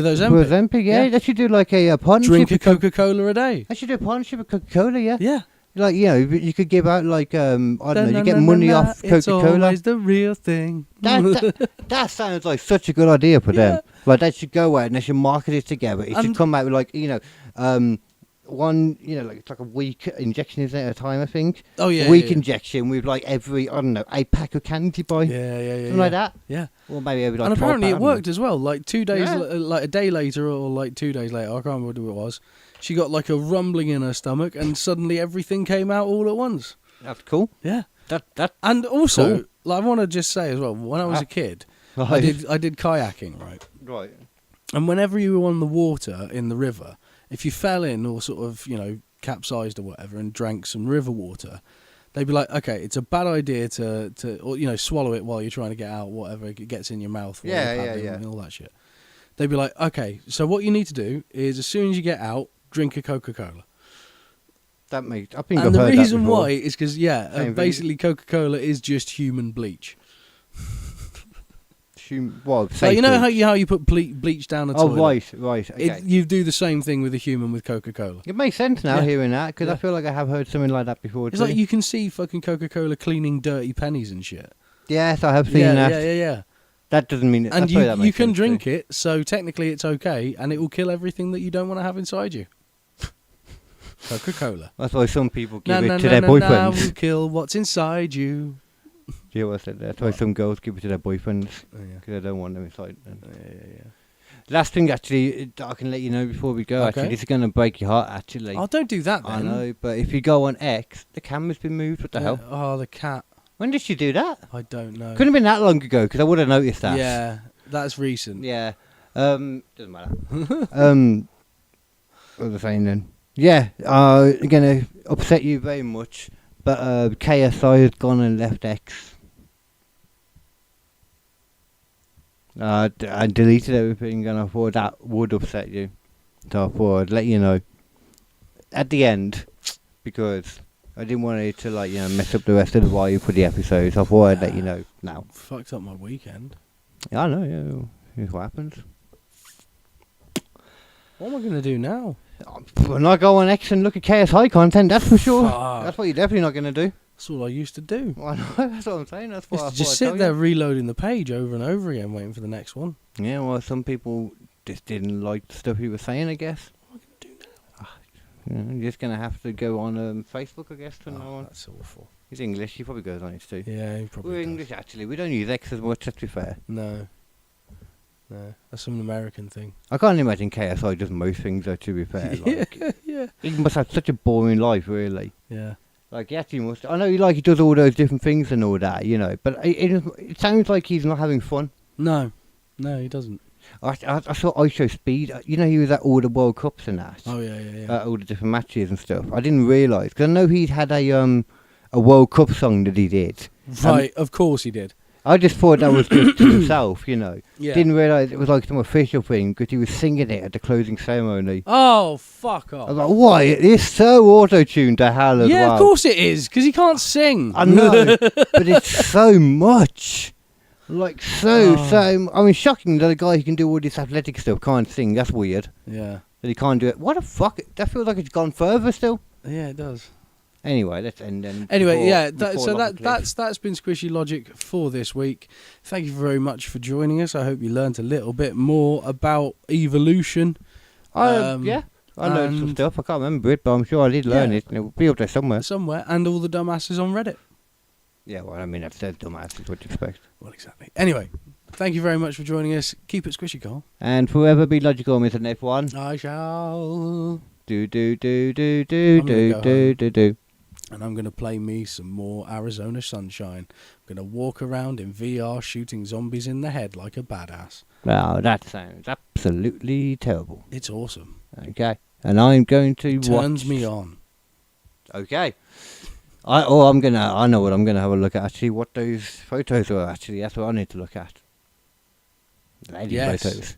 Ozempic. With Ozempic, yeah. They should do like a partnership. Drink a with Coca-Cola a day. They should do a partnership with Coca-Cola, yeah. Yeah. Like, you know, you could give out like I don't know, you get money off It's Coca-Cola. always the real thing. That sounds like such a good idea for them. Like they should go out and they should market it together. It should come out with like, you know, one, you know, like it's like a week injection is at a time, I think. Oh yeah. Week yeah. injection with like every, I don't know, 8 pack of candy by. Yeah. Something like that. Yeah. Or maybe every like And 12 apparently pack, it I don't know. worked as well. Like 2 days, Yeah. like a day later or like 2 days later, I can't remember who it was. She got like a rumbling in her stomach, and suddenly everything came out all at once. That's cool. Yeah. That And also, Cool. like, I want to just say as well, when I was a kid, I right. did kayaking, right? Right. And whenever you were on the water in the river, if you fell in or sort of, you know, capsized or whatever and drank some river water, they'd be like, okay, it's a bad idea to or, you know, swallow it while you're trying to get out whatever gets in your mouth. While Yeah, you're yeah, paddling yeah. And all that shit. They'd be like, okay, so what you need to do is as soon as you get out, drink a Coca-Cola. That makes. I think And I've the heard that reason before. why is because, Same thing. basically Coca-Cola is just human bleach. Well, So you know how you put bleach down a toilet? Right. Okay. You do the same thing with a human with Coca-Cola. It makes sense now hearing that, because I feel like I have heard something like that before. It's like you can see fucking Coca-Cola cleaning dirty pennies and shit. Yes, I have seen that. Yeah. That doesn't mean... And you can drink it, so technically it's okay, and it will kill everything that you don't want to have inside you. Coca-Cola. That's why some people give it to their boyfriends. Will kill what's inside you. Do you know what I said? That's why some girls give it to their boyfriends, because they don't want them inside them. Yeah. Last thing, actually, I can let you know before we go, actually, this is going to break your heart, actually. Oh, don't do that, then. I know, but if you go on X, the camera's been moved. What the hell? Oh, the cat. When did she do that? I don't know. Couldn't have been that long ago, because I would have noticed that. Yeah, that's recent. Yeah. Doesn't matter. What was I saying then? Yeah, going to upset you very much, but KSI has gone and left X. I deleted everything, and I thought that would upset you. So I thought I'd let you know at the end, because I didn't want it to mess up the rest of the volume for the episodes. I thought I'd let you know now. Fucked up my weekend. Yeah, I know. Yeah, here's what happens. What am I going to do now? When I go on X and look at KSI content, that's for sure. Fuck. That's what you're definitely not going to do. That's all I used to do. I know, that's what I'm saying. That's what I just sit there reloading the page over and over again, waiting for the next one. Yeah, well, some people just didn't like the stuff he was saying, I guess. What am I going to do now? You're just going to have to go on Facebook, I guess, from now on. That's awful. He's English, he probably goes on it too. Yeah, he probably We're does. English, actually. We don't use X as much, let's be fair. No, that's an American thing. I can't imagine KSI does most things, though, to be fair. Yeah. He must have such a boring life, really. Yeah. Like, he actually must... I know he does all those different things and all that, but it sounds like he's not having fun. No, he doesn't. I saw ISO Speed. He was at all the World Cups and that. Oh, yeah. All the different matches and stuff. I didn't realise, because I know he'd had a World Cup song that he did. Right, of course he did. I just thought that was just to himself, Yeah. Didn't realise it was like some official thing, because he was singing it at the closing ceremony. Oh, fuck off. I was like, why? It is so auto-tuned to hell as well. Yeah, of course it is, because he can't sing. I know, but it's so much. Like, so... I mean, shocking that a guy who can do all this athletic stuff can't sing. That's weird. Yeah. That he can't do it. What the fuck? That feels like it's gone further still. Yeah, it does. Anyway, let's end then. Anyway, that's been Squishy Logic for this week. Thank you very much for joining us. I hope you learned a little bit more about evolution. I learned some stuff. I can't remember it, but I'm sure I did learn it. And it will be up there somewhere. And all the dumbasses on Reddit. Yeah, well, I mean, that's dumbasses. What do you expect? Well, exactly. Anyway, thank you very much for joining us. Keep it squishy, Carl. And forever be logical, Mr. F1. I shall. Do. And I'm going to play me some more Arizona Sunshine. I'm going to walk around in VR shooting zombies in the head like a badass. Wow, that sounds absolutely terrible. It's awesome. Okay. And I'm going to Turns me on. Okay. I know what I'm gonna have a look at, actually, what those photos were, actually. That's what I need to look at. Lady photos.